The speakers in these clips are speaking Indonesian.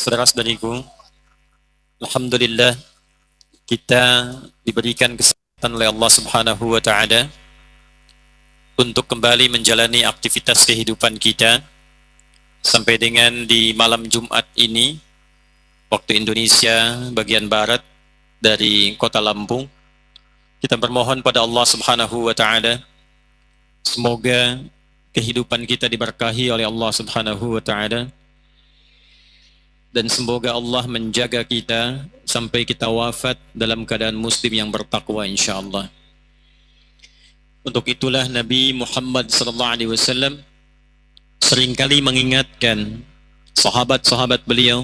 Saudara-saudariku, alhamdulillah kita diberikan kesempatan oleh Allah Subhanahu wa taala untuk kembali menjalani aktivitas kehidupan kita sampai dengan di malam Jumat ini waktu Indonesia bagian barat dari kota Lampung. Kita bermohon pada Allah Subhanahu wa taala semoga kehidupan kita diberkahi oleh Allah Subhanahu wa taala dan semoga Allah menjaga kita sampai kita wafat dalam keadaan muslim yang bertakwa insyaallah. Untuk itulah Nabi Muhammad SAW seringkali mengingatkan sahabat-sahabat beliau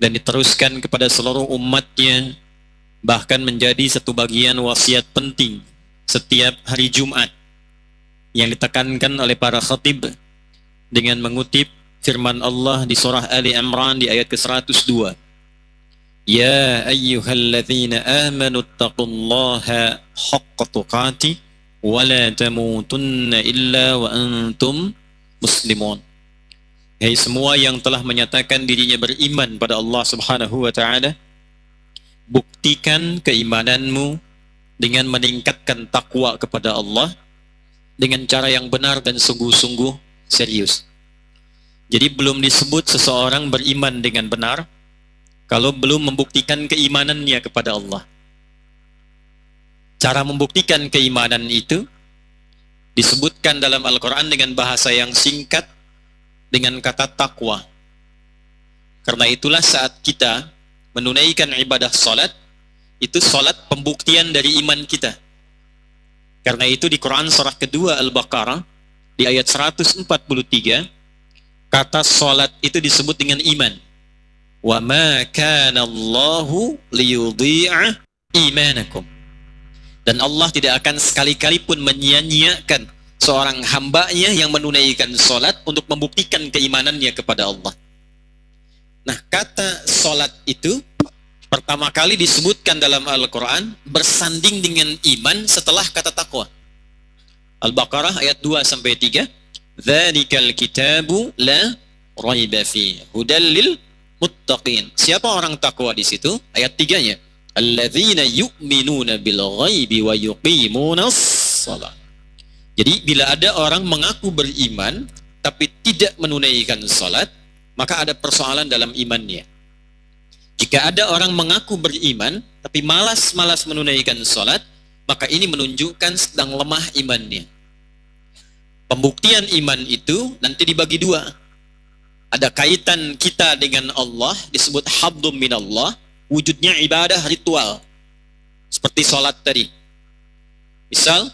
dan diteruskan kepada seluruh umatnya, bahkan menjadi satu bagian wasiat penting setiap hari Jumat yang ditekankan oleh para khatib dengan mengutip firman Allah di surah Ali Imran di ayat ke-102. Ya ayyuhalladzina amanu taqullaha haqqa tuqatih wa la tamutunna illa wa antum muslimun. Hai semua yang telah menyatakan dirinya beriman pada Allah Subhanahu wa taala, buktikan keimananmu dengan meningkatkan takwa kepada Allah dengan cara yang benar dan sungguh-sungguh serius. Jadi belum disebut seseorang beriman dengan benar kalau belum membuktikan keimanannya kepada Allah. Cara membuktikan keimanan itu disebutkan dalam Al-Quran dengan bahasa yang singkat dengan kata takwa. Karena itulah saat kita menunaikan ibadah salat, itu salat pembuktian dari iman kita. Karena itu di Quran surah kedua Al-Baqarah di ayat 143 kata salat itu disebut dengan iman. Wa ma kana Allahu liyudhi'a imanakum. Dan Allah tidak akan sekali-kali pun menyia-nyiakan seorang hambanya yang menunaikan salat untuk membuktikan keimanannya kepada Allah. Nah, kata salat itu pertama kali disebutkan dalam Al-Quran bersanding dengan iman setelah kata takwa. Al-Baqarah ayat 2-3. Dzalikal kitabu la raiba fi hudal lil muttaqin. Siapa orang takwa di situ? Ayat 3-nya. Alladzina yu'minuna bil ghaibi wa yuqimunas shalah. Jadi bila ada orang mengaku beriman tapi tidak menunaikan salat, maka ada persoalan dalam imannya. Jika ada orang mengaku beriman tapi malas-malas menunaikan salat, maka ini menunjukkan sedang lemah imannya. Pembuktian iman itu nanti dibagi dua. Ada kaitan kita dengan Allah, disebut habdum minallah, wujudnya ibadah ritual. Seperti sholat tadi. Misal,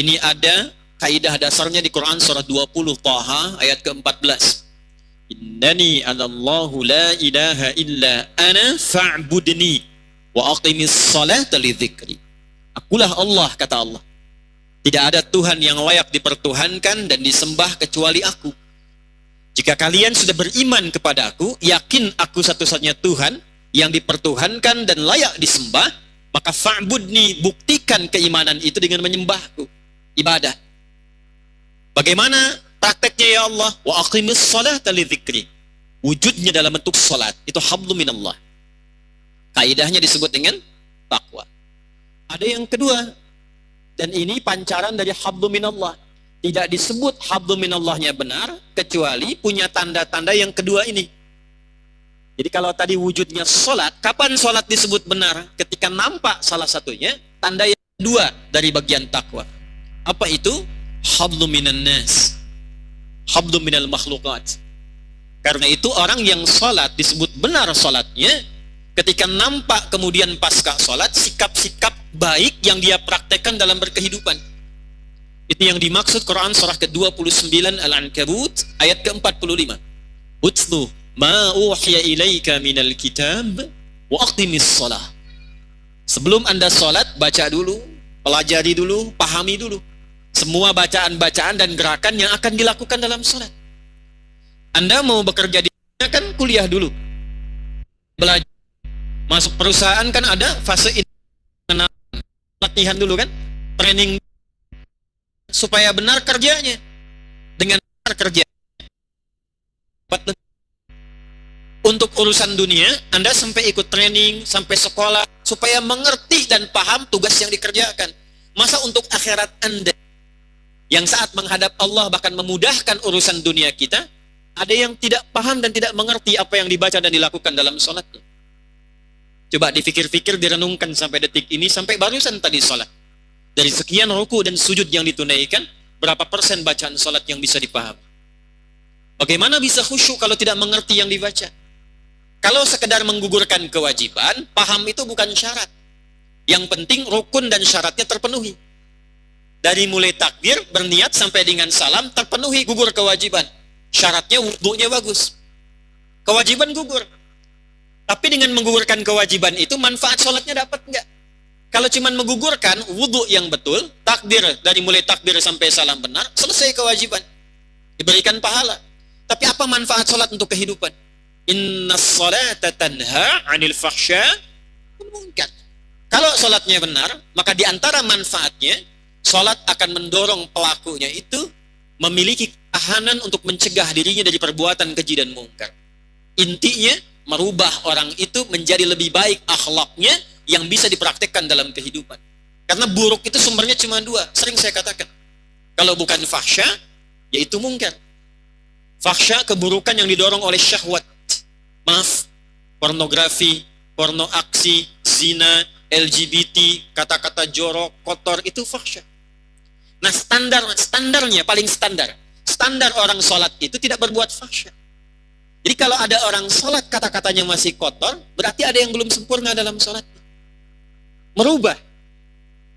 ini ada kaidah dasarnya di Quran surah 20 Taha ayat ke-14. Innani anallahu la ilaha illa ana fa'budni wa aqimis salata li dzikri. Akulah Allah, kata Allah. Tidak ada Tuhan yang layak dipertuhankan dan disembah kecuali aku. Jika kalian sudah beriman kepada aku, yakin aku satu-satunya Tuhan yang dipertuhankan dan layak disembah, maka fa'budni, buktikan keimanan itu dengan menyembahku. Ibadah. Bagaimana prakteknya ya Allah? Wa aqimis salata li dzikri. Wujudnya dalam bentuk salat. Itu hablum minallah. Kaidahnya disebut dengan takwa. Ada yang kedua. Dan ini pancaran dari hablum minallah. Tidak disebut hablum minallahnya benar kecuali punya tanda-tanda yang kedua ini. Jadi kalau tadi wujudnya sholat, kapan sholat disebut benar? Ketika nampak salah satunya, tanda yang kedua dari bagian takwa. Apa itu? Hablum minan nas, hablum minal makhlukat. Karena itu orang yang sholat disebut benar sholatnya ketika nampak kemudian pasca sholat sikap-sikap baik yang dia praktekkan dalam berkehidupan. Itu yang dimaksud Quran surah ke-29 Al-Ankabut ayat ke-45. Utlu ma uhiya ilaika minal kitab wa aqimis shalah. Sebelum Anda sholat, baca dulu, pelajari dulu, pahami dulu semua bacaan-bacaan dan gerakan yang akan dilakukan dalam sholat. Anda mau bekerja di dunia kan kuliah dulu, belajar. Masuk perusahaan kan ada fase latihan dulu kan, training supaya benar kerjanya. Dengan benar kerja untuk untuk urusan dunia, Anda sampai ikut training, sampai sekolah, supaya mengerti dan paham tugas yang dikerjakan. Masa untuk akhirat Anda, yang saat menghadap Allah bahkan memudahkan urusan dunia kita, ada yang tidak paham dan tidak mengerti apa yang dibaca dan dilakukan dalam sholatnya. Coba dipikir-pikir, direnungkan sampai detik ini, sampai barusan tadi sholat. Dari sekian ruku dan sujud yang ditunaikan, berapa persen bacaan sholat yang bisa dipahami? Bagaimana bisa khusyuk kalau tidak mengerti yang dibaca? Kalau sekedar menggugurkan kewajiban, paham itu bukan syarat. Yang penting rukun dan syaratnya terpenuhi. Dari mulai takbir, berniat sampai dengan salam, terpenuhi, gugur kewajiban. Syaratnya wudunya bagus. Kewajiban gugur. Tapi dengan menggugurkan kewajiban itu, manfaat sholatnya dapat enggak? Kalau cuma menggugurkan wudu yang betul, takbir, dari mulai takbir sampai salam benar, selesai kewajiban. Diberikan pahala. Tapi apa manfaat sholat untuk kehidupan? Inna sholata tanha 'anil fahsya wal munkar. Kalau sholatnya benar, maka di antara manfaatnya, sholat akan mendorong pelakunya itu memiliki ketahanan untuk mencegah dirinya dari perbuatan keji dan mungkar. Intinya, merubah orang itu menjadi lebih baik akhlaknya yang bisa dipraktekkan dalam kehidupan. Karena buruk itu sumbernya cuma dua. Sering saya katakan, kalau bukan fahsya, yaitu mungkar. Fahsya, keburukan yang didorong oleh syahwat. Maaf, pornografi, porno aksi, zina, LGBT, kata-kata jorok, kotor, itu fahsya. Nah, standarnya, paling standar orang sholat itu tidak berbuat fahsya. Jadi kalau ada orang sholat kata-katanya masih kotor, berarti ada yang belum sempurna dalam sholat. Merubah.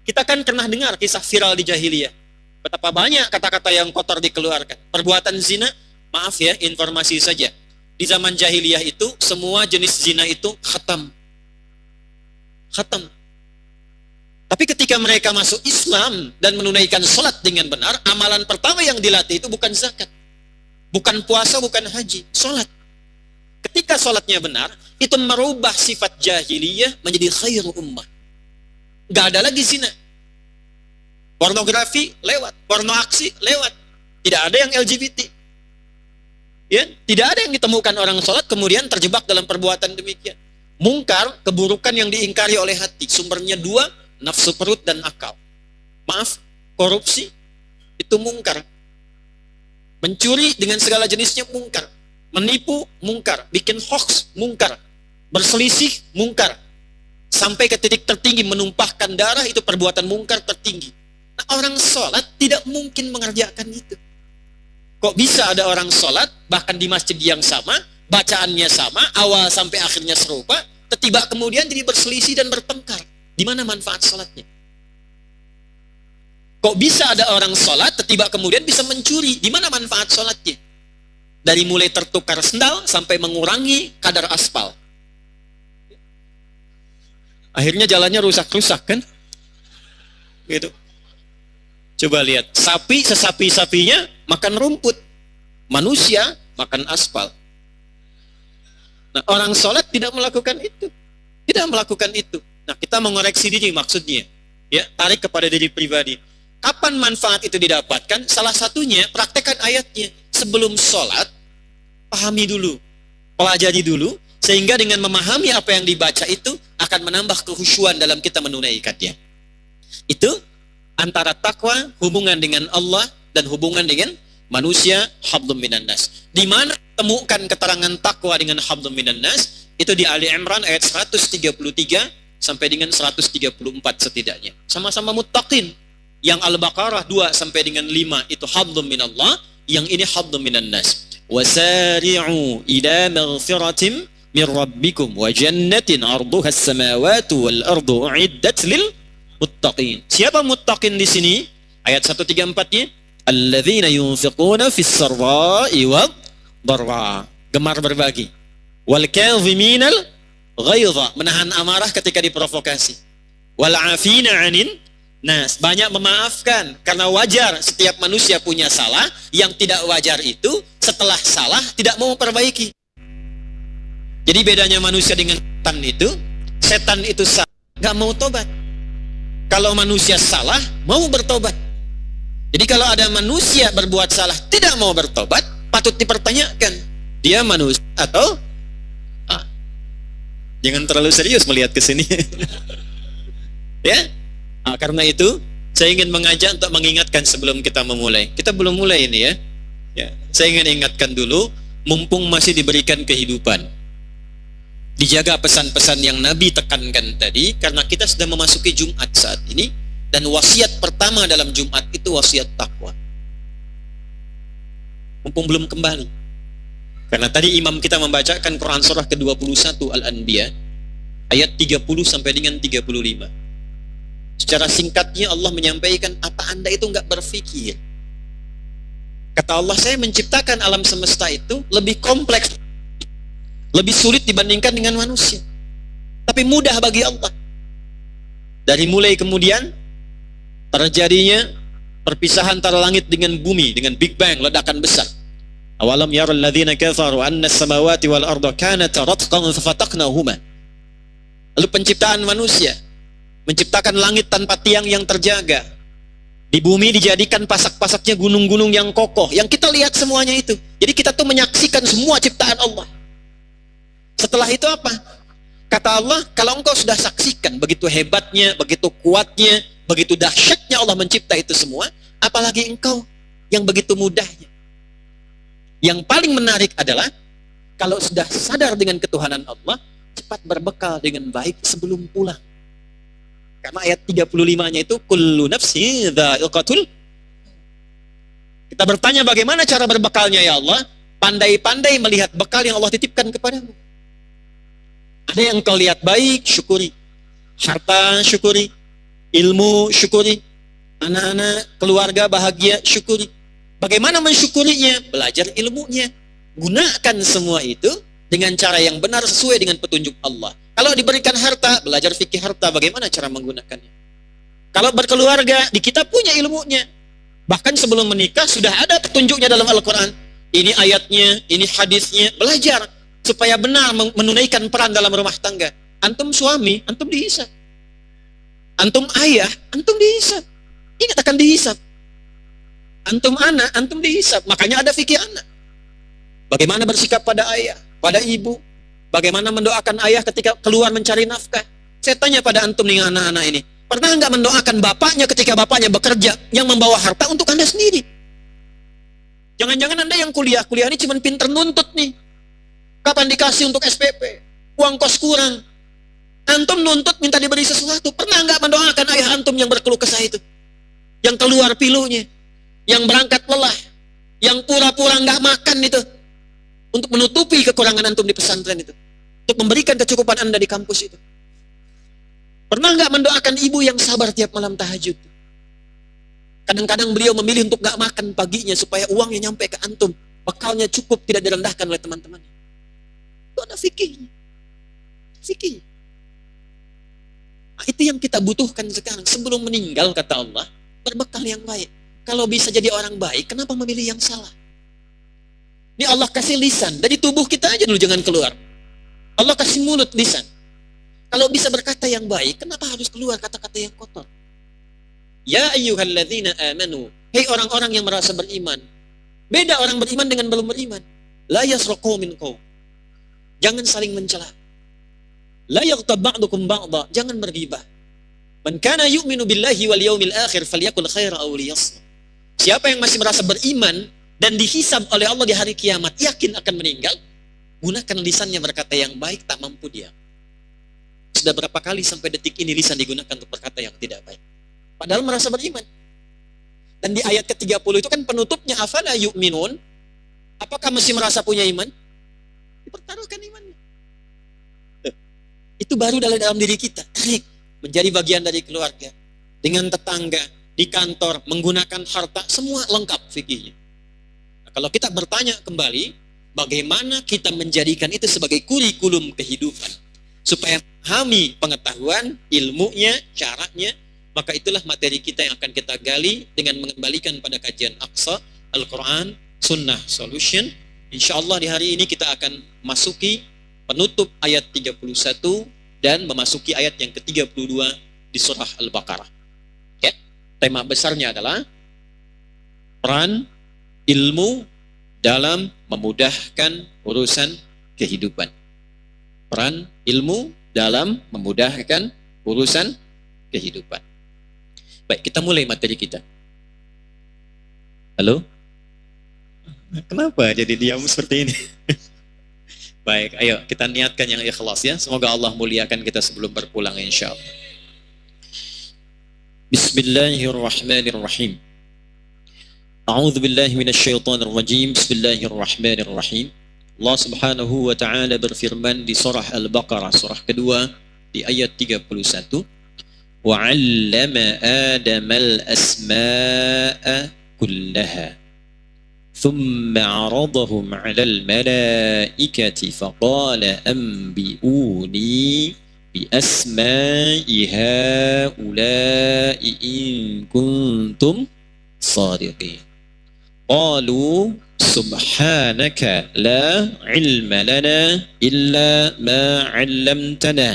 Kita kan pernah dengar kisah viral di jahiliyah. Betapa banyak kata-kata yang kotor dikeluarkan. Perbuatan zina, maaf ya, informasi saja. Di zaman jahiliyah itu, semua jenis zina itu khatam. Khatam. Tapi ketika mereka masuk Islam dan menunaikan sholat dengan benar, amalan pertama yang dilatih itu bukan zakat. Bukan puasa, bukan haji. Sholat. Ketika sholatnya benar, itu merubah sifat jahiliyah menjadi khairu ummah. Gak ada lagi zina. Pornografi lewat, porno aksi lewat. Tidak ada yang LGBT. Ya, tidak ada yang ditemukan orang sholat kemudian terjebak dalam perbuatan demikian. Mungkar, keburukan yang diingkari oleh hati. Sumbernya dua, nafsu perut dan akal. Maaf, korupsi itu mungkar. Mencuri dengan segala jenisnya mungkar. Menipu mungkar, bikin hoax mungkar, berselisih mungkar. Sampai ke titik tertinggi menumpahkan darah, itu perbuatan mungkar tertinggi. Nah, orang sholat tidak mungkin mengerjakan itu. Kok bisa ada orang sholat, bahkan di masjid yang sama, bacaannya sama, awal sampai akhirnya serupa, tiba kemudian jadi berselisih dan bertengkar. Di mana manfaat sholatnya? Kok bisa ada orang sholat, tiba kemudian bisa mencuri? Di mana manfaat sholatnya? Dari mulai tertukar sendal sampai mengurangi kadar aspal. Akhirnya jalannya rusak-rusak kan? Gitu. Coba lihat, sapi sesapi-sapinya makan rumput, manusia makan aspal. Nah, orang sholat tidak melakukan itu. Tidak melakukan itu. Nah, kita mengoreksi diri maksudnya. Ya, tarik kepada diri pribadi. Kapan manfaat itu didapatkan? Salah satunya, praktekkan ayatnya. Sebelum sholat, pahami dulu, pelajari dulu, sehingga dengan memahami apa yang dibaca itu akan menambah kehusyuan dalam kita menunaikannya. Itu antara takwa, hubungan dengan Allah, dan hubungan dengan manusia, hablum minan nas. Di mana temukan keterangan takwa dengan hablum minan nas? Itu di Ali Imran ayat 133 sampai dengan 134 setidaknya. Sama-sama muttaqin. Yang Al-Baqarah 2 sampai dengan 5 itu hablum minallah, yang ini hablum minan nas. Wasari'u ila maghfiratin min rabbikum wa jannatin 'arduha as-samawati wal ardu u'iddat lil muttaqin. Siapa muttaqin di sini? Ayat 134-nya, alladzina yunfiquna fis sarra'i wad dharra, gemar berbagi. Wal kadhiminal ghaidha, menahan amarah ketika diprovokasi. Wal 'afina 'anin nas, banyak memaafkan, karena wajar setiap manusia punya salah. Yang tidak wajar itu setelah salah tidak mau memperbaiki. Jadi bedanya manusia dengan setan itu salah, nggak mau tobat. Kalau manusia salah, mau bertobat. Jadi kalau ada manusia berbuat salah tidak mau bertobat, patut dipertanyakan, dia manusia atau Jangan terlalu serius melihat ke sini. Ya. Karena itu saya ingin mengajak untuk mengingatkan sebelum kita memulai. Kita belum mulai ini ya. Ya. Saya ingin ingatkan dulu, mumpung masih diberikan kehidupan. Dijaga pesan-pesan yang Nabi tekankan tadi, karena kita sudah memasuki Jumat saat ini, dan wasiat pertama dalam Jumat itu wasiat takwa. Mumpung belum kembali. Karena tadi imam kita membacakan Quran surah ke-21 Al-Anbiya ayat 30 sampai dengan 35. Secara singkatnya Allah menyampaikan, apa Anda itu enggak berpikir? Kata Allah, saya menciptakan alam semesta itu lebih kompleks, lebih sulit dibandingkan dengan manusia, tapi mudah bagi Allah. Dari mulai kemudian terjadinya perpisahan antara langit dengan bumi dengan Big Bang, ledakan besar. Awalam yaral ladzina kafaru anna as-samawati wal arda kanata ratqan fafataqnahuma. Lalu penciptaan manusia, menciptakan langit tanpa tiang yang terjaga. Di bumi dijadikan pasak-pasaknya gunung-gunung yang kokoh, yang kita lihat semuanya itu. Jadi kita tuh menyaksikan semua ciptaan Allah. Setelah itu apa? Kata Allah, kalau engkau sudah saksikan begitu hebatnya, begitu kuatnya, begitu dahsyatnya Allah mencipta itu semua, apalagi engkau yang begitu mudahnya. Yang paling menarik adalah kalau sudah sadar dengan ketuhanan Allah, cepat berbekal dengan baik sebelum pulang. Karena ayat 35-nya itu kullu nafsin dha'iqatul. Kita bertanya bagaimana cara berbekalnya ya Allah? Pandai-pandai melihat bekal yang Allah titipkan kepadamu. Ada yang kau lihat baik, syukuri. Harta, syukuri. Ilmu, syukuri. Anak-anak, keluarga bahagia, syukuri. Bagaimana mensyukurinya? Belajar ilmunya. Gunakan semua itu dengan cara yang benar sesuai dengan petunjuk Allah. Kalau diberikan harta, belajar fikih harta, bagaimana cara menggunakannya. Kalau berkeluarga, di kita punya ilmunya. Bahkan sebelum menikah sudah ada petunjuknya dalam Al-Quran. Ini ayatnya, ini hadisnya. Belajar supaya benar menunaikan peran dalam rumah tangga. Antum suami, antum dihisab. Antum ayah, antum dihisab. Ingat akan dihisab. Antum anak, antum dihisab. Makanya ada fikih anak. Bagaimana bersikap pada ayah, pada ibu. Bagaimana mendoakan ayah ketika keluar mencari nafkah. Saya tanya pada antum nih anak-anak ini. Pernah nggak mendoakan bapaknya ketika bapaknya bekerja yang membawa harta untuk Anda sendiri? Jangan-jangan Anda yang kuliah ini cuma pinter nuntut nih. Kapan dikasih untuk SPP? Uang kos kurang. Antum nuntut minta diberi sesuatu. Pernah nggak mendoakan ayah antum yang berkeluh kesah itu? Yang keluar pilunya. Yang berangkat lelah, yang pura-pura nggak makan itu, untuk menutupi kekurangan antum di pesantren itu, untuk memberikan kecukupan Anda di kampus itu. Pernah nggak mendoakan ibu yang sabar tiap malam tahajud? Kadang-kadang beliau memilih untuk nggak makan paginya supaya uangnya nyampe ke antum, bekalnya cukup, tidak direndahkan oleh teman-teman. Itu ada fikihnya. Fikih. Nah, itu yang kita butuhkan sekarang. Sebelum meninggal, kata Allah, berbekal yang baik. Kalau bisa jadi orang baik, kenapa memilih yang salah? Ini Allah kasih lisan, dari tubuh kita aja dulu jangan keluar. Allah kasih mulut, lisan. Kalau bisa berkata yang baik, kenapa harus keluar kata-kata yang kotor? Ya ayyuhalladzina amanu, hei orang-orang yang merasa beriman. Beda orang beriman dengan belum beriman. La yasraqu minkum. Jangan saling mencela. La yaghtab ba'dukum ba'dha, jangan berghibah. Man kana yu'minu billahi wal yawmil akhir falyakul khairan aw liyasmut. Siapa yang masih merasa beriman dan dihisab oleh Allah di hari kiamat, yakin akan meninggal, gunakan lisannya berkata yang baik, tak mampu dia. Sudah berapa kali sampai detik ini lisan digunakan untuk berkata yang tidak baik. Padahal merasa beriman. Dan di ayat ke-30 itu kan penutupnya, afala yu'minun, apakah masih merasa punya iman? Dipertaruhkan imannya. Itu baru dalam diri kita. Menjadi bagian dari keluarga. Dengan tetangga, di kantor, menggunakan harta, semua lengkap fikihnya. Nah, kalau kita bertanya kembali, bagaimana kita menjadikan itu sebagai kurikulum kehidupan, supaya memahami pengetahuan, ilmunya, caranya, maka itulah materi kita yang akan kita gali dengan mengembalikan pada kajian Aqsa, Al-Quran, Sunnah Solution. Insya Allah di hari ini kita akan masuki penutup ayat 31 dan memasuki ayat yang ke-32 di surah Al-Baqarah. Tema besarnya adalah peran ilmu dalam memudahkan urusan kehidupan. peran ilmu dalam memudahkan urusan kehidupan. Baik, kita mulai materi kita. Halo? Kenapa jadi diam seperti ini? Baik, ayo kita niatkan yang ikhlas ya. Semoga Allah muliakan kita sebelum berpulang insyaallah. Bismillahirrahmanirrahim. A'udzu billahi minasyaitonir rajim. Bismillahirrahmanirrahim. Allah Subhanahu wa taala berfirman di surah Al-Baqarah surah kedua di ayat 31. Wa 'allama Adama al-asma'a kullaha. ثم عرضهم على الملائكة فقال أنبئوني بأسماء هؤلاء إن كنتم صادقين قالوا سبحانك لا علم لنا إلا ما علمتنا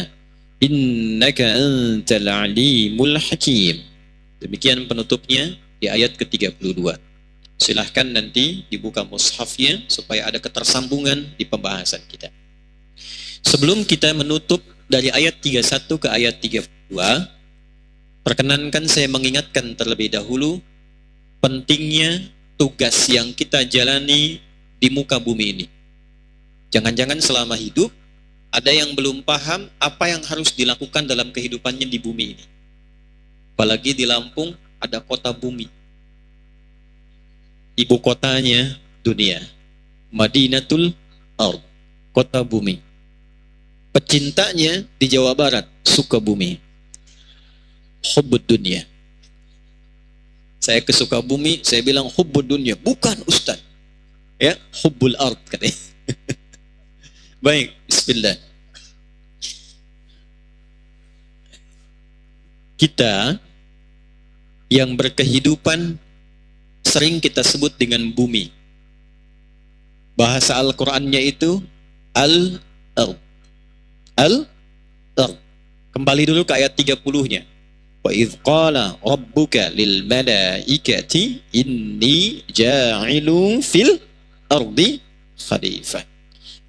إنك أنت العليم الحكيم. Demikian penutupnya di ayat ke-32. Silahkan nanti dibuka mushafnya supaya ada ketersambungan di pembahasan kita. Sebelum kita menutup dari ayat 31 ke ayat 32, perkenankan saya mengingatkan terlebih dahulu pentingnya tugas yang kita jalani di muka bumi ini. Jangan-jangan selama hidup ada yang belum paham apa yang harus dilakukan dalam kehidupannya di bumi ini. Apalagi di Lampung ada kota bumi. Ibu kotanya dunia, Madinatul Ard, kota bumi. Pecintanya di Jawa Barat, Sukabumi, hubbud dunia. Saya ke Sukabumi, saya bilang hubbud dunia, bukan Ustaz, ya hubbul ard katanya. Baik, bismillah. Kita yang berkehidupan sering kita sebut dengan bumi. Bahasa Al-Qur'annya itu Al-Ard. Al-Ard. Kembali dulu ke ayat 30-nya. Wa idh qala rabbuka lil malaikati inni ja'ilun fil ardi khalifah.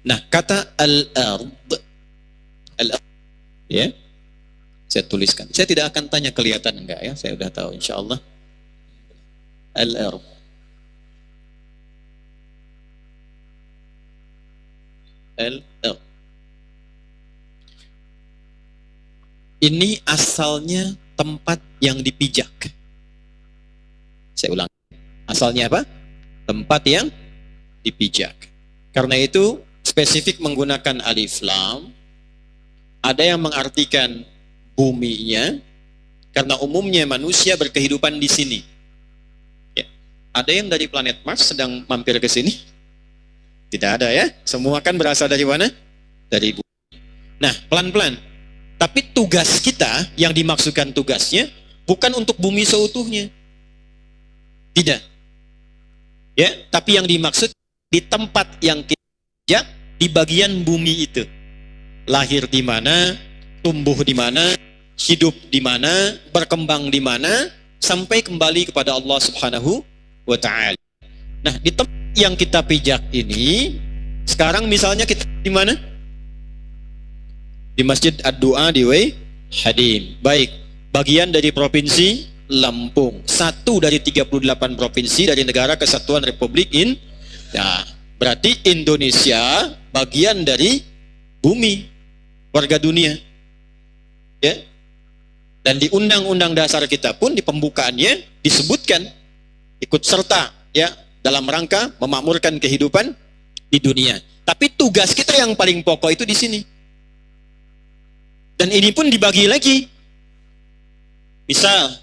Nah, kata al-ard, al-ard, ya, saya tuliskan. Saya tidak akan tanya kelihatan enggak ya, saya udah tahu insyaallah. Al-ard. Al-ard. Ini asalnya tempat yang dipijak. Saya ulang. Asalnya apa? Tempat yang dipijak. Karena itu spesifik menggunakan alif lam. Ada yang mengartikan buminya, karena umumnya manusia berkehidupan di sini. Ada yang dari planet Mars sedang mampir ke sini? Tidak ada ya. Semua kan berasal dari mana? Dari bumi. Nah, pelan-pelan. Tapi tugas kita, yang dimaksudkan tugasnya, bukan untuk bumi seutuhnya. Tidak. Ya, tapi yang dimaksud di tempat yang kita, di bagian bumi itu. Lahir di mana, tumbuh di mana, hidup di mana, berkembang di mana, sampai kembali kepada Allah Subhanahu wa ta'ala. Nah, di tempat yang kita pijak ini, sekarang misalnya kita di mana? Di Masjid Ad-Du'a di Hadim. Baik, bagian dari provinsi Lampung. Satu dari 38 provinsi dari Negara Kesatuan Republik Indonesia. Berarti Indonesia bagian dari bumi, warga dunia. Ya. Dan di Undang-Undang Dasar kita pun di pembukaannya disebutkan ikut serta ya dalam rangka memakmurkan kehidupan di dunia. Tapi tugas kita yang paling pokok itu di sini. Dan ini pun dibagi lagi. Misal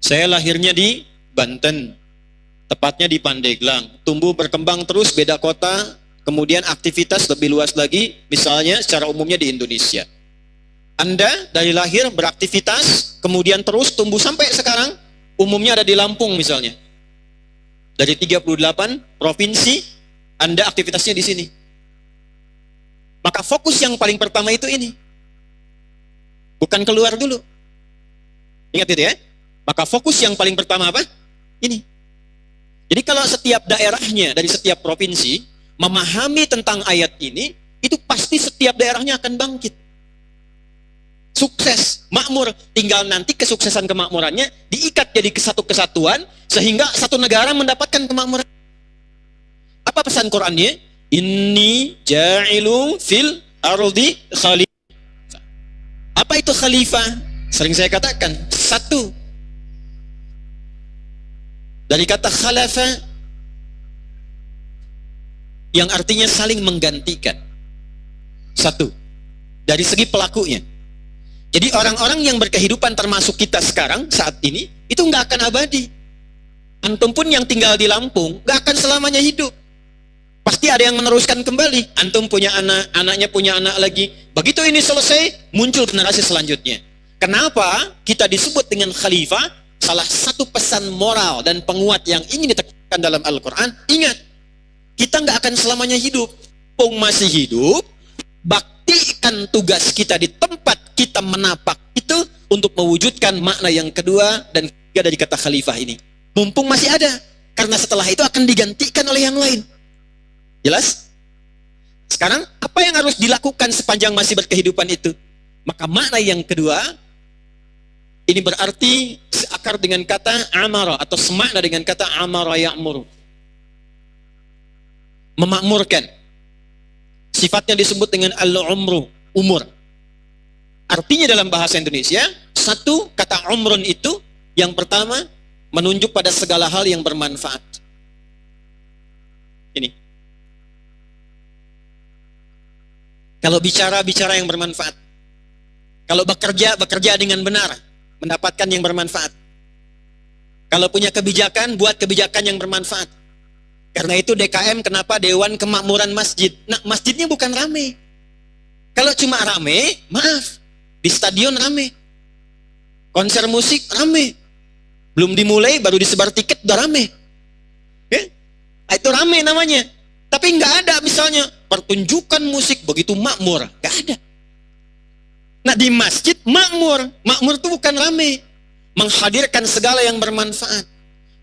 saya lahirnya di Banten, tepatnya di Pandeglang, tumbuh berkembang terus beda kota, kemudian aktivitas lebih luas lagi, misalnya secara umumnya di Indonesia. Anda dari lahir beraktivitas, kemudian terus tumbuh sampai sekarang, umumnya ada di Lampung misalnya. Dari 38 provinsi, Anda aktivitasnya di sini. Maka fokus yang paling pertama itu ini. Bukan keluar dulu. Ingat itu ya. Maka fokus yang paling pertama apa? Ini. Jadi kalau setiap daerahnya dari setiap provinsi memahami tentang ayat ini, itu pasti pasti setiap daerahnya akan bangkit. Sukses, makmur. Tinggal nanti kesuksesan kemakmurannya diikat jadi kesatu kesatuan sehingga satu negara mendapatkan kemakmuran. Apa pesan Qur'annya? Inni ja'ilun fil ardi khalifah. Apa itu khalifah? Sering saya katakan, satu. Dari kata khalafa yang artinya saling menggantikan. Satu. Dari segi pelakunya. Jadi orang-orang yang berkehidupan termasuk kita sekarang saat ini itu nggak akan abadi. Antum pun yang tinggal di Lampung nggak akan selamanya hidup. Pasti ada yang meneruskan kembali. Antum punya anak, anaknya punya anak lagi. Begitu ini selesai, muncul generasi selanjutnya. Kenapa kita disebut dengan khalifah? Salah satu pesan moral dan penguat yang ingin ditekankan dalam Al-Quran, ingat, kita nggak akan selamanya hidup. Pung masih hidup, baktikan tugas kita di tempat kita menapak itu untuk mewujudkan makna yang kedua dan ketiga dari kata khalifah ini. Mumpung masih ada, karena setelah itu akan digantikan oleh yang lain. Jelas? Sekarang, apa yang harus dilakukan sepanjang masih berkehidupan itu? Maka makna yang kedua, ini berarti seakar dengan kata amara atau semakna dengan kata amara ya'muru. Memakmurkan. Sifatnya disebut dengan al-umru, umur. Artinya dalam bahasa Indonesia, satu kata umrun itu yang pertama menunjuk pada segala hal yang bermanfaat. Ini. Kalau bicara yang bermanfaat. Kalau bekerja dengan benar. Mendapatkan yang bermanfaat. Kalau punya kebijakan, buat kebijakan yang bermanfaat. Karena itu DKM kenapa Dewan Kemakmuran Masjid? Nah, masjidnya bukan rame. Kalau cuma rame, maaf, di stadion rame. Konser musik rame. Belum dimulai, baru disebar tiket, udah rame. Itu rame namanya. Tapi nggak ada misalnya pertunjukan musik begitu makmur. Nggak ada. Nah di masjid makmur itu bukan rame, menghadirkan segala yang bermanfaat.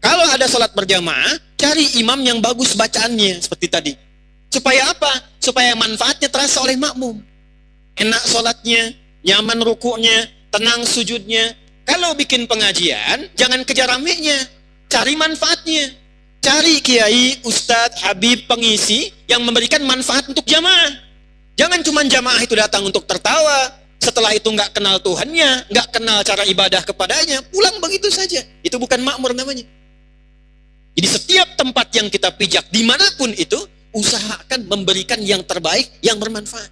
Kalau ada sholat berjamaah, cari imam yang bagus bacaannya seperti tadi. Supaya apa? Supaya manfaatnya terasa oleh makmum. Enak sholatnya, nyaman rukuknya, tenang sujudnya. Kalau bikin pengajian, jangan kejar ramenya, cari manfaatnya. Cari kiai, ustadz, habib, pengisi yang memberikan manfaat untuk jamaah. Jangan cuma jamaah itu datang untuk tertawa. Setelah itu nggak kenal Tuhannya, nggak kenal cara ibadah kepadanya, pulang begitu saja. Itu bukan makmur namanya. Jadi setiap tempat yang kita pijak, dimanapun itu, usahakan memberikan yang terbaik, yang bermanfaat.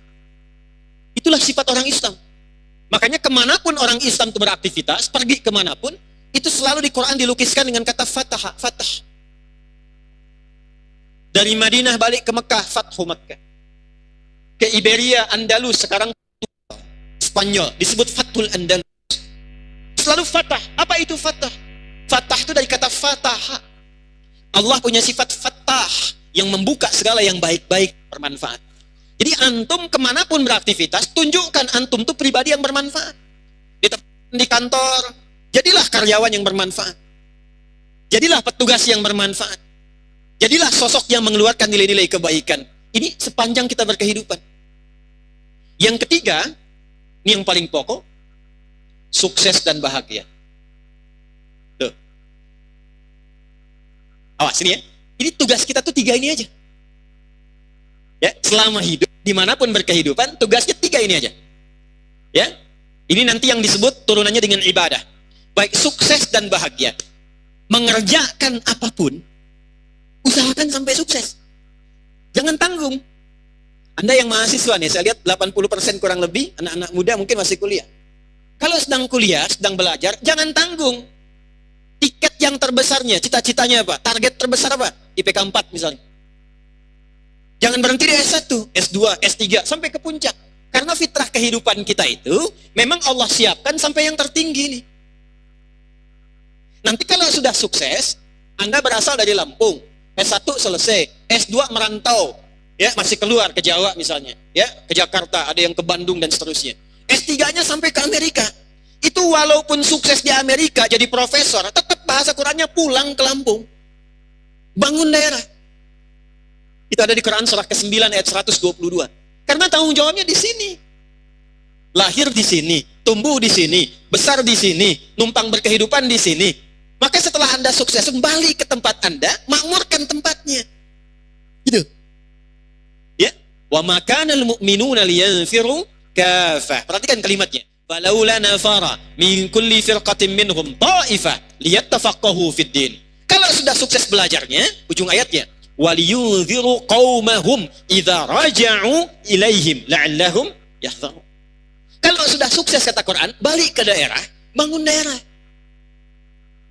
Itulah sifat orang Islam. Makanya kemanapun orang Islam itu beraktivitas, pergi kemanapun, itu selalu di Quran dilukiskan dengan kata fatah. Dari Madinah balik ke Mekah, Fathu Mekah. Ke Iberia, Andalus, sekarang Spanyol, disebut Fathul Andalus. Selalu fatah. Apa itu fatah? Fatah itu dari kata fatah. Allah punya sifat fatah yang membuka segala yang baik-baik, bermanfaat. Jadi antum kemanapun beraktivitas, tunjukkan antum itu pribadi yang bermanfaat. Di kantor, jadilah karyawan yang bermanfaat. Jadilah petugas yang bermanfaat. Jadilah sosok yang mengeluarkan nilai-nilai kebaikan. Ini sepanjang kita berkehidupan. Yang ketiga, ini yang paling pokok, sukses dan bahagia. Tuh. Awas ini ya. Ini tugas kita tuh 3 ini aja. Ya, selama hidup, dimanapun berkehidupan, tugasnya 3 ini aja. Ya, ini nanti yang disebut turunannya dengan ibadah. Baik sukses dan bahagia. Mengerjakan apapun, usahakan sampai sukses. Jangan tanggung. Anda yang mahasiswa nih, saya lihat 80% kurang lebih, anak-anak muda mungkin masih kuliah. Kalau sedang kuliah, sedang belajar, jangan tanggung. Tiket yang terbesarnya, cita-citanya apa? Target terbesar apa? IPK 4 misalnya. Jangan berhenti di S1, S2, S3, sampai ke puncak. Karena fitrah kehidupan kita itu, memang Allah siapkan sampai yang tertinggi nih. Nanti kalau sudah sukses, Anda berasal dari Lampung, S1 selesai, S2 merantau, ya masih keluar ke Jawa misalnya, ya ke Jakarta, ada yang ke Bandung dan seterusnya. S3-nya sampai ke Amerika. Itu walaupun sukses di Amerika jadi profesor, tetap bahasa Qurannya pulang ke Lampung. Bangun daerah. Itu ada di Quran surah ke-9 ayat 122. Karena tanggung jawabnya di sini. Lahir di sini, tumbuh di sini, besar di sini, numpang berkehidupan di sini. Maka setelah Anda sukses, kembali ke tempat Anda, makmurkan tempatnya. Gitu. Ya. Wa ma kana al-mu'minuna liyanfiru kafah. Perhatikan kalimatnya. Falaula nafara min kulli firqatin minhum ta'ifah liyattafaqahu fid din. Kalau sudah sukses belajarnya, ujung ayatnya, waliyunziru qaumahum idza raja'u ilaihim la'allahum yahdharun. Kalau sudah sukses kata Quran, balik ke daerah, bangun daerah.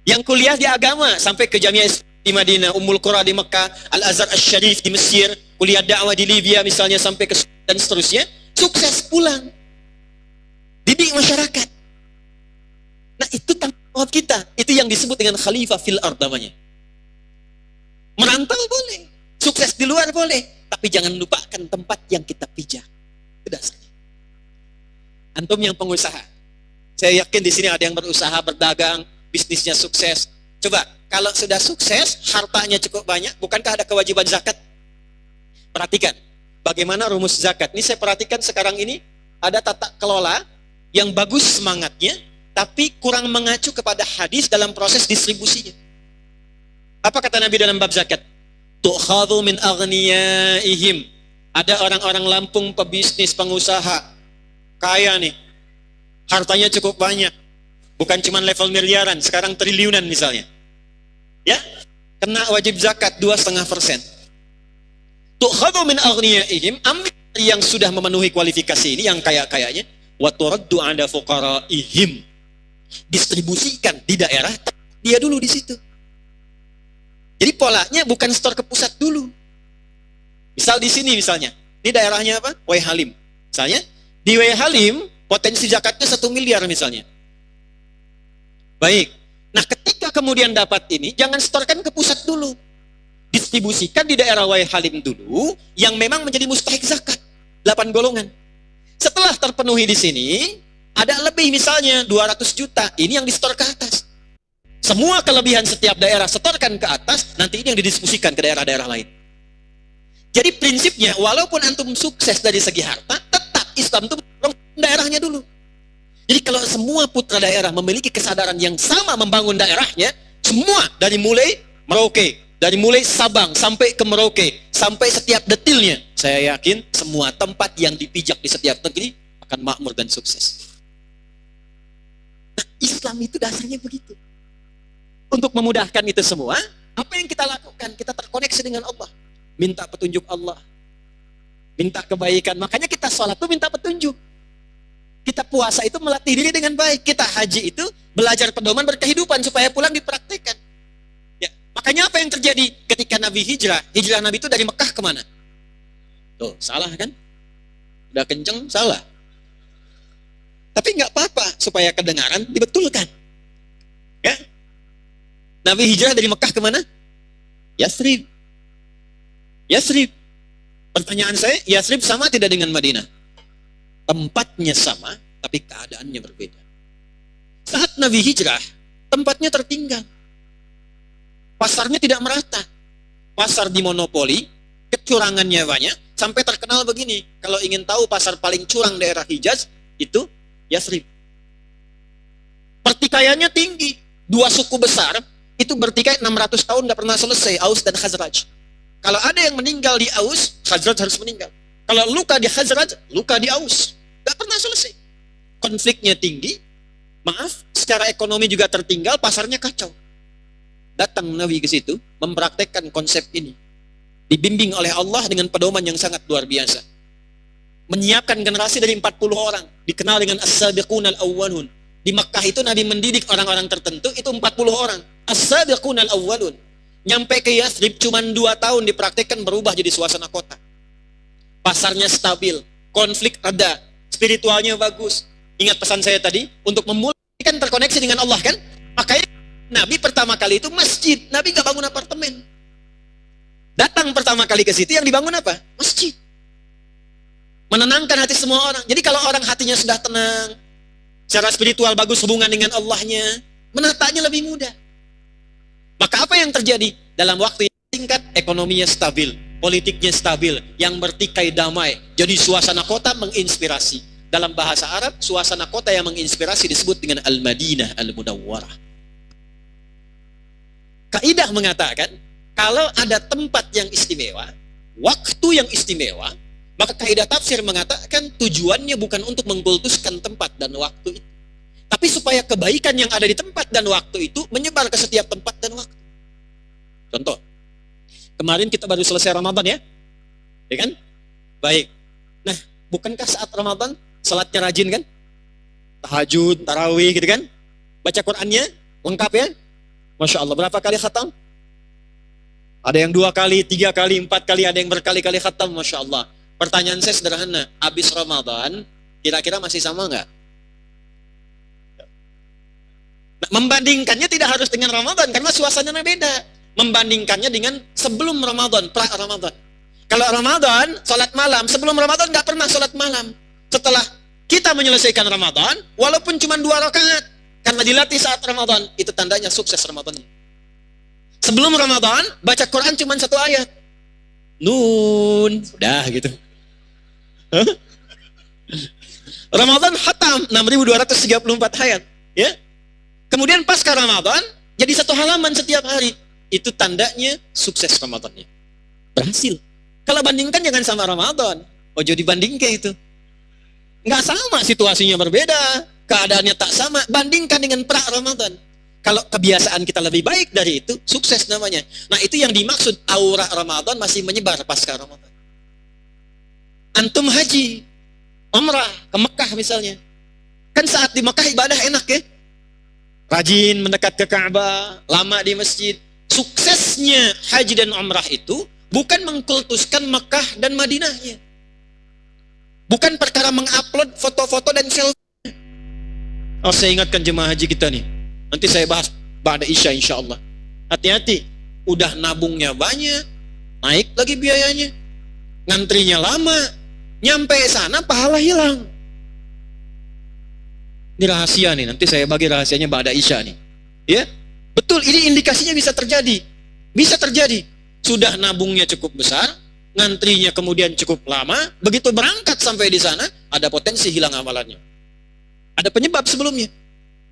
Yang kuliah di agama sampai ke Jamiah di Madinah, Ummul Qura di Mekah, Al-Azhar Asy-Syarif di Mesir, kuliah dakwah di Libya misalnya sampai ke dan seterusnya, sukses pulang. Didik masyarakat. Nah, itu tanggung jawab kita. Itu yang disebut dengan khalifah fil ard namanya. Merantau boleh, sukses di luar boleh, tapi jangan lupakan tempat yang kita pijak. Itu dasarnya. Antum yang pengusaha, saya yakin di sini ada yang berusaha, berdagang, bisnisnya sukses. Coba, kalau sudah sukses, hartanya cukup banyak, bukankah ada kewajiban zakat? Perhatikan, bagaimana rumus zakat. Ini saya perhatikan sekarang ini, ada tata kelola yang bagus semangatnya, tapi kurang mengacu kepada hadis dalam proses distribusinya. Apa kata Nabi dalam bab zakat? Tu'khadhu min aghniyaihim. Ada orang-orang Lampung, pebisnis, pengusaha, kaya nih, hartanya cukup banyak, bukan cuma level miliaran, sekarang triliunan misalnya, ya, kena wajib zakat 2,5%. Tu'khadhu min aghniyaihim, ambil yang sudah memenuhi kualifikasi ini, yang kaya-kayanya, wa turaddu 'ala fuqaraihim, distribusikan di daerah dia dulu di situ. Jadi polanya bukan store ke pusat dulu. Misal di sini misalnya, ini daerahnya apa? Wai Halim, misalnya. Di Wai Halim, potensi zakatnya 1 miliar misalnya. Baik. Nah, ketika kemudian dapat ini, jangan setorkan ke pusat dulu. Distribusikan di daerah Wai Halim dulu, yang memang menjadi mustahik zakat. 8 golongan. Setelah terpenuhi di sini, ada lebih misalnya 200 juta. Ini yang disetor ke atas. Semua kelebihan setiap daerah setorkan ke atas, nanti ini yang didiskusikan ke daerah-daerah lain. Jadi prinsipnya, walaupun antum sukses dari segi harta, Islam itu daerahnya dulu. Jadi kalau semua putra daerah memiliki kesadaran yang sama membangun daerahnya, semua dari mulai Merauke, dari mulai Sabang sampai ke Merauke, sampai setiap detilnya, saya yakin semua tempat yang dipijak di setiap negeri akan makmur dan sukses. Nah, Islam itu dasarnya begitu. Untuk memudahkan itu semua, apa yang kita lakukan? Kita terkoneksi dengan Allah, minta petunjuk Allah, minta kebaikan. Makanya kita sholat itu minta petunjuk. Kita puasa itu melatih diri dengan baik. Kita haji itu belajar pedoman berkehidupan supaya pulang dipraktikkan. Ya, makanya apa yang terjadi ketika Nabi hijrah? Hijrah Nabi itu dari Mekah kemana? Tuh, salah kan? Udah kenceng, salah. Tapi nggak apa-apa supaya kedengaran dibetulkan. Ya, Nabi hijrah dari Mekah kemana? Yasrib. Yasrib. Pertanyaan saya, Yasrib sama tidak dengan Madinah? Tempatnya sama, tapi keadaannya berbeda. Saat Nabi hijrah, tempatnya tertinggal. Pasarnya tidak merata. Pasar dimonopoli, kecurangannya banyak, sampai terkenal begini. Kalau ingin tahu pasar paling curang daerah Hijaz, itu Yasrib. Pertikaiannya tinggi. 2 suku besar, itu bertikai 600 tahun tidak pernah selesai, Aus dan Khazraj. Kalau ada yang meninggal di Aus, Khazraj harus meninggal. Kalau luka di Khazraj, luka di Aus. Gak pernah selesai. Konfliknya tinggi, maaf, secara ekonomi juga tertinggal, pasarnya kacau. Datang Nabi ke situ, mempraktekkan konsep ini. Dibimbing oleh Allah dengan pedoman yang sangat luar biasa. Menyiapkan generasi dari 40 orang, dikenal dengan As-Sabiqun Al-Awwalun. Di Makkah itu Nabi mendidik orang-orang tertentu, itu 40 orang. As-Sabiqun Al-Awwalun. Nyampe ke Yasrib cuma 2 tahun dipraktekkan berubah jadi suasana kota. Pasarnya stabil, konflik reda, spiritualnya bagus. Ingat pesan saya tadi, untuk memulai kan terkoneksi dengan Allah kan? Makanya Nabi pertama kali itu masjid, Nabi gak bangun apartemen. Datang pertama kali ke situ yang dibangun apa? Masjid. Menenangkan hati semua orang. Jadi kalau orang hatinya sudah tenang, secara spiritual bagus hubungan dengan Allahnya, menatanya lebih mudah. Maka apa yang terjadi? Dalam waktu yang singkat, ekonominya stabil. politiknya stabil, yang bertikai damai. Jadi suasana kota menginspirasi. Dalam bahasa Arab, suasana kota yang menginspirasi disebut dengan Al-Madinah Al-Munawwarah. Kaidah mengatakan, kalau ada tempat yang istimewa, waktu yang istimewa, maka kaidah tafsir mengatakan tujuannya bukan untuk mengkultuskan tempat dan waktu itu, tapi supaya kebaikan yang ada di tempat dan waktu itu menyebar ke setiap tempat dan waktu. Contoh, kemarin kita baru selesai Ramadan ya kan? Baik. Nah, bukankah saat Ramadan salatnya rajin kan? Tahajud, tarawih gitu kan? Baca Qur'annya lengkap ya? Masya Allah, berapa kali khatam? Ada yang 2 kali, 3 kali, 4 kali, ada yang berkali-kali khatam, Masya Allah. Pertanyaan saya sederhana, habis Ramadan, kira-kira masih sama nggak? Nah, membandingkannya tidak harus dengan Ramadan, karena suasananya beda. Membandingkannya dengan sebelum Ramadan, pra-Ramadan. Kalau Ramadan, sholat malam, sebelum Ramadan nggak pernah sholat malam. Setelah kita menyelesaikan Ramadan, walaupun cuma 2 rakaat, karena dilatih saat Ramadan, itu tandanya sukses Ramadan. Sebelum Ramadan, baca Quran cuma 1 ayat. Nun, udah gitu. Ramadan khatam 6.234 ayat. Ya. Kemudian pasca Ramadan, jadi 1 halaman setiap hari. Itu tandanya sukses Ramadannya. Berhasil. Kalau bandingkan jangan sama Ramadan. Ojo dibandingkan itu. Nggak sama, situasinya berbeda. Keadaannya tak sama. Bandingkan dengan pra-Ramadan. Kalau kebiasaan kita lebih baik dari itu, sukses namanya. Nah, itu yang dimaksud aura Ramadan masih menyebar pasca Ramadan. Antum haji, umrah ke Mekah misalnya. Kan saat di Mekah ibadah enak ya. Rajin mendekat ke Ka'bah, lama di masjid. Suksesnya haji dan umrah itu bukan mengkultuskan Mekah dan Madinahnya. Bukan perkara mengupload foto-foto dan selfie. Oh, saya ingatkan jemaah haji kita nih. Nanti saya bahas ba'da Isya insyaallah. Hati-hati, udah nabungnya banyak, naik lagi biayanya. Ngantrinya lama, nyampe sana pahala hilang. Ini rahasia nih, nanti saya bagi rahasianya ba'da Isya nih. Ya? Betul, ini indikasinya bisa terjadi. Bisa terjadi. Sudah nabungnya cukup besar, ngantrinya kemudian cukup lama, begitu berangkat sampai di sana, ada potensi hilang amalannya. Ada penyebab sebelumnya.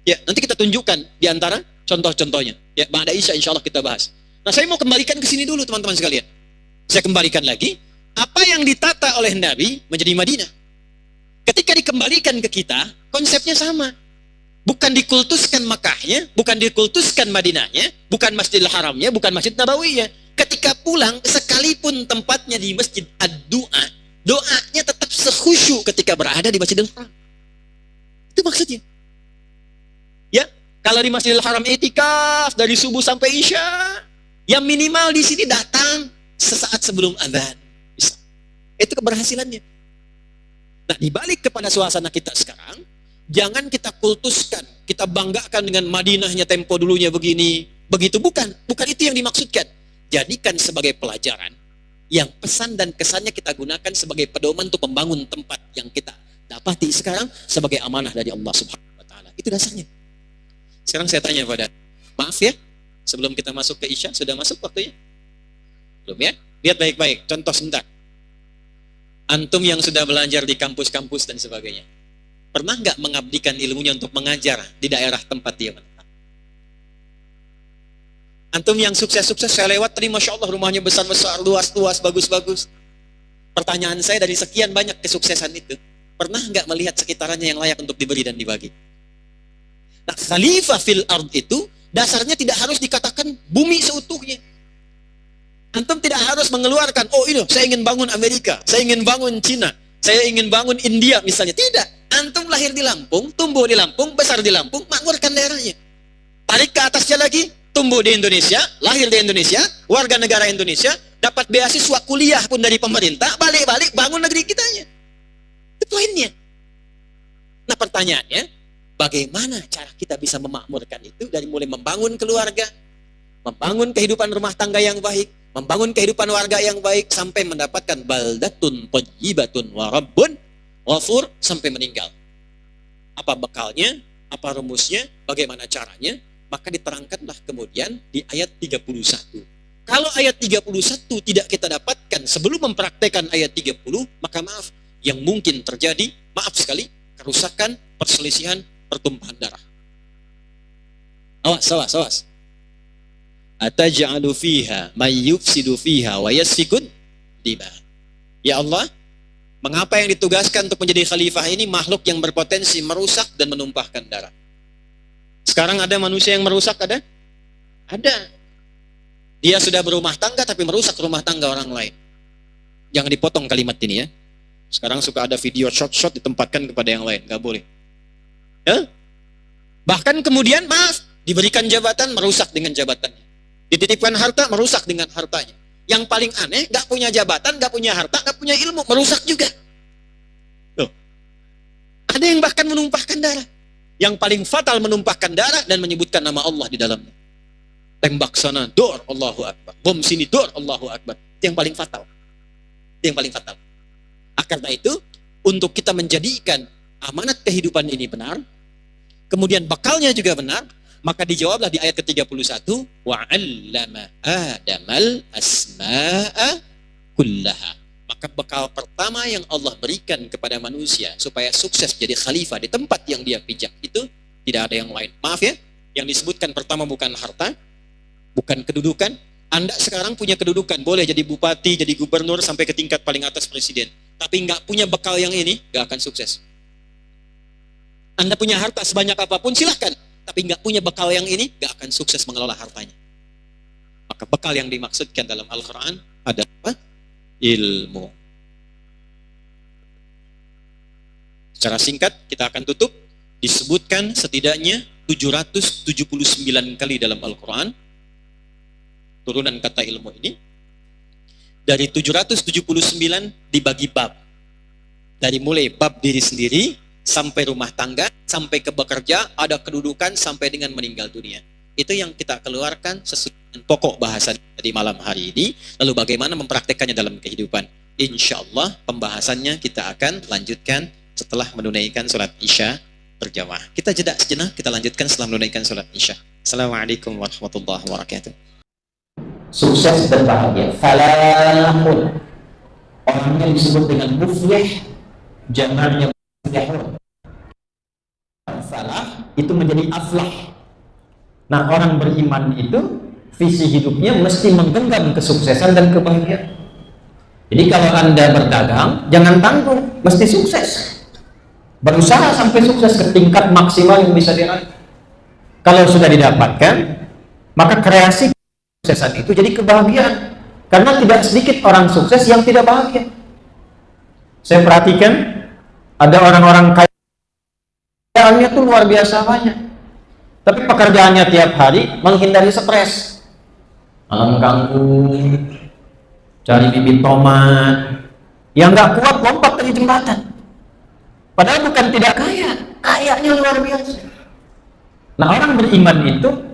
Ya, nanti kita tunjukkan di antara contoh-contohnya. Ya, ba'da Isya insyaallah kita bahas. Nah, saya mau kembalikan ke sini dulu teman-teman sekalian. Saya kembalikan lagi, apa yang ditata oleh Nabi menjadi Madinah. Ketika dikembalikan ke kita, konsepnya sama. Bukan dikultuskan Makkahnya, bukan dikultuskan Madinahnya, bukan Masjidil Haramnya, bukan Masjid Nabawiynya. Ketika pulang, sekalipun tempatnya di Masjid Ad-Du'a, doanya tetap sekhusyuk ketika berada di Masjidil Haram. Itu maksudnya. Ya, kalau di Masjidil Haram itikaf dari subuh sampai Isya, yang minimal di sini datang sesaat sebelum adzan. Itu keberhasilannya. Nah, dibalik kepada suasana kita sekarang, jangan kita kultuskan, kita banggakan dengan Madinahnya tempo dulunya begini, begitu, bukan itu yang dimaksudkan. Jadikan sebagai pelajaran yang pesan dan kesannya kita gunakan sebagai pedoman untuk membangun tempat yang kita dapati sekarang sebagai amanah dari Allah Subhanahu wa taala. Itu dasarnya. Sekarang saya tanya pada, maaf ya, sebelum kita masuk ke Isya, sudah masuk waktunya? Belum ya? Lihat baik-baik, contoh sebentar. Antum yang sudah belajar di kampus-kampus dan sebagainya, pernah nggak mengabdikan ilmunya untuk mengajar di daerah tempat dia menetap? Antum yang sukses-sukses, saya lewat tadi, Masya Allah, rumahnya besar-besar, luas-luas, bagus-bagus. Pertanyaan saya, dari sekian banyak kesuksesan itu, pernah nggak melihat sekitarnya yang layak untuk diberi dan dibagi? Nah, khalifah fil ard itu dasarnya tidak harus dikatakan bumi seutuhnya. Antum tidak harus mengeluarkan, oh ini saya ingin bangun Amerika, saya ingin bangun Cina, saya ingin bangun India misalnya. Tidak. Antum lahir di Lampung, tumbuh di Lampung, besar di Lampung, makmurkan daerahnya. Tarik ke atasnya lagi, tumbuh di Indonesia, lahir di Indonesia, warga negara Indonesia, dapat beasiswa kuliah pun dari pemerintah, balik-balik bangun negeri kitanya. Itu poinnya. Nah, pertanyaannya, bagaimana cara kita bisa memakmurkan itu dari mulai membangun keluarga, membangun kehidupan rumah tangga yang baik, membangun kehidupan warga yang baik, sampai mendapatkan baldatun thayyibatun wa rabbun ghafur, sampai meninggal. Apa bekalnya? Apa rumusnya? Bagaimana caranya? Maka diterangkanlah kemudian di ayat 31. Kalau ayat 31 tidak kita dapatkan sebelum mempraktekkan ayat 30, maka maaf, yang mungkin terjadi, maaf sekali, kerusakan, perselisihan, pertumpahan darah. Awas, awas, awas. Ataj'alu fiha may yufsidu fiha wa yasfikud dima. Ya Allah, mengapa yang ditugaskan untuk menjadi khalifah ini makhluk yang berpotensi merusak dan menumpahkan darah? Sekarang ada manusia yang merusak, ada? Ada. Dia sudah berumah tangga tapi merusak rumah tangga orang lain. Jangan dipotong kalimat ini ya. Sekarang suka ada video shot-shot ditempatkan kepada yang lain, nggak boleh. Ya? Bahkan kemudian maaf, diberikan jabatan merusak dengan jabatannya. Dititipkan harta merusak dengan hartanya. Yang paling aneh, nggak punya jabatan, nggak punya harta, nggak punya ilmu, merusak juga. Tuh. Ada yang bahkan menumpahkan darah. Yang paling fatal menumpahkan darah dan menyebutkan nama Allah di dalamnya. Tembak sana, dor, Allahu Akbar. Bom sini, dor, Allahu Akbar. Itu yang paling fatal. Itu yang paling fatal. Karena itu, untuk kita menjadikan amanat kehidupan ini benar, kemudian bakalnya juga benar, maka dijawablah di ayat ke-31, وَعَلَّمَ آدَمَ الْأَسْمَاءَ كُلَّهَا. Maka bekal pertama yang Allah berikan kepada manusia supaya sukses jadi khalifah di tempat yang dia pijak itu tidak ada yang lain. Maaf ya, yang disebutkan pertama bukan harta, bukan kedudukan. Anda sekarang punya kedudukan, boleh jadi bupati, jadi gubernur, sampai ke tingkat paling atas presiden. Tapi nggak punya bekal yang ini, nggak akan sukses. Anda punya harta sebanyak apapun, silahkan. Tapi nggak punya bekal yang ini, nggak akan sukses mengelola hartanya. Maka bekal yang dimaksudkan dalam Al-Quran adalah ilmu. Secara singkat, kita akan tutup. Disebutkan setidaknya 779 kali dalam Al-Quran turunan kata ilmu ini. Dari 779 dibagi bab. Dari mulai bab diri sendiri sampai rumah tangga, sampai ke bekerja, ada kedudukan sampai dengan meninggal dunia. Itu yang kita keluarkan sesuai dengan pokok bahasa di malam hari ini. Lalu bagaimana mempraktekannya dalam kehidupan? Insya Allah pembahasannya kita akan lanjutkan setelah menunaikan sholat Isya berjamaah. Kita jeda sejenak, kita lanjutkan setelah menunaikan sholat Isya. Assalamualaikum warahmatullahi wabarakatuh. Sukses dan bahagia. Falahun. Orangnya disebut dengan muflih, jamarnya muflihun. Falah itu menjadi aflah. Nah, orang beriman itu visi hidupnya mesti menggenggam kesuksesan dan kebahagiaan. Jadi kalau Anda berdagang, jangan tanggung, mesti sukses. Berusaha sampai sukses ke tingkat maksimal yang bisa diraih. Kalau sudah didapatkan, maka kreasi kesuksesan itu jadi kebahagiaan. Karena tidak sedikit orang sukses yang tidak bahagia. Saya perhatikan ada orang-orang kaya, pekerjaannya tuh luar biasa banyak, tapi pekerjaannya tiap hari menghindari stres, malam kangkung, cari bibit tomat, yang nggak kuat lompat dari jembatan. Padahal bukan tidak kaya, kayanya luar biasa. Nah, orang beriman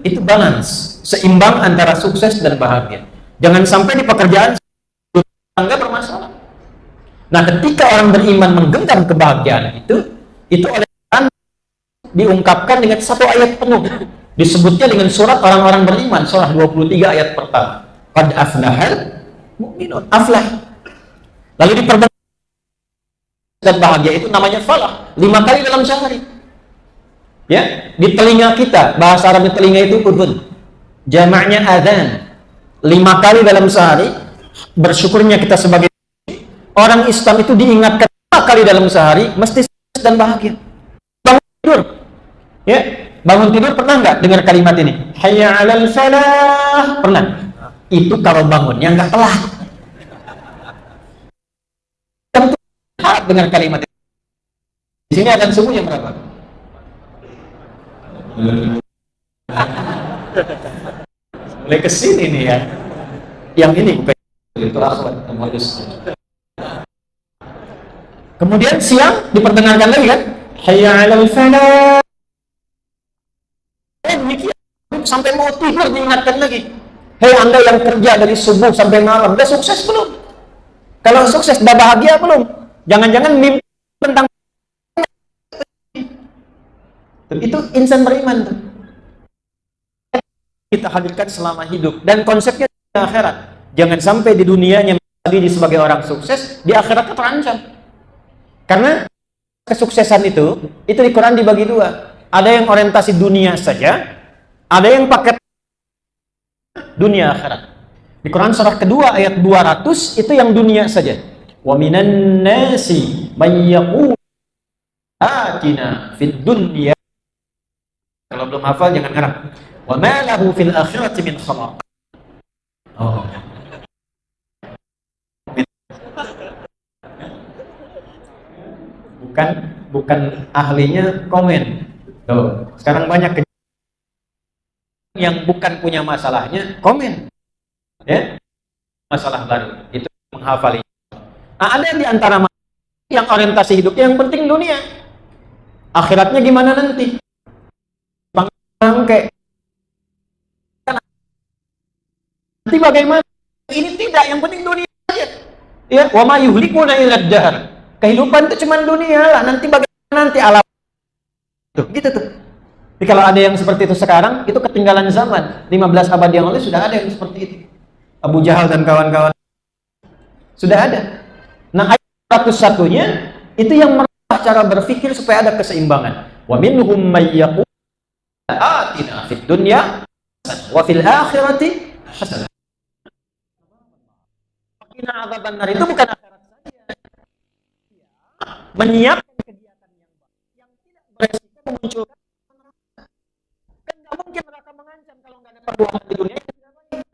itu balance, seimbang antara sukses dan bahagia. Jangan sampai di pekerjaan tangga bermasalah. Nah, ketika orang beriman menggenggam kebahagiaan itu oleh Tuhan diungkapkan dengan satu ayat penuh. Disebutnya dengan surat orang-orang beriman, surah 23 ayat pertama. Qad aflahal mu'minun. Aflah. Lalu diperbanyak dan bahagia itu namanya falah. 5 kali dalam sehari. Ya, di telinga kita, bahasa Arab di telinga itu udhun. Jamaknya adzan. 5 kali dalam sehari. Bersyukurnya kita sebagai orang Islam itu diingatkan 5 kali dalam sehari mesti sukses dan bahagia. Bangun tidur, ya, bangun tidur pernah nggak dengar kalimat ini? Hayya 'alal falah, pernah? Itu kalau bangunnya nggak telat. Tentu harap dengar kalimat ini. Di sini akan subuh jam berapa? Mulai kesini nih ya. Yang ini bukan itu akhwat harus. Kemudian siang diperdengarkan lagi kan? Hayya 'alal falah. Demikian sampai mau tidur diingatkan lagi. Hei Anda yang kerja dari subuh sampai malam, udah sukses belum? Kalau sukses, udah bahagia belum? Jangan-jangan mimpi tentang itu insan beriman tuh. Kita hadirkan selama hidup dan konsepnya akhirat. Jangan sampai di dunianya diri sebagai orang sukses, di akhirat terancam. Karena kesuksesan itu di Quran dibagi dua. Ada yang orientasi dunia saja, ada yang paket dunia akhirat. Di Quran surah kedua ayat 200 itu yang dunia saja. Wa minan nasi may yaqulu atina fid dunya. Kalau belum hafal jangan ngarang. Wa ma lahu fil akhirati min khalaq. Oh. Bukan ahlinya komen. Tuh, sekarang banyak yang bukan punya masalahnya komen. Ya. Masalah baru itu menghafal. Nah, ada yang di antara yang orientasi hidupnya yang penting dunia. Akhiratnya gimana nanti? Bangke. Nanti bagaimana? Ini tidak, yang penting dunia aja. Ya, wa ma yuhlikuna illa ad-dahr. Kehidupan itu cuma dunia lah, nanti bagaimana nanti alam. Tuh, gitu tuh. Jadi kalau ada yang seperti itu sekarang, itu ketinggalan zaman. 15 abad yang lalu sudah ada yang seperti itu. Abu Jahal dan kawan-kawan. Sudah ada. Nah, ayat 101-nya itu yang merubah cara berpikir supaya ada keseimbangan. Wa minhum may yaqulu atina fid dunya wa fil akhirati hasanah. Qina adzabannar itu bukan akhirat saja. Menyiapkan kegiatan yang baik yang tidak beresiko memunculkan neraka. Kan nggak mungkin neraka mengancam kalau nggak ada perbuatan di dunia yang tidak baik.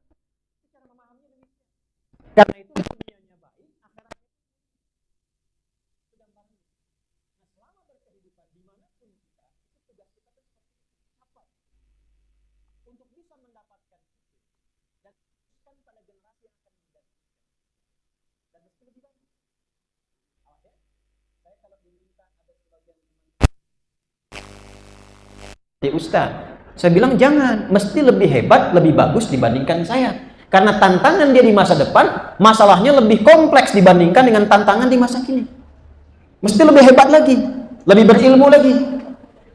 Cara memahaminya demikian. Karena itu dunianya baik, akhiratnya sedang baik. Nah, selama berkehidupan dimanapun kita, itu tugas kita itu seperti apa? Untuk bisa mendapatkan itu dan teruskan pada generasi yang akan menggantikan dan mesti lebih baik. Awas ya, saya kalau diminta ada sebagian teman Ustaz, saya bilang jangan, mesti lebih hebat, lebih bagus dibandingkan saya. Karena tantangan dia di masa depan, masalahnya lebih kompleks dibandingkan dengan tantangan di masa kini. Mesti lebih hebat lagi, lebih berilmu lagi.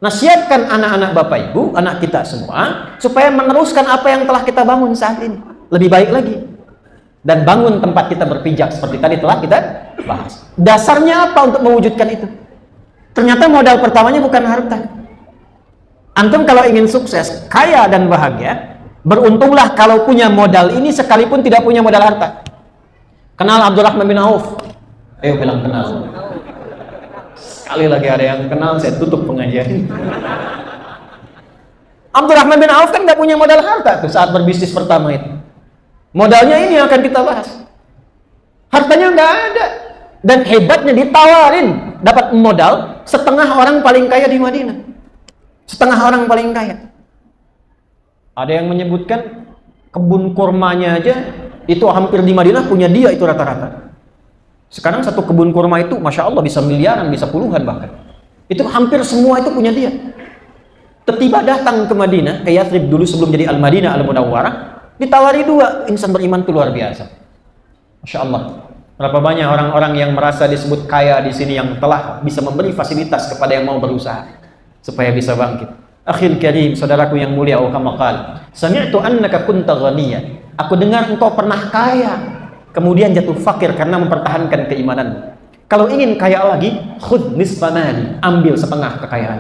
Nah, siapkan anak-anak Bapak Ibu, anak kita semua, supaya meneruskan apa yang telah kita bangun saat ini. Lebih baik lagi. Dan bangun tempat kita berpijak, seperti tadi telah kita bahas. Dasarnya apa untuk mewujudkan itu? Ternyata modal pertamanya bukan harta. Antum kalau ingin sukses, kaya dan bahagia, beruntunglah kalau punya modal ini sekalipun tidak punya modal harta. Kenal Abdurrahman bin Auf? Ayo bilang kenal. Sekali lagi ada yang kenal, saya tutup pengajian. Abdurrahman bin Auf kan nggak punya modal harta tuh saat berbisnis pertama itu. Modalnya ini yang akan kita bahas. Hartanya nggak ada. Dan hebatnya ditawarin dapat modal setengah orang paling kaya di Madinah. Setengah orang paling kaya. Ada yang menyebutkan kebun kurmanya aja itu hampir di Madinah punya dia itu rata-rata. Sekarang satu kebun kurma itu Masya Allah bisa miliaran, bisa puluhan bahkan. Itu hampir semua itu punya dia. Tiba-tiba datang ke Madinah, ke Yathrib dulu sebelum jadi Al-Madinah Al-Munawwarah, ditawari dua, insan beriman itu luar biasa. Masya Allah. Berapa banyak orang-orang yang merasa disebut kaya di sini yang telah bisa memberi fasilitas kepada yang mau berusaha supaya bisa bangkit. Akhil karim, saudaraku yang mulia, kama qala, sami'tu annaka kunta ghaniyan. Aku dengar engkau pernah kaya, kemudian jatuh fakir karena mempertahankan keimananmu. Kalau ingin kaya lagi, khudh nisfa mali, ambil setengah kekayaan.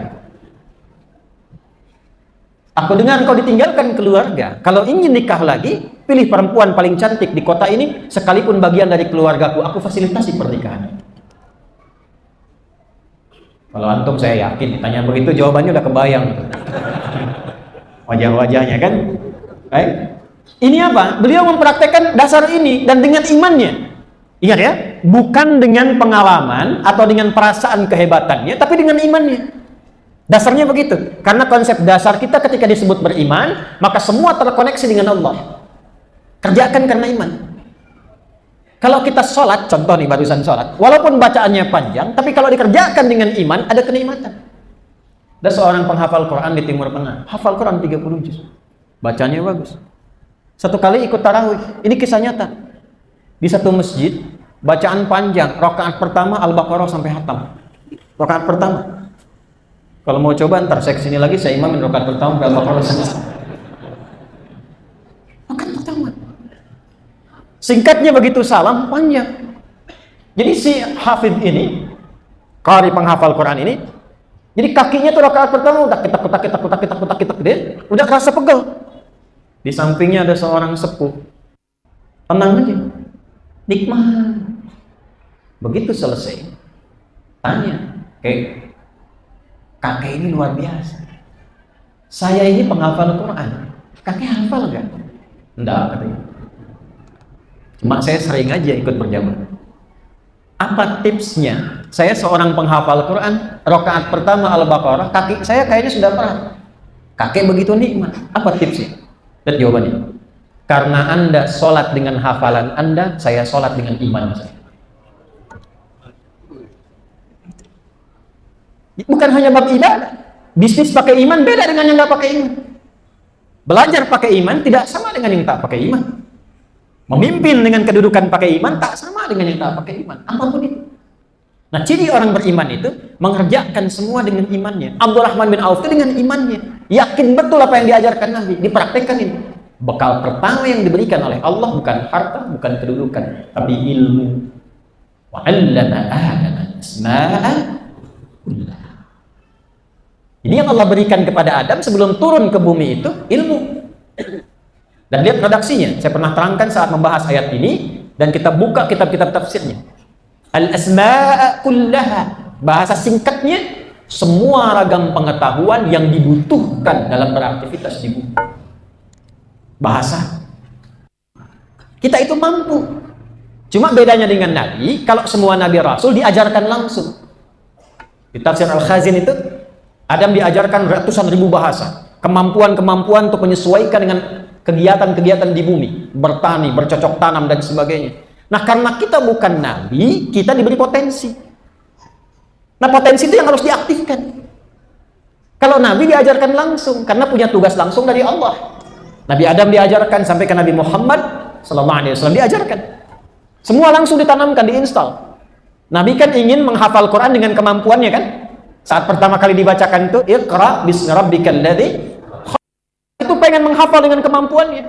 Aku dengar engkau ditinggalkan keluarga. Kalau ingin nikah lagi, pilih perempuan paling cantik di kota ini, sekalipun bagian dari keluargaku, aku fasilitasi pernikahan. Kalau antum saya yakin ditanya begitu jawabannya udah kebayang. Wajah-wajahnya kan. Baik. Ini apa? Beliau mempraktekkan dasar ini dan dengan imannya. Ingat ya, bukan dengan pengalaman atau dengan perasaan kehebatannya, tapi dengan imannya. Dasarnya begitu. Karena konsep dasar kita ketika disebut beriman, maka semua terkoneksi dengan Allah. Kerjakan karena iman. Kalau kita sholat, contoh nih barusan sholat, walaupun bacaannya panjang, tapi kalau dikerjakan dengan iman, ada kenikmatan. Ada seorang penghafal Quran di Timur Tengah, hafal Quran 30 juz, bacanya bagus. Satu kali ikut tarawih, ini kisah nyata. Di satu masjid, bacaan panjang, rakaat pertama Al-Baqarah sampai hatam. Rakaat pertama. Kalau mau coba ntar saya kesini lagi, saya imamin rakaat pertama Al-Baqarah selesai. Rakaat pertama. Singkatnya begitu salam, panjang. Jadi si hafidh ini, qari penghafal Quran ini, jadi kakinya tuh rakaat pertama udah ketak dia, udah kerasa pegel. Di sampingnya ada seorang sepuh. Tenang aja. Nikmat. Begitu selesai, tanya, kakek ini luar biasa. Saya ini penghafal Quran. Kakek hafal nggak? Enggak, katanya. Cuma saya sering aja ikut berjamaah. Apa tipsnya? Saya seorang penghafal Quran, rakaat pertama Al-Baqarah, kaki saya kayaknya sudah berat. Kakek begitu nikmat. Apa tipsnya? Dan jawabannya, karena Anda sholat dengan hafalan Anda, saya sholat dengan iman saya. Bukan hanya bab ibadah, bisnis pakai iman beda dengan yang nggak pakai iman. Belajar pakai iman tidak sama dengan yang tak pakai iman. Memimpin dengan kedudukan pakai iman tak sama dengan yang tak pakai iman. Apapun itu. Nah, ciri orang beriman itu mengerjakan semua dengan imannya. Abdurrahman bin Auf itu dengan imannya, yakin betul apa yang diajarkan Nabi, dipraktekkan ini. Bekal pertama yang diberikan oleh Allah bukan harta, bukan kedudukan, tapi ilmu. Wa 'allama Adama al-asma'a kullaha. Ini yang Allah berikan kepada Adam sebelum turun ke bumi itu ilmu. Dan lihat redaksinya, saya pernah terangkan saat membahas ayat ini, dan kita buka kitab-kitab tafsirnya. Al-asma'a kullaha, bahasa singkatnya semua ragam pengetahuan yang dibutuhkan dalam beraktivitas di bumi. Bahasa kita itu mampu. Cuma bedanya dengan Nabi, kalau semua Nabi Rasul diajarkan langsung. Di tafsir Al-Khazin itu Adam diajarkan ratusan ribu bahasa, kemampuan-kemampuan untuk menyesuaikan dengan kegiatan-kegiatan di bumi, bertani, bercocok tanam dan sebagainya. Nah, karena kita bukan Nabi, kita diberi potensi. Nah, potensi itu yang harus diaktifkan. Kalau Nabi diajarkan langsung, karena punya tugas langsung dari Allah. Nabi Adam diajarkan sampai ke Nabi Muhammad SAW diajarkan. Semua langsung ditanamkan, diinstal. Nabi kan ingin menghafal Quran dengan kemampuannya kan? Saat pertama kali dibacakan itu, Iqra bismi rabbikal ladzi khalaq, itu pengen menghafal dengan kemampuannya.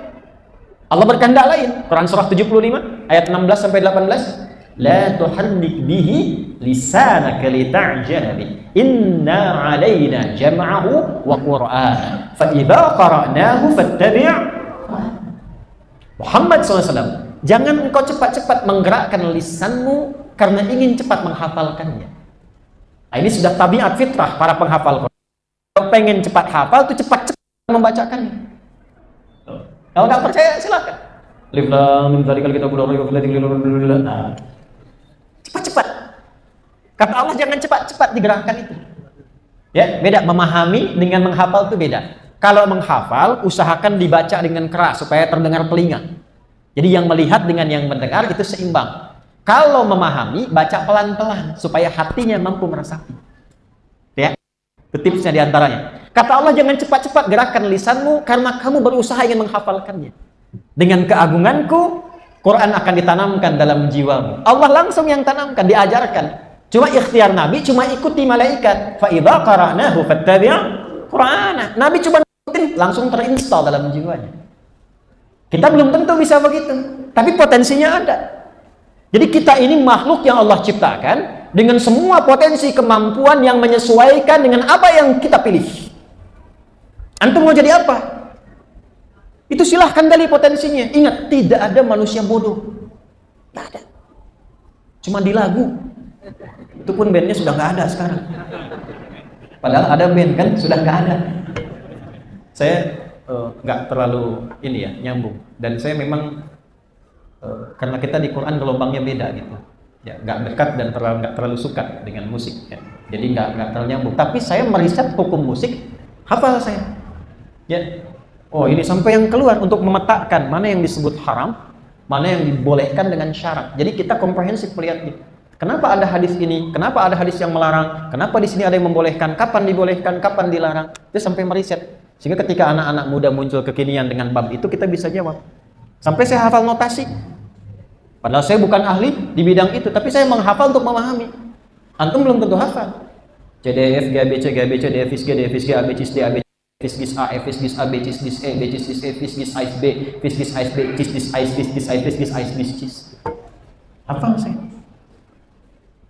Allah berkehendak lain. Quran surah 75 ayat 16 sampai 18. La tuharrik bihi lisanaka lita'jala bi. Inna 'alaina jam'ahu wa qur'ana. Fa idza qara'nahu fattabi' Muhammad SAW. Jangan engkau cepat-cepat menggerakkan lisanmu karena ingin cepat menghafalkannya. Nah, ini sudah tabiat fitrah para penghafal Quran. Kalau pengen cepat hafal tuh cepat-cepat membacakannya. Kalau nggak percaya silakan. Alif lam mim dzalikal kitabul la raiba fihi. Cepat-cepat. Kata Allah jangan cepat-cepat digerakkan itu. Ya, beda memahami dengan menghafal itu beda. Kalau menghafal usahakan dibaca dengan keras supaya terdengar telinga. Jadi yang melihat dengan yang mendengar itu seimbang. Kalau memahami, baca pelan-pelan supaya hatinya mampu merasakan. Ya, itu tipsnya diantaranya. Kata Allah jangan cepat-cepat gerakan lisanmu karena kamu berusaha ingin menghafalkannya. Dengan keagunganku, Quran akan ditanamkan dalam jiwamu. Allah langsung yang tanamkan, diajarkan. Cuma ikhtiar Nabi, cuma ikuti malaikat. Fa idza qara'nahu fattabi' Qur'ana. Nabi cuma ikutin, langsung terinstall dalam jiwanya. Kita belum tentu bisa begitu, tapi potensinya ada. Jadi kita ini makhluk yang Allah ciptakan dengan semua potensi kemampuan yang menyesuaikan dengan apa yang kita pilih. Antum mau jadi apa? Itu silahkan gali potensinya. Ingat, tidak ada manusia bodoh. Tidak ada. Cuma di lagu. Itu pun bandnya sudah nggak ada sekarang. Padahal ada band kan, sudah nggak ada. Saya nggak terlalu ini ya, nyambung. Dan saya memang karena kita di Quran gelombangnya beda gitu, ya nggak dekat dan nggak terlalu suka dengan musik, ya. Jadi nggak terlalu nyambung. Tapi saya meriset hukum musik, hafal saya, ya. Oh ini sampai yang keluar untuk memetakan mana yang disebut haram, mana yang dibolehkan dengan syarat. Jadi kita komprehensif melihat gitu. Kenapa ada hadis ini? Kenapa ada hadis yang melarang? Kenapa di sini ada yang membolehkan? Kapan dibolehkan? Kapan dilarang? Itu sampai meriset. Sehingga ketika anak-anak muda muncul kekinian dengan bab itu kita bisa jawab. Sampai saya hafal notasi. Padahal saya bukan ahli di bidang itu, tapi saya menghafal untuk memahami. Antum belum tentu hafal. C D E F G A B C G A B C D F G D F G A B C D A B C. Fisgis A, Fisgis A, B, Cisdis E, B, Cisdis E, Fisgis Ais B, Fisgis Ais B, Cisdis Ais, Fisgis Ais, Fisgis Ais, Fisgis. Hafal saya.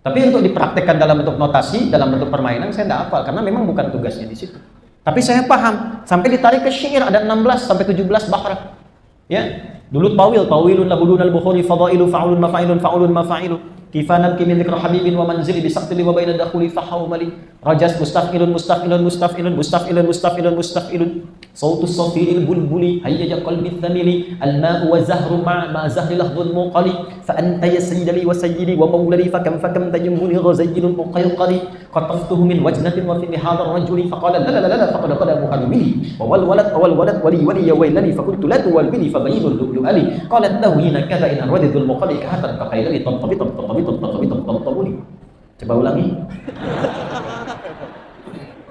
Tapi untuk dipraktekkan dalam bentuk notasi, dalam bentuk permainan, saya tidak hafal, karena memang bukan tugasnya di situ. Tapi saya paham, sampai ditarik ke syair, ada 16 sampai 17 bahrah. Ya, dulu tawilun lahudun al-bukhuri, fadailu, fa'ulun, mafa'ilun, fa'ulun, mafa'ilu. Kifanan kimin dzikra habibin wa manzili bisaqtili wa baina dakhuli fahawmali rajas mustafilun mustafilun mustafilun mustafilun mustafilun mustafilun sautus safiril bulbuli hayya qalbi thamili al-ma'u wa zahru ma zahri lahdun muqali fa anta yasridali wa sayyidi wa mawlali fa kam tajimbuni ghazayyinun muqayqali qataftuhu min wajnatin wa fi hadha ar-rajuli fa qala la faqad qadamu hadwili wa wal walad wali ya waylani fa qultu la tuwalbini fa bayyinul lu'ali qalat lahu hina kadha in arwadul muqali ka hatta faqailali tantabi coba ulangi.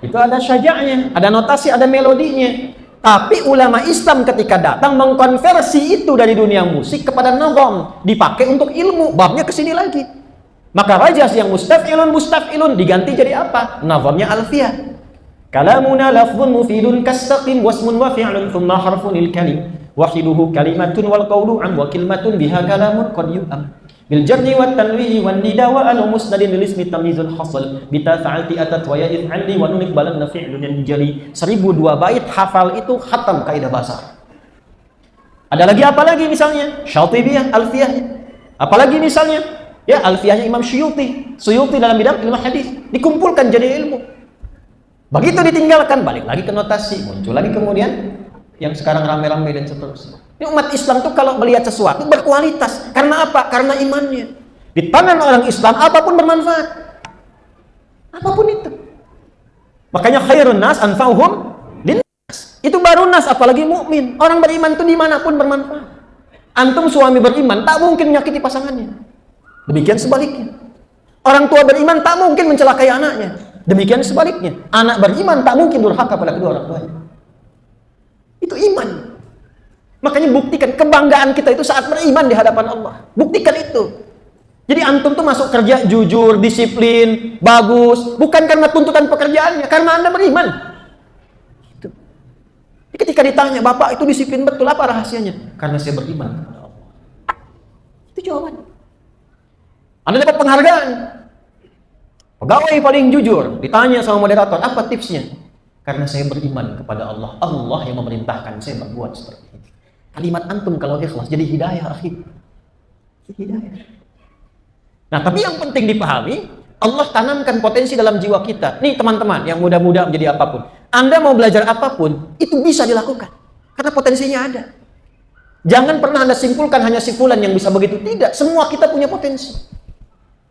Itu ada syajaknya, ada notasi, ada melodinya. Tapi ulama Islam ketika datang mengkonversi itu dari dunia musik kepada nazam, dipakai untuk ilmu. Babnya kesini lagi. Maka rajas yang mustaf'ilun diganti jadi apa? Nazamnya alfiyah. Kalamuna lafzun mufidun kastaqim wasmun wa fi'lun thumma harfunil kalim wahiduhu kalimatun wal qawlu am wa kalimatun biha kalamun qad yu'am bil jarri wat tanwi'i wan nida wa al musnadin lil ismi tamyizun hasal bi tafa'alti atat wa ya'id 'anni wa nunik balanna fi'lun yanjali. 1002 bait hafal itu khatam kaidah bahasa. Ada lagi apa lagi misalnya? Syatibiyah alfiyahnya. Apalagi misalnya? Ya alfiyahnya Imam Suyuti dalam bidang ilmu hadis dikumpulkan jadi ilmu. Begitu ditinggalkan balik lagi ke notasi, muncul lagi kemudian yang sekarang rame-rame dan seterusnya. Ini umat Islam tuh kalau melihat sesuatu berkualitas. Karena apa? Karena imannya. Di tangan orang Islam apapun bermanfaat. Apapun itu. Makanya khairun nas anfa'uhum linnas. Itu baru nas, apalagi mukmin. Orang beriman tuh dimanapun bermanfaat. Antum suami beriman tak mungkin menyakiti pasangannya. Demikian sebaliknya. Orang tua beriman tak mungkin mencelakai anaknya. Demikian sebaliknya. Anak beriman tak mungkin durhaka pada kedua orang tuanya. Itu iman. Makanya buktikan kebanggaan kita itu saat beriman di hadapan Allah. Buktikan itu. Jadi antum tuh masuk kerja jujur, disiplin, bagus, bukan karena tuntutan pekerjaannya, karena Anda beriman. Itu. Ketika ditanya, Bapak itu disiplin betul, apa rahasianya? Karena saya beriman kepada Allah. Itu jawaban. Anda dapat penghargaan. Pegawai paling jujur, ditanya sama moderator, apa tipsnya? Karena saya beriman kepada Allah. Allah yang memerintahkan saya berbuat seperti ini. Kalimat antum kalau ikhlas jadi hidayah, akhi. Hidayah. Nah, tapi yang penting dipahami, Allah tanamkan potensi dalam jiwa kita. Nih teman-teman yang muda-muda menjadi apapun. Anda mau belajar apapun, itu bisa dilakukan. Karena potensinya ada. Jangan pernah Anda simpulkan hanya si fulan yang bisa begitu. Tidak, semua kita punya potensi.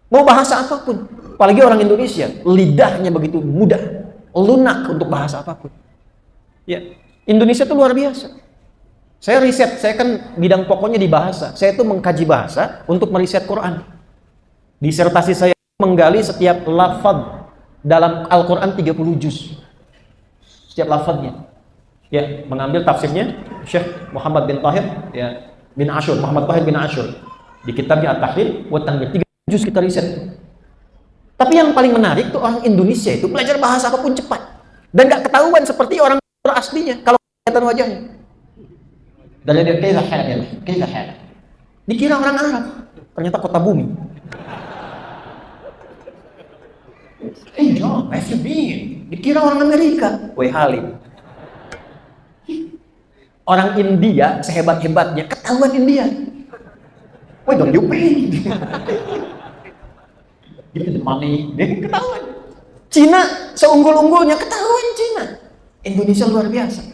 Mau bahasa apapun. Apalagi orang Indonesia, lidahnya begitu mudah, lunak untuk bahasa apapun. Ya, Indonesia itu luar biasa. Saya riset, saya kan bidang pokoknya di bahasa. Saya itu mengkaji bahasa untuk meriset Quran. Disertasi saya menggali setiap lafaz dalam Al-Quran 30 juz. Setiap lafaznya. Ya, mengambil tafsirnya Syekh Muhammad bin Tahir, ya, bin Ashur, Muhammad Tahir bin Ashur. Di kitabnya At-Tahrir wa Tanwir 30 juz kita riset. Tapi yang paling menarik tuh orang Indonesia itu belajar bahasa apapun cepat. Dan gak ketahuan seperti orang aslinya kalau kelihatan wajahnya. Dan dia kaifa hal. Dikira orang Arab, ternyata kota bumi. Hey John, where have you been? Dikira orang Amerika. Woi Halim. Orang India sehebat-hebatnya ketahuan India. Why don't you pay? Give the money. Ketahuan. Cina seunggul-unggulnya ketahuan Cina. Indonesia luar biasa.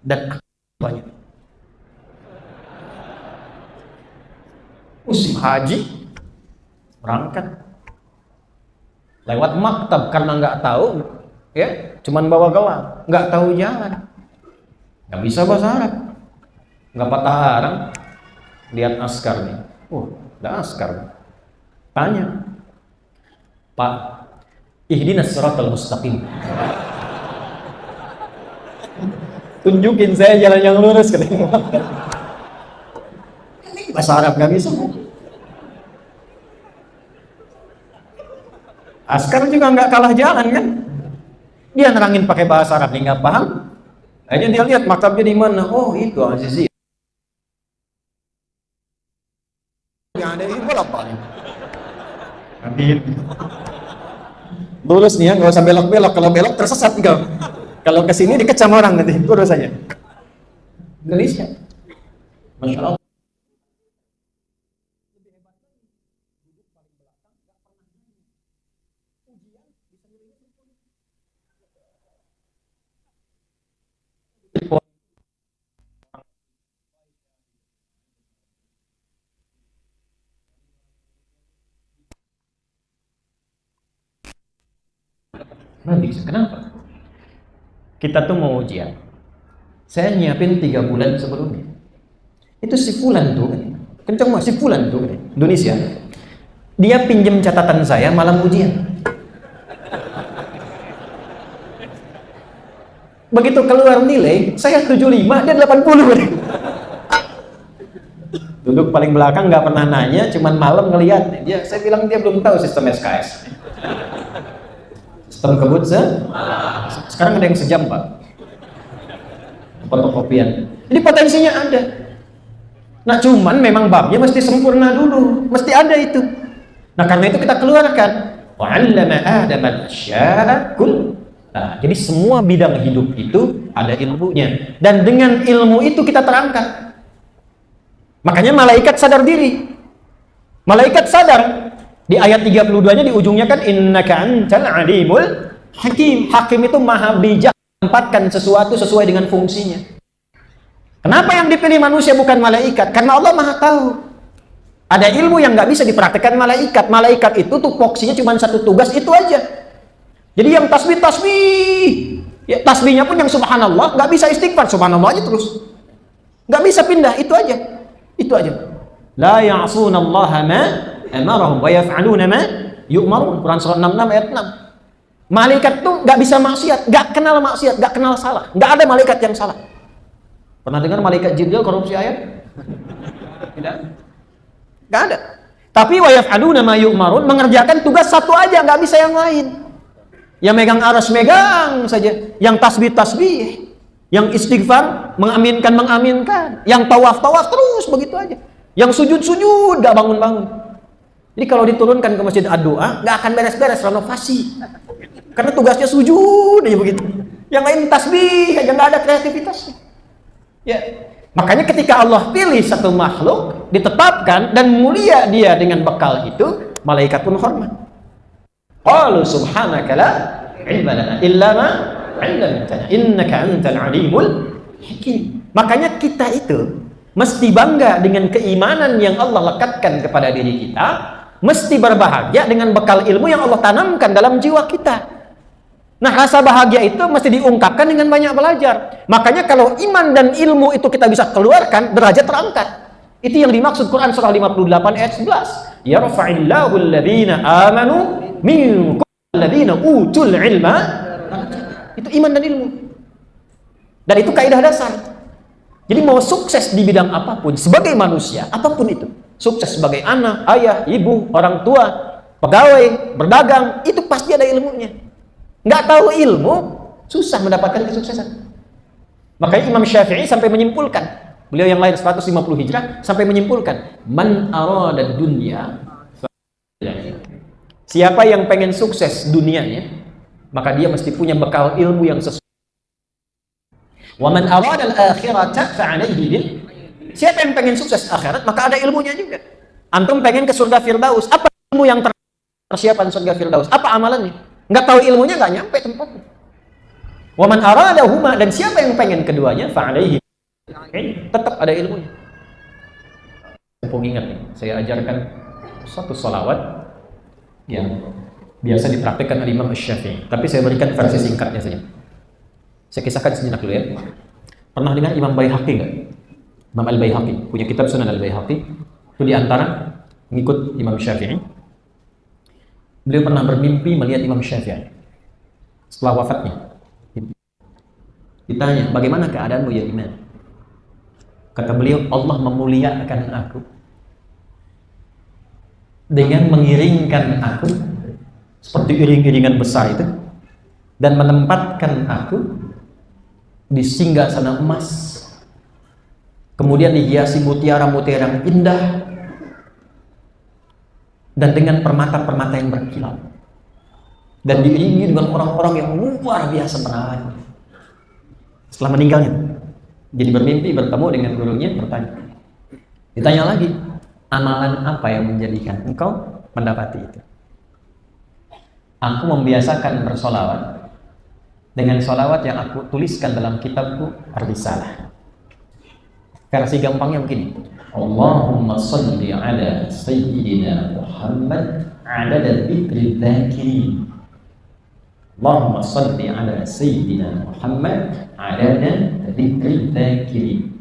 Dan banyak. Musim haji berangkat lewat maktab karena nggak tahu, ya, cuman bawa gelang, nggak tahu jalan, nggak bisa bahasa Arab, nggak patah arang, lihat askar nih, ada askar, tanya, Pak, ihdinas siratal mustaqim, tunjukin saya jalan yang lurus, katanya. Bahasa Arab nggak bisa. Askar juga nggak kalah jalan kan? Dia nerangin pakai bahasa Arab, dia nggak paham. Akhirnya dia lihat maktabnya di mana. Oh, itu Azizi. Yang ada di apa nih? Amin. Lulus nih ya, nggak usah belok-belok. Kalau belok tersesat enggak. Kalau kesini dikecam orang nanti, itu dosanya. Indonesia. Masya Allah. Nah, bisa. Kenapa? Kita tuh mau ujian. Saya nyiapin 3 bulan sebelumnya. Itu si Fulan tuh, kenceng banget si Fulan tuh, Indonesia. Dia pinjem catatan saya malam ujian. Begitu keluar nilai, saya 75, dia 80. Duduk paling belakang, nggak pernah nanya, cuman malam ngeliat. Dia, saya bilang dia belum tahu sistem SKS. Sistem kebut sekarang ada yang sejam, Pak. Fotokopian. Jadi potensinya ada. Nah, cuman memang babnya mesti sempurna dulu, mesti ada itu. Nah, karena itu kita keluarkan. Wa'allama Adam al-asya'a kull. Nah, jadi semua bidang hidup itu ada ilmunya. Dan dengan ilmu itu kita terangkat. Makanya malaikat sadar diri. Malaikat sadar. Di ayat 32-nya di ujungnya kan innaka antal alimul hakim. Hakim itu maha bijak, menempatkan sesuatu sesuai dengan fungsinya. Kenapa yang dipilih manusia bukan malaikat? Karena Allah maha tahu. Ada ilmu yang nggak bisa dipraktekkan malaikat. Malaikat itu tupoksinya cuma satu tugas, itu aja. Jadi yang tasbih, ya, tasbihnya pun yang subhanallah, nggak bisa istighfar, subhanallah aja terus. Nggak bisa pindah, itu aja. Itu aja. La ya'sunallaha ma amarahum wa yaf'aluna ma yu'marun. Quran surah 66 ayat 6. Malaikat tuh nggak bisa maksiat, nggak kenal maksiat, nggak kenal salah. Nggak ada malaikat yang salah. Pernah dengar malaikat Jibril korupsi ayat? Tidak. Nggak ada. Tapi wa yaf'aluna ma yu'marun, mengerjakan tugas satu aja, nggak bisa yang lain. Yang megang aras megang saja, yang tasbih, yang istighfar mengaminkan, yang tawaf terus begitu aja. Yang sujud gak bangun-bangun. Jadi kalau diturunkan ke masjid ad-doa, gak akan beres-beres renovasi. Karena tugasnya sujud aja begitu. Yang lain tasbih aja, gak ada kreativitasnya. Ya. Makanya ketika Allah pilih satu makhluk, ditetapkan dan mulia dia dengan bekal itu, malaikat pun hormat. Qalu subhanaka la ilma lana illa ma 'allamtana innaka antal alimul hakim. Makanya kita itu mesti bangga dengan keimanan yang Allah lekatkan kepada diri kita, mesti berbahagia dengan bekal ilmu yang Allah tanamkan dalam jiwa kita. Nah, rasa bahagia itu mesti diungkapkan dengan banyak belajar. Makanya kalau iman dan ilmu itu kita bisa keluarkan, derajat terangkat. Itu yang dimaksud Quran surah 58 ayat 11. Yarfa'illahu alladhina amanu minkum alladhina utul ilma. Itu iman dan ilmu. Dan itu kaidah dasar. Jadi mau sukses di bidang apapun, sebagai manusia, apapun itu. Sukses sebagai anak, ayah, ibu, orang tua, pegawai, berdagang, itu pasti ada ilmunya. Nggak tahu ilmu, susah mendapatkan kesuksesan. Makanya Imam Syafi'i sampai menyimpulkan, beliau yang lahir 150 Hijrah, sampai menyimpulkan, man arada dunya, siapa yang pengen sukses dunianya, maka dia mesti punya bekal ilmu yang sesuai. Wa man arada al-akhirata fa'alayhi bil. Siapa yang pengen sukses akhirat, maka ada ilmunya juga. Antum pengen ke surga Firdaus, apa ilmu yang persiapan surga Firdaus? Apa amalannya? Nggak tahu ilmunya, nggak nyampe tempatnya. Wa man arada huma, dan siapa yang pengen keduanya, fa'alayhi, tetap ada ilmunya. Mumpung ingat nih, saya ajarkan satu salawat yang biasa dipraktikkan oleh Imam Syafi'i, tapi saya berikan versi singkatnya saja. Saya kisahkan sejenak dulu ya. Pernah dengar Imam Baihaqi nggak? Imam Al-Baihaqi punya kitab Sunan Al-Baihaqi. Itu diantara mengikut Imam Syafi'i. Beliau pernah bermimpi melihat Imam Syafi'i setelah wafatnya. Ditanya, bagaimana keadaanmu ya Imam? Kata beliau, Allah memuliakan aku dengan mengiringkan aku seperti iring-iringan besar itu, dan menempatkan aku di singgasana emas, kemudian dihiasi mutiara-mutiara yang indah, dan dengan permata-permata yang berkilau, dan diiringi dengan orang-orang yang luar biasa menawan. Setelah meninggalnya, jadi bermimpi bertemu dengan gurunya, ditanya lagi, amalan apa yang menjadikan engkau mendapati itu? Aku membiasakan bersolawat dengan solawat yang aku tuliskan dalam kitabku Ar-Risalah. Versi gampangnya begini: Allahumma salli ala Sayyidina Muhammad adada dzikri dzakirin. Allahumma salli ala Sayyidina Muhammad adada dzikri dzakirin.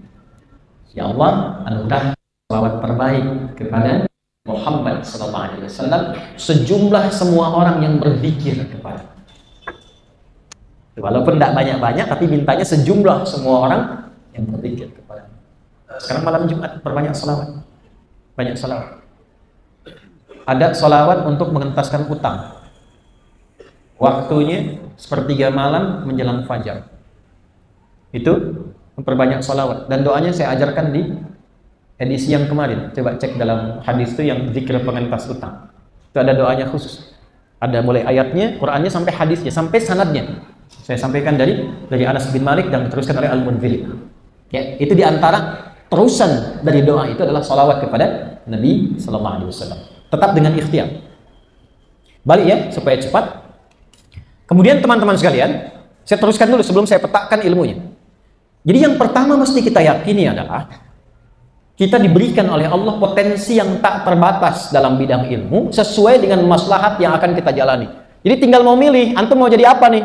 Ya Allah, anugerah salawat terbaik kepada Muhammad sallallahu alaihi wasallam sejumlah semua orang yang berzikir kepada. Walaupun tidak banyak-banyak, tapi mintanya sejumlah semua orang yang berzikir kepada. Sekarang malam Jumat perbanyak salawat. Banyak salawat. Ada salawat untuk mengentaskan utang. Waktunya sepertiga malam menjelang fajar. Itu memperbanyak salawat. Dan doanya saya ajarkan di edisi yang kemarin. Coba cek dalam hadis itu yang zikir pengentas utang. Itu ada doanya khusus. Ada mulai ayatnya, Qur'annya sampai hadisnya, sampai sanadnya. Saya sampaikan dari Anas bin Malik dan diteruskan oleh Al-Munziri. Ya, itu diantara terusan dari doa itu adalah salawat kepada Nabi Sallallahu Alaihi Wasallam. Tetap dengan ikhtiar. Balik ya supaya cepat. Kemudian teman-teman sekalian, saya teruskan dulu sebelum saya petakan ilmunya. Jadi yang pertama mesti kita yakini adalah kita diberikan oleh Allah potensi yang tak terbatas dalam bidang ilmu sesuai dengan maslahat yang akan kita jalani. Jadi tinggal mau milih, antum mau jadi apa nih?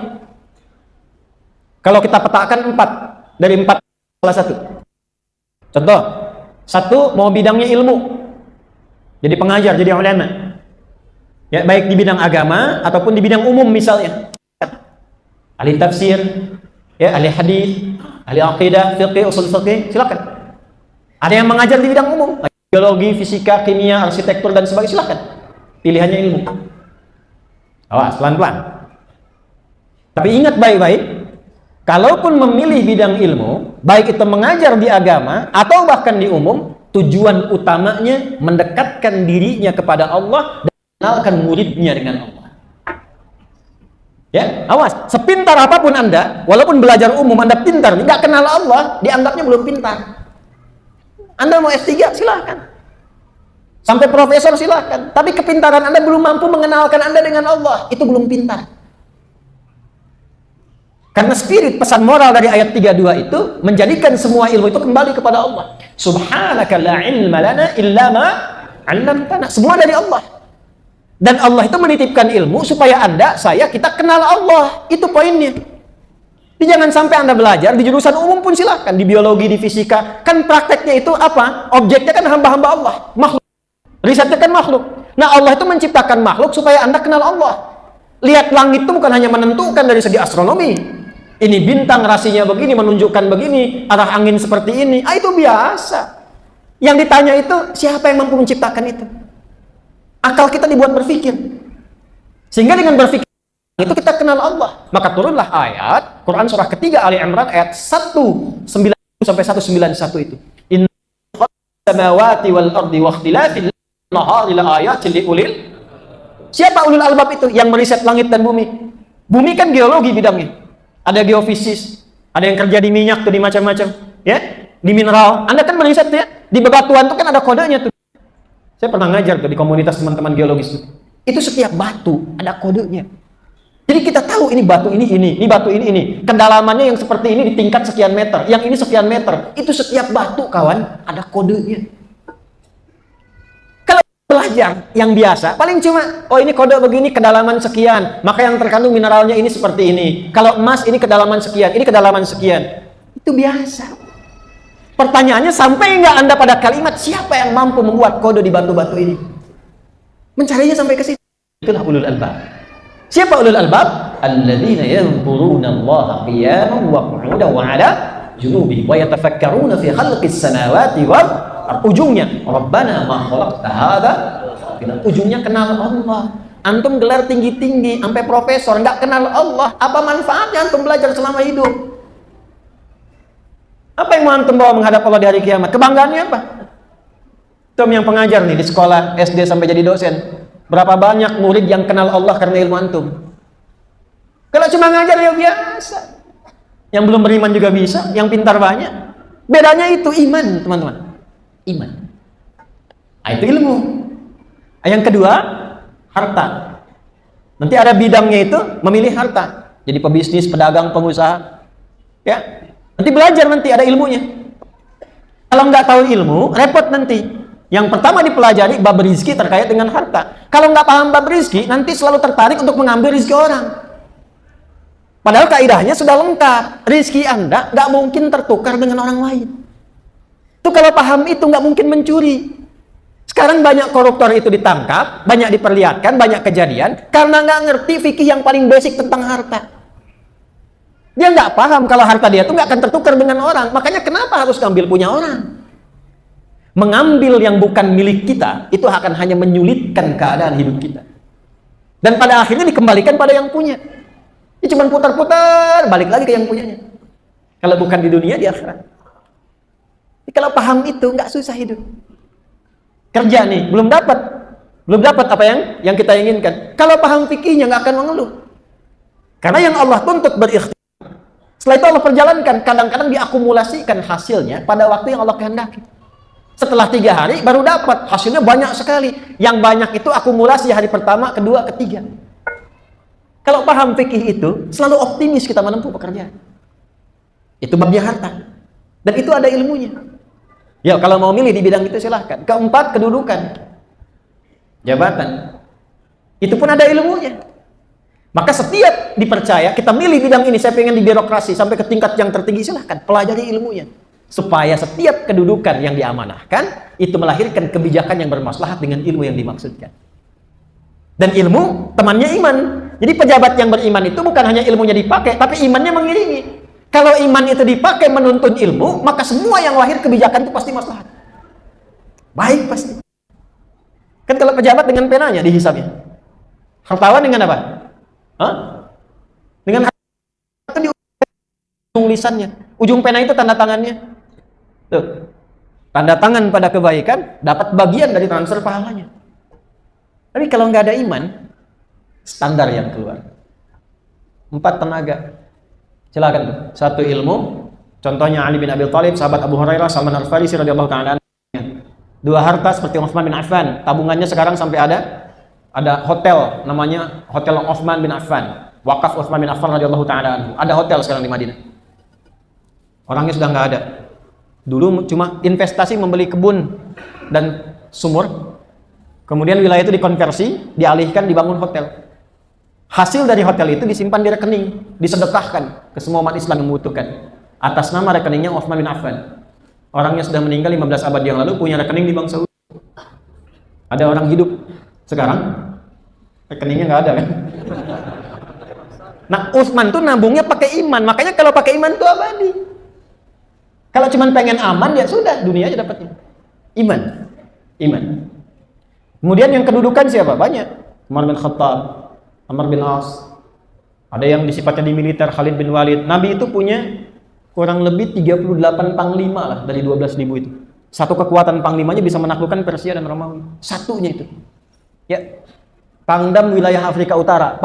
Kalau kita petakan 4, dari 4 salah satu. Contoh, 1 mau bidangnya ilmu. Jadi pengajar, jadi ulama. Ya, baik di bidang agama ataupun di bidang umum misalnya. Ahli tafsir, ya, ahli hadis, ahli aqidah, fiqh, usul fiqh, silakan. Ada yang mengajar di bidang umum, biologi, fisika, kimia, arsitektur dan sebagainya, silakan. Pilihannya ilmu. Awas, pelan-pelan. Tapi ingat baik-baik, kalaupun memilih bidang ilmu, baik itu mengajar di agama atau bahkan di umum, tujuan utamanya mendekatkan dirinya kepada Allah dan mengenalkan muridnya dengan Allah. Ya, awas, sepintar apapun Anda, walaupun belajar umum Anda pintar, nggak kenal Allah, dianggapnya belum pintar. Anda mau S3, silahkan. Sampai profesor, silahkan. Tapi kepintaran Anda belum mampu mengenalkan Anda dengan Allah, itu belum pintar. Karena spirit pesan moral dari ayat 32 itu menjadikan semua ilmu itu kembali kepada Allah. Subhanaka la ilma lana illa ma 'allamtana. Semua dari Allah. Dan Allah itu menitipkan ilmu supaya Anda, saya, kita kenal Allah. Itu poinnya. Jadi jangan sampai Anda belajar di jurusan umum pun silahkan, di biologi, di fisika. Kan prakteknya itu apa? Objeknya kan hamba-hamba Allah, makhluk. Risetnya kan makhluk. Nah, Allah itu menciptakan makhluk supaya Anda kenal Allah. Lihat langit itu bukan hanya menentukan dari segi astronomi. Ini bintang rasinya begini, menunjukkan begini, arah angin seperti ini. Itu biasa. Yang ditanya itu, siapa yang mampu menciptakan itu? Akal kita dibuat berpikir. Sehingga dengan berpikir itu kita kenal Allah. Maka turunlah ayat Quran surah ketiga Ali Imran ayat 190 sampai 191 itu. Inna samawati wal ardi wa ikhtilafil nahari la ayatin liulil. Siapa ulul albab itu yang meriset langit dan bumi? Bumi kan geologi bidangnya. Ada geofisis, ada yang kerja di minyak tuh, di macam-macam, ya, di mineral. Anda kan meriset ya, di bebatuan tuh kan ada kodenya tuh. Saya pernah ngajar tuh di komunitas teman-teman geologis tuh. Itu setiap batu ada kodenya. Jadi kita tahu ini batu ini batu ini. Kedalamannya yang seperti ini di tingkat sekian meter, yang ini sekian meter. Itu setiap batu, kawan, ada kodenya. Kalau belajar yang biasa, paling cuma, oh ini kode begini, kedalaman sekian, maka yang terkandung mineralnya ini seperti ini. Kalau emas ini kedalaman sekian, ini kedalaman sekian. Itu biasa. Pertanyaannya, sampai nggak Anda pada kalimat siapa yang mampu membuat kode di batu-batu ini? Mencarinya sampai ke situ. Itulah ulul albab. Siapa ulul albab? Alladzina yadhkuruna Allah qiyaman wa qu'udan wa 'ala junubihim wa yatafakkaruna fi khalqis samawati wal ardh. Ujungnya, Rabbana ma khalaqta hadza. Ujungnya kenal Allah. Antum gelar tinggi-tinggi sampai profesor, enggak kenal Allah, apa manfaatnya antum belajar selama hidup? Apa yang mau antum bawa menghadap Allah di hari kiamat? Kebanggaannya apa? Tom yang pengajar nih di sekolah SD sampai jadi dosen. Berapa banyak murid yang kenal Allah karena ilmu antum? Kalau cuma ngajar ya biasa. Yang belum beriman juga bisa, yang pintar banyak. Bedanya itu iman, teman-teman. Iman. Nah, itu ilmu. Yang kedua, harta. Nanti ada bidangnya itu memilih harta. Jadi pebisnis, pedagang, pengusaha. Ya. Nanti belajar, nanti ada ilmunya. Kalau nggak tahu ilmu, repot nanti. Yang pertama dipelajari bab rizki terkait dengan harta. Kalau nggak paham bab rizki, nanti selalu tertarik untuk mengambil rizki orang. Padahal kaidahnya sudah lengkap. Rizki Anda nggak mungkin tertukar dengan orang lain. Itu kalau paham itu nggak mungkin mencuri. Sekarang banyak koruptor itu ditangkap, banyak diperlihatkan, banyak kejadian karena nggak ngerti fikih yang paling basic tentang harta. Dia nggak paham kalau harta dia itu nggak akan tertukar dengan orang. Makanya kenapa harus ngambil punya orang? Mengambil yang bukan milik kita itu akan hanya menyulitkan keadaan hidup kita. Dan pada akhirnya dikembalikan pada yang punya. Ini cuma putar-putar, balik lagi ke yang punyanya. Kalau bukan di dunia, di akhirat. Jadi kalau paham itu nggak susah hidup. Kerja nih, belum dapat apa yang kita inginkan. Kalau paham fikihnya nggak akan mengeluh. Karena yang Allah tuntut berikhtiar. Setelah itu Allah perjalankan, kadang-kadang diakumulasikan hasilnya pada waktu yang Allah kehendaki. Setelah 3 hari baru dapat, hasilnya banyak sekali. Yang banyak itu akumulasi hari pertama, kedua, ketiga. Kalau paham fikih itu, selalu optimis kita menempuh pekerjaan. Itu babnya harta. Dan itu ada ilmunya. Ya, kalau mau milih di bidang itu silahkan. Keempat, kedudukan. Jabatan. Itu pun ada ilmunya. Maka setiap dipercaya, kita milih bidang ini, saya pengen di birokrasi, sampai ke tingkat yang tertinggi, silahkan. Pelajari ilmunya. Supaya setiap kedudukan yang diamanahkan, itu melahirkan kebijakan yang bermaslahat dengan ilmu yang dimaksudkan. Dan ilmu, temannya iman. Jadi pejabat yang beriman itu bukan hanya ilmunya dipakai, tapi imannya mengiringi. Kalau iman itu dipakai menuntun ilmu, maka semua yang lahir kebijakan itu pasti maslahat. Baik pasti. Kan kalau pejabat dengan penanya dihisabnya. Hartawan dengan apa? Hah? Dengan harta di ujung lisannya. Ujung pena itu tanda tangannya. Tuh. Tanda tangan pada kebaikan, dapat bagian dari transfer pahalanya. Tapi kalau nggak ada iman, standar yang keluar. 4 tenaga. Silakan tuh. 1 ilmu, contohnya Ali bin Abi Thalib, sahabat Abu Hurairah, Salman Al-Farisi radhiyallahu ta'ala. 2 harta seperti Utsman bin Affan, tabungannya sekarang sampai ada hotel namanya Hotel Utsman bin Affan, wakaf Utsman bin Affan radhiyallahu ta'ala. Ada hotel sekarang di Madinah. Orangnya sudah nggak ada. Dulu cuma investasi membeli kebun dan sumur. Kemudian wilayah itu dikonversi, dialihkan, dibangun hotel. Hasil dari hotel itu disimpan di rekening, disedekahkan ke semua umat Islam yang membutuhkan. Atas nama rekeningnya Utsman bin Affan. Orangnya sudah meninggal 15 abad yang lalu, punya rekening di Bank Saudi. Ada orang hidup sekarang, rekeningnya nggak ada kan? Nah, Utsman tuh nabungnya pakai iman. Makanya kalau pakai iman tuh abadi. Kalau cuma pengen aman, ya sudah, dunia aja dapatnya. Iman. Kemudian yang kedudukan siapa? Banyak. Umar bin Khattab, Amr bin As. Ada yang disifatnya di militer, Khalid bin Walid. Nabi itu punya kurang lebih 38 panglima lah dari 12.000 itu. Satu kekuatan panglimanya bisa menaklukkan Persia dan Romawi. Satunya itu. Ya. Pangdam wilayah Afrika Utara.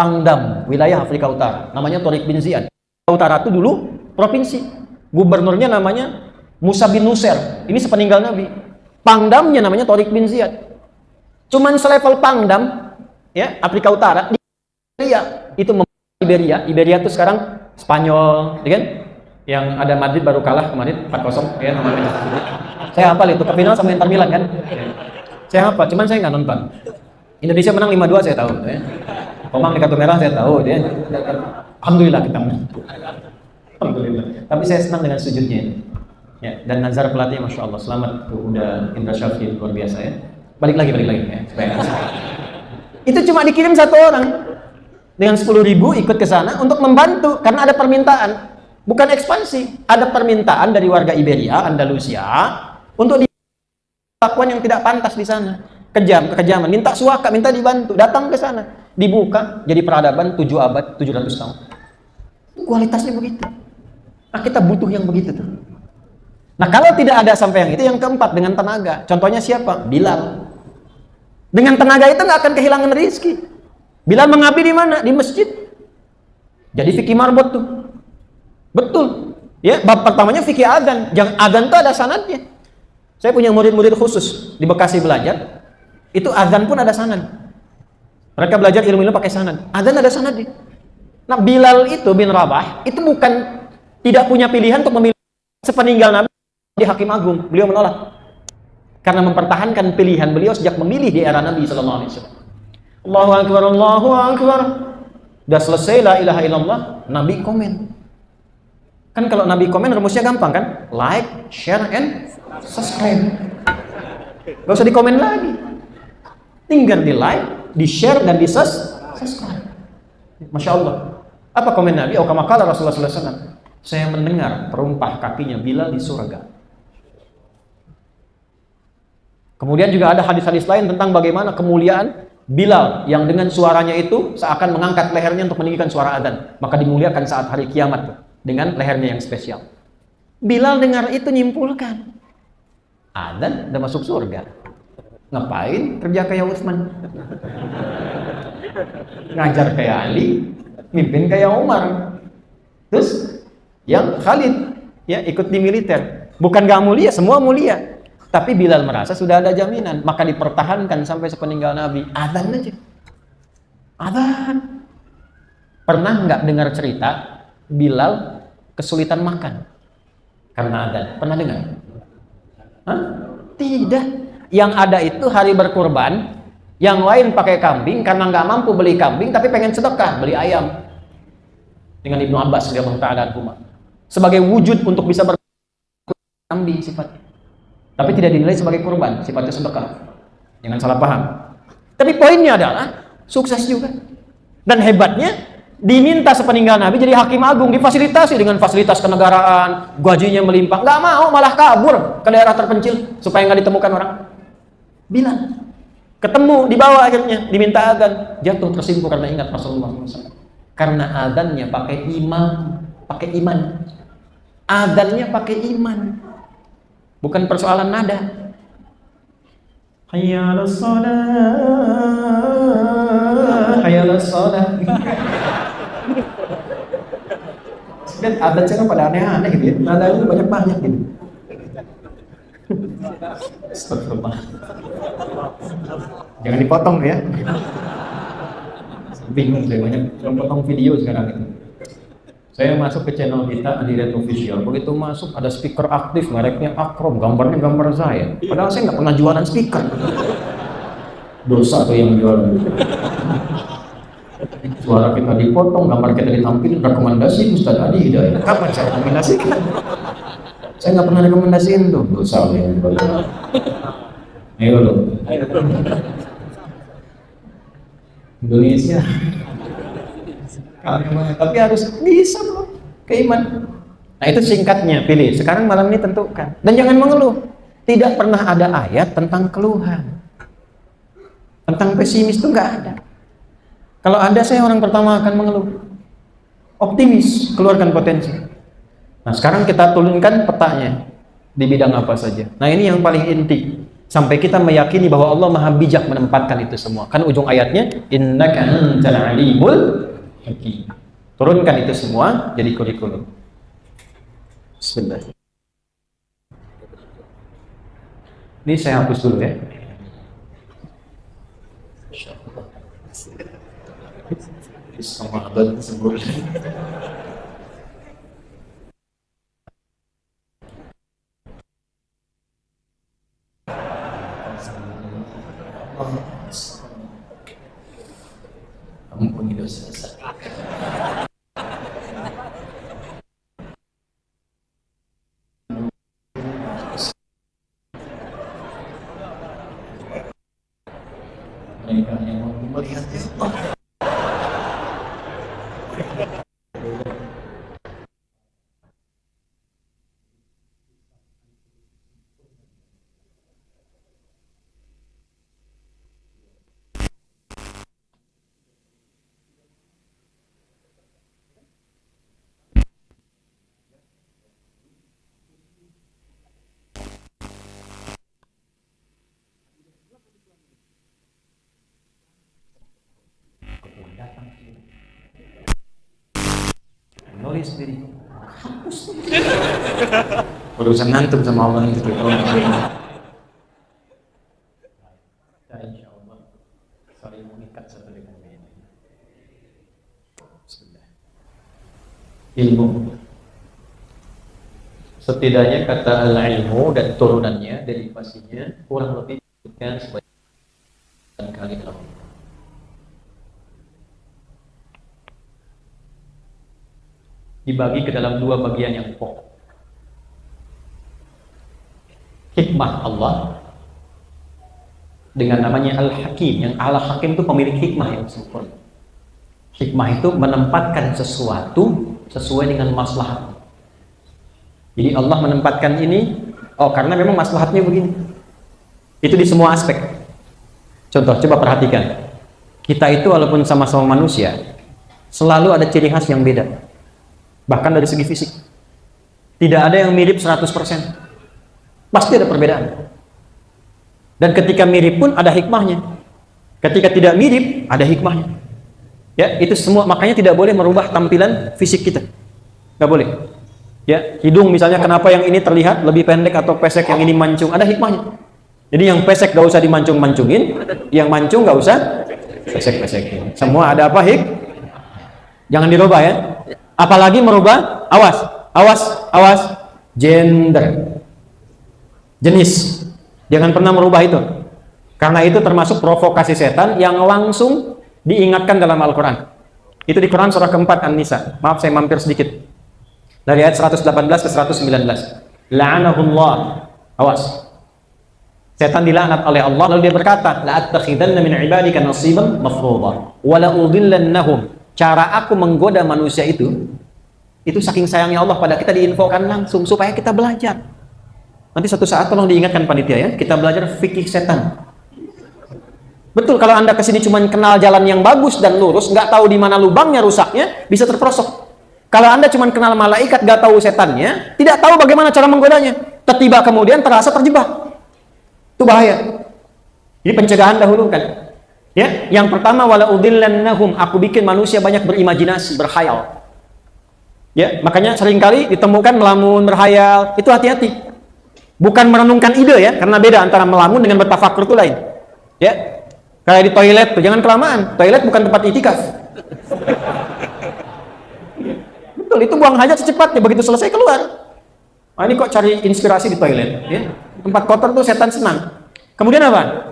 Namanya Tariq bin Ziyad. Utara itu dulu provinsi. Gubernurnya namanya Musa bin Nusair. Ini sepeninggal Nabi. Pangdamnya namanya Tariq bin Ziyad. Cuman selevel pangdam, ya, Afrika Utara. Iberia itu Iberia itu sekarang Spanyol, ya kan? Yang ada Madrid baru kalah kemarin 4-0, ya, namanya. Saya hafal itu ke final sama Inter Milan kan? Saya hafal, cuman saya nggak nonton. Indonesia menang 5-2 saya tahu, ya. Komang di kartu merah saya tahu, ya. Alhamdulillah kita menang. Alhamdulillah. Tapi saya senang dengan sujudnya ini. Ya, dan Nazar pelatihnya Masya Allah, selamat tuh, udah Indra Syafri, luar biasa ya. Balik lagi ya, supaya itu cuma dikirim 1 orang dengan 10.000 ikut ke sana untuk membantu karena ada permintaan, bukan ekspansi, ada permintaan dari warga Iberia, Andalusia untuk dilakukan yang tidak pantas di sana, kekejaman, minta suaka, minta dibantu, datang ke sana, dibuka jadi peradaban 7 abad, 700 tahun. Kualitasnya begitu. Nah, kita butuh yang begitu tuh. Nah, kalau tidak ada sampai yang itu, yang keempat dengan tenaga. Contohnya siapa? Bilal. Dengan tenaga itu nggak akan kehilangan rezeki. Bilal mengabdi di mana? Di masjid. Jadi fikih marbot tuh. Betul. Ya, bab pertamanya fikih adzan. Yang adzan itu ada sanadnya. Saya punya murid-murid khusus di Bekasi belajar. Itu adzan pun ada sanad. Mereka belajar ilmu-ilmu pakai sanad. Adzan ada sanadnya. Nah, Bilal itu bin Rabah itu bukan tidak punya pilihan untuk memilih sepeninggal Nabi di Hakim Agung. Beliau menolak. Karena mempertahankan pilihan beliau sejak memilih di era Nabi sallallahu alaihi wasallam. Allahu akbar, Allahu akbar. Udah selesai la ilaha illallah, Nabi komen. Kan kalau Nabi komen rumusnya gampang kan? Like, share, and subscribe. Gak usah dikomen lagi. Tinggal di like, di share, dan di subscribe. Masya Allah. Apa komen Nabi? Oh, kama qala Rasulullah sallallahu alaihi wasallam. Saya mendengar terumpah kakinya Bilal di surga. Kemudian juga ada hadis-hadis lain tentang bagaimana kemuliaan Bilal yang dengan suaranya itu seakan mengangkat lehernya untuk meninggikan suara adzan. Maka dimuliakan saat hari kiamat dengan lehernya yang spesial. Bilal dengar itu nyimpulkan, adzan udah masuk surga. Ngapain kerja kayak Utsman? Ngajar kayak Ali, mimpin kayak Umar. Terus yang Khalid ya ikut di militer. Bukan gak mulia, semua mulia. Tapi Bilal merasa sudah ada jaminan, maka dipertahankan sampai sepeninggal Nabi. Adzan aja. Adzan. Pernah nggak dengar cerita Bilal kesulitan makan karena adzan? Pernah dengar? Hah? Tidak. Yang ada itu hari berkurban, yang lain pakai kambing karena nggak mampu beli kambing, tapi pengen sedekah beli ayam. Dengan Ibnu Abbas radhiyallahu ta'ala anhu. Sebagai wujud untuk bisa berkambing sifatnya. Tapi tidak dinilai sebagai kurban, sifatnya sedekah. Jangan salah paham. Tapi poinnya adalah sukses juga. Dan hebatnya diminta sepeninggal Nabi jadi hakim agung, difasilitasi dengan fasilitas kenegaraan, gajinya melimpah. Nggak mau, malah kabur ke daerah terpencil supaya nggak ditemukan orang. Bilang, ketemu, dibawa akhirnya, diminta adzan, jatuh tersimpul karena ingat Rasulullah SAW. Karena adzannya pakai iman, adzannya pakai iman. Bukan persoalan nada. Hayya 'alas shalah, hayya 'alas shalah. Dan adzan sekarang pada aneh-aneh gitu ya. Nadanya banyak-banyak gitu. Astagfirullah. Jangan dipotong ya. Bingung saya banyak yang potong video sekarang itu. Saya masuk ke channel kita Adiret Official. Begitu masuk ada speaker aktif, mereknya Akrom, gambarnya gambar saya. Padahal saya nggak pernah jualan speaker. Dosa tuh yang jualan. Suara kita dipotong, gambar kita ditampilin, rekomendasi Ustaz Adi Hidayat. Kapan saya rekomendasikan? Saya nggak pernah rekomendasiin tuh. Dosa yang jualan. Ayo lo. Indonesia. Tapi harus bisa loh keiman. Nah itu singkatnya, pilih. Sekarang malam ini tentukan. Dan jangan mengeluh. Tidak pernah ada ayat tentang keluhan. Tentang pesimis itu nggak ada. Kalau ada, saya orang pertama akan mengeluh. Optimis, keluarkan potensi. Nah sekarang kita turunkan petanya di bidang apa saja. Nah ini yang paling inti. Sampai kita meyakini bahwa Allah maha bijak menempatkan itu semua. Kan ujung ayatnya, innaka antal alimul hakim. Turunkan itu semua jadi kurikulum. Bismillah. Ini saya hapus dulu ya. Sama abad sebelum. Ampuni dosa saya. Mereka yang mau melihatnya. Nulis sendiri. Hapus. Urusan ngantuk sama Allah itu. Insya Allah saling mengikat satu dengan lain. Bismillah. Ilmu. Setidaknya kata al-ilmu dan turunannya, derivasinya kurang lebih disebutkan sebanyak kali dalam dibagi ke dalam dua bagian yang pokok. Hikmah Allah dengan namanya Al-Hakim, yang Al-Hakim itu pemilik hikmah yang sempurna. Hikmah itu menempatkan sesuatu sesuai dengan maslahat. Jadi Allah menempatkan ini, karena memang maslahatnya begini. Itu di semua aspek. Contoh, coba perhatikan. Kita itu walaupun sama-sama manusia, selalu ada ciri khas yang beda. Bahkan dari segi fisik. Tidak ada yang mirip 100%. Pasti ada perbedaan. Dan ketika mirip pun ada hikmahnya. Ketika tidak mirip, ada hikmahnya. Ya, itu semua, makanya tidak boleh merubah tampilan fisik kita. Nggak boleh. Ya, hidung misalnya, kenapa yang ini terlihat lebih pendek atau pesek, yang ini mancung, ada hikmahnya. Jadi yang pesek gak usah dimancung-mancungin, yang mancung gak usah pesek-pesekin. Semua ada apa? Jangan dirubah ya. Apalagi merubah, awas, gender, jenis. Jangan pernah merubah itu. Karena itu termasuk provokasi setan yang langsung diingatkan dalam Al-Quran. Itu di Quran surah keempat An-Nisa. Maaf saya mampir sedikit. Dari ayat 118 ke 119. La'anahullah. Awas. Setan dilaknat oleh Allah, lalu dia berkata, la'attakhidanna min ibadika nasiban mafruḍa wa la'udhillannahum. Cara aku menggoda manusia itu saking sayangnya Allah pada kita, diinfokan langsung supaya kita belajar. Nanti satu saat tolong diingatkan panitia ya, kita belajar fikih setan. Betul, kalau Anda kesini cuma kenal jalan yang bagus dan lurus, nggak tahu di mana lubangnya rusaknya, bisa terperosok. Kalau Anda cuma kenal malaikat, nggak tahu setannya, tidak tahu bagaimana cara menggodanya, tiba-tiba kemudian terasa terjebak. Itu bahaya. Jadi pencegahan dahulu kan. Ya, yang pertama, wala udillannahum, aku bikin manusia banyak berimajinasi, berkhayal. Ya, makanya seringkali ditemukan melamun, berkhayal, itu hati-hati. Bukan merenungkan ide ya, karena beda antara melamun dengan bertafakur itu lain. Ya, kayak di toilet tuh, jangan kelamaan. Toilet bukan tempat itikaf. Betul, itu buang hajat secepatnya, begitu selesai keluar. Nah, ini kok cari inspirasi di toilet, ya? Tempat kotor tuh setan senang. Kemudian apa?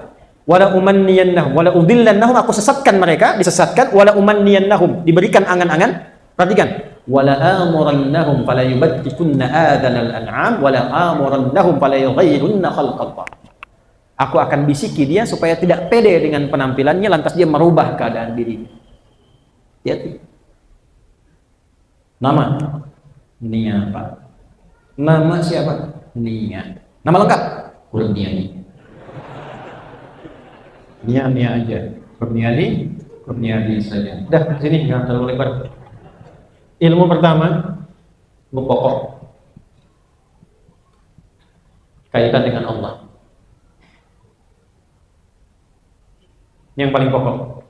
Wala umanniyannahum, wala udillannahum, aku sesatkan mereka, disesatkan. Wala umanniyannahum, diberikan angan-angan. Perhatikan. Wala amurannahum fala yubaddikunna adanal an'am wala amurannahum fala yughayyirunna khalqallah. Aku akan bisiki dia supaya tidak pede dengan penampilannya, lantas dia merubah keadaan dirinya. Hati-hati. Nama Nia, Pak. Nama siapa? Nia. Nama lengkap? Kurniani. Nia aja. Kurniani saja. Dah, sini jangan terlalu lebar. Ilmu pertama, ilmu pokok, kaitan dengan Allah. Yang paling pokok.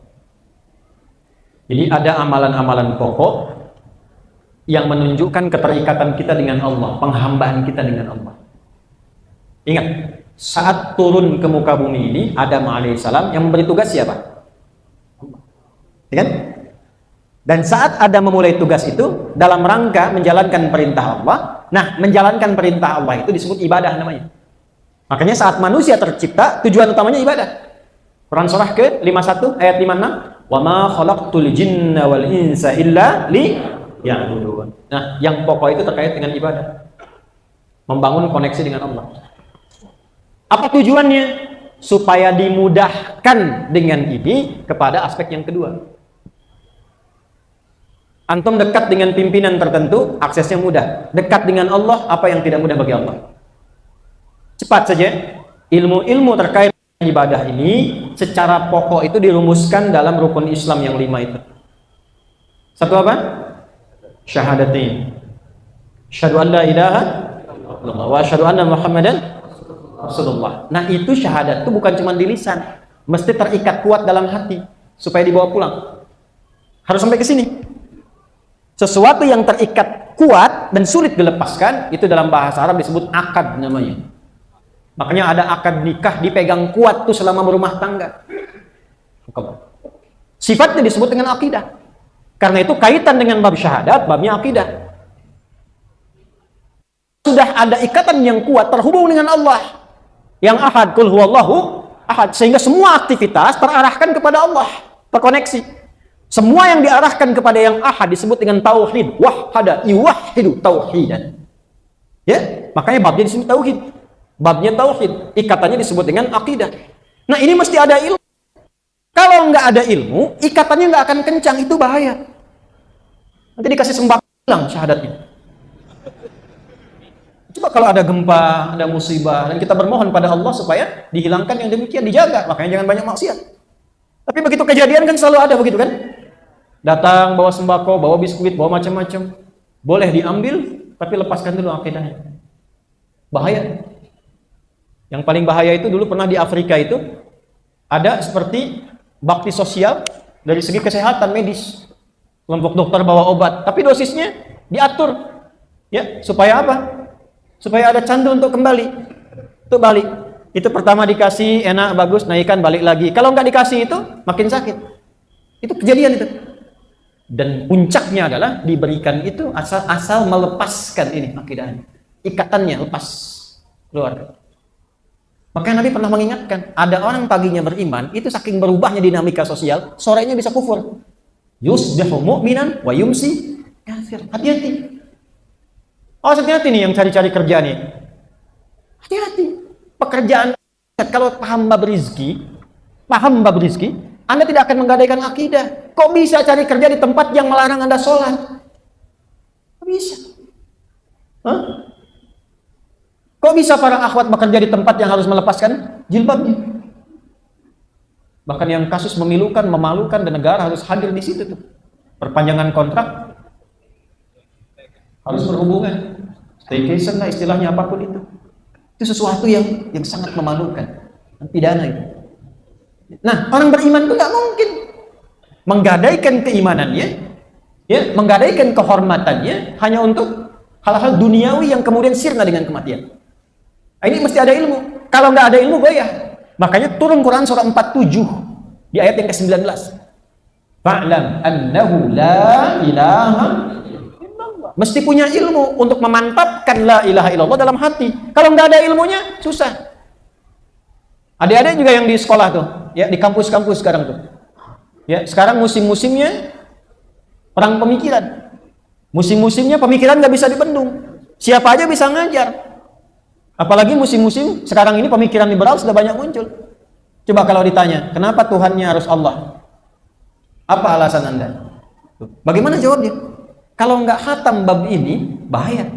Jadi ada amalan-amalan pokok yang menunjukkan keterikatan kita dengan Allah, penghambaan kita dengan Allah. Ingat, saat turun ke muka bumi ini, Adam alaihissalam yang memberi tugas siapa? Ya kan? Dan saat Adam memulai tugas itu dalam rangka menjalankan perintah Allah. Nah, menjalankan perintah Allah itu disebut ibadah namanya. Makanya saat manusia tercipta, tujuan utamanya ibadah. Quran surah ke-51 ayat 56, "Wa ma khalaqtul jinna wal insa illa liya'budun." Nah, yang pokok itu terkait dengan ibadah. Membangun koneksi dengan Allah. Apa tujuannya? Supaya dimudahkan dengan ini kepada aspek yang kedua. Antum dekat dengan pimpinan tertentu, aksesnya mudah. Dekat dengan Allah, apa yang tidak mudah bagi Allah? Cepat saja. Ilmu-ilmu terkait ibadah ini secara pokok itu dirumuskan dalam rukun Islam yang 5 itu. Satu apa? Syahadatin. Asyhadu an la ilaha illallah wa asyhadu anna Muhammadan Rasulullah. Nah, itu syahadat itu bukan cuma di lisan, mesti terikat kuat dalam hati supaya dibawa pulang. Harus sampai ke sini. Sesuatu yang terikat kuat dan sulit dilepaskan, itu dalam bahasa Arab disebut akad namanya. Makanya ada akad nikah dipegang kuat tuh selama berumah tangga. Sifatnya disebut dengan akidah. Karena itu kaitan dengan bab syahadat, babnya akidah. Sudah ada ikatan yang kuat terhubung dengan Allah. Yang ahad, qul huwallahu ahad. Sehingga semua aktivitas terarahkan kepada Allah, terkoneksi. Semua yang diarahkan kepada yang ahad disebut dengan tauhid. Wahhada yuwahhidu tauhidan. Ya, makanya babnya disebut tauhid. Babnya tauhid, ikatannya disebut dengan akidah. Nah, ini mesti ada ilmu. Kalau nggak ada ilmu, ikatannya nggak akan kencang, itu bahaya. Nanti dikasih sembako hilang syahadatnya. Coba kalau ada gempa, ada musibah, dan kita bermohon pada Allah supaya dihilangkan yang demikian, dijaga. Makanya jangan banyak maksiat. Tapi begitu kejadian kan selalu ada begitu kan? Datang bawa sembako, bawa biskuit, bawa macam-macam. Boleh diambil, tapi lepaskan dulu akidahnya. Bahaya. Yang paling bahaya itu dulu pernah di Afrika itu ada seperti bakti sosial dari segi kesehatan medis. Kelompok dokter bawa obat, tapi dosisnya diatur. Ya, supaya apa? Supaya ada candu untuk kembali. Untuk balik. Itu pertama dikasih enak bagus, naikkan balik lagi. Kalau nggak dikasih itu makin sakit. Itu kejadian itu. Dan puncaknya adalah diberikan itu asal melepaskan ini akidahnya. Ikatannya lepas keluar. Makanya Nabi pernah mengingatkan, ada orang paginya beriman, itu saking berubahnya dinamika sosial, sorenya bisa kufur. Yusbihu mu'minan wa yumsi kafir. Hati-hati. Oh, hati-hati nih yang cari-cari kerja nih. Hati-hati. Pekerjaan, kalau paham bab rizki, Anda tidak akan menggadaikan akidah. Kok bisa cari kerja di tempat yang melarang Anda sholat? Kok bisa? Hah? Kok bisa para akhwat bekerja di tempat yang harus melepaskan jilbabnya? Bahkan yang kasus memilukan, memalukan, dan negara harus hadir di situ tuh. Perpanjangan kontrak, harus berhubungan, staycation lah istilahnya apapun itu. Itu sesuatu yang sangat memalukan, pidana itu. Nah, orang beriman itu nggak mungkin menggadaikan keimanannya, ya, menggadaikan kehormatannya hanya untuk hal-hal duniawi yang kemudian sirna dengan kematian. Nah, ini mesti ada ilmu. Kalau nggak ada ilmu, goyah. Makanya turun Quran surah 47 di ayat yang ke-19. Fa'lam annahu la ilaha illallah. Mesti punya ilmu untuk memantapkan la ilaha illallah dalam hati. Kalau nggak ada ilmunya, susah. Adik-adik juga yang di sekolah tuh, ya, di kampus-kampus sekarang tuh. Ya, sekarang musim-musimnya perang pemikiran. Musim-musimnya pemikiran nggak bisa dibendung. Siapa aja bisa ngajar. Apalagi musim-musim sekarang ini pemikiran liberal sudah banyak muncul. Coba kalau ditanya, kenapa Tuhannya harus Allah? Apa alasan Anda? Bagaimana jawabnya? Kalau nggak khatam bab ini, bahaya.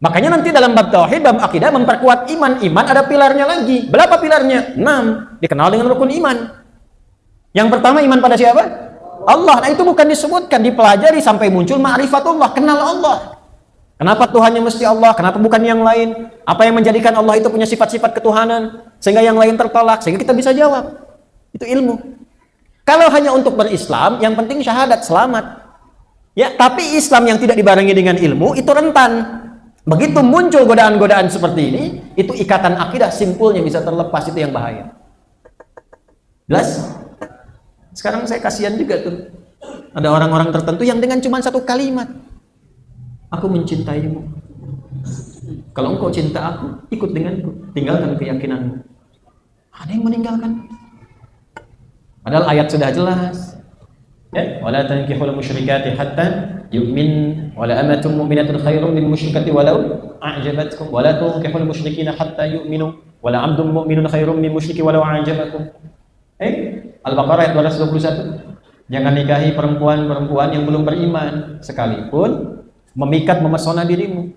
Makanya nanti dalam bab tauhid, bab akidah memperkuat iman. Iman ada pilarnya lagi. Berapa pilarnya? 6. Dikenal dengan rukun iman. Yang pertama iman pada siapa? Allah. Nah, itu bukan disebutkan, dipelajari sampai muncul ma'rifatullah, kenal Allah. Kenapa Tuhannya mesti Allah? Kenapa bukan yang lain? Apa yang menjadikan Allah itu punya sifat-sifat ketuhanan sehingga yang lain tertolak? Sehingga kita bisa jawab. Itu ilmu. Kalau hanya untuk berislam, yang penting syahadat, selamat. Ya, tapi Islam yang tidak dibarengi dengan ilmu itu rentan. Begitu muncul godaan-godaan seperti ini, itu ikatan akidah simpulnya bisa terlepas, itu yang bahaya. Jelas? Sekarang saya kasihan juga tuh. Ada orang-orang tertentu yang dengan cuma satu kalimat, aku mencintaimu. Kalau engkau cinta aku, ikut denganku, tinggalkan keyakinanmu. Ada yang meninggalkan. Padahal ayat sudah jelas. Ya, wala tankihul musyrikati hatta yu'min, wala amatun mu'minatun khairun min musyrikati walau a'jabatkum, wala tankihul musyrikina hatta yu'minu, wala 'abdun mu'minun khairun min musyriki walau a'jabakum. Al-Baqarah ayat 221. Jangan nikahi perempuan-perempuan yang belum beriman sekalipun memikat memesona dirimu.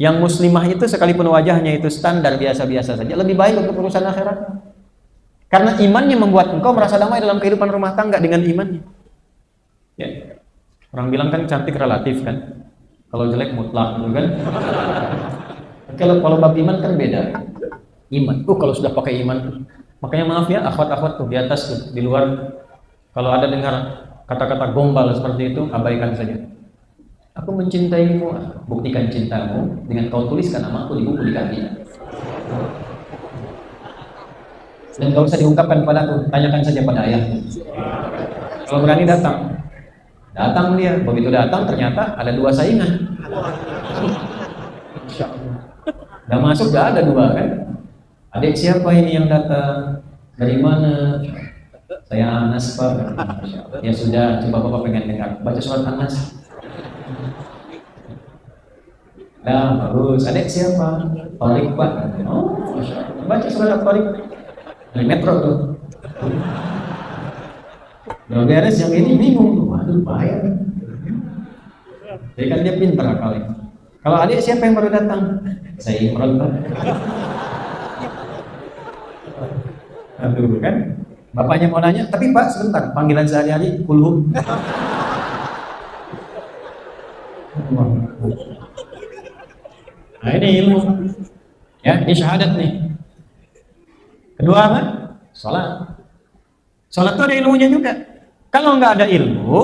Yang muslimah itu sekalipun wajahnya itu standar biasa-biasa saja, lebih baik untuk urusan akhirat. Karena imannya membuat engkau merasa damai dalam kehidupan rumah tangga dengan imannya. Ya. Orang bilang kan cantik relatif kan. Kalau jelek mutlak, kan? Kalau bab iman kan beda. Iman. Kalau sudah pakai iman tuh. Makanya maaf ya, akhwat-akhwat tuh di atas tuh, di luar. Kalau ada dengar kata-kata gombal seperti itu abaikan saja. Aku mencintaimu, buktikan cintamu dengan kau tuliskan namaku di buku di kaki. Dan gak usah diungkapkan padaku, tanyakan saja pada ayahmu. Kalau berani datang dia. Begitu datang ternyata ada 2 saingan. Udah masuk gak ada 2 kan? Adik siapa ini yang datang? Dari mana? Saya Anas Pak. Ya sudah, coba Bapak pengen dengar. Baca surat Anas. Nah, bagus. Adik siapa? Torik Pak. Oh, baca surat Torik. Dari Metro tuh. Udah beres yang ini bingung. Waduh, bahaya. Jadi kan dia pintar kali. Kalau adik siapa yang baru datang? Saya Imron Pak. Aduh kan. Bapaknya mau nanya, tapi Pak sebentar, panggilan sehari-hari kulhum. Nah ini ilmu. Ya, ini syahadat nih. Kedua apa? Sholat. Sholat itu ada ilmunya juga. Kalau nggak ada ilmu,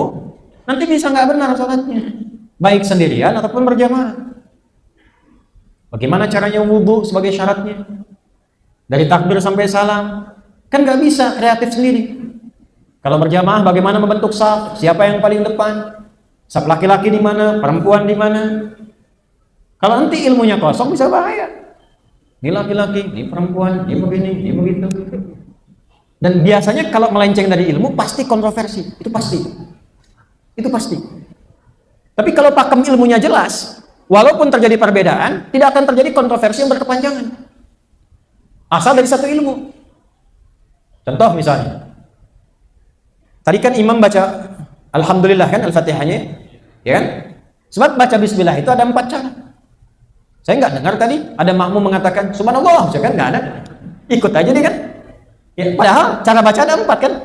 nanti bisa nggak benar sholatnya. Baik sendirian ataupun berjamaah. Bagaimana caranya wudhu sebagai syaratnya? Dari takbir sampai salam. Kan nggak bisa kreatif sendiri. Kalau berjamaah bagaimana membentuk saf? Siapa yang paling depan? Saf laki-laki di mana? Perempuan di mana? Kalau nanti ilmunya kosong bisa bahaya. Ini laki-laki, ini perempuan, ini begini, ini begitu. Dan biasanya kalau melenceng dari ilmu pasti kontroversi. Itu pasti. Itu pasti. Tapi kalau pakem ilmunya jelas, walaupun terjadi perbedaan, tidak akan terjadi kontroversi yang berkepanjangan. Asal dari satu ilmu. Contoh misalnya, tadi kan imam baca Alhamdulillah kan Al-Fatihahnya, ya kan? Sebab baca Bismillah itu ada 4 cara. Saya nggak dengar tadi ada makmum mengatakan Subhanallah, kan nggak ada. Ikut aja deh kan? Ya, padahal cara baca ada 4 kan?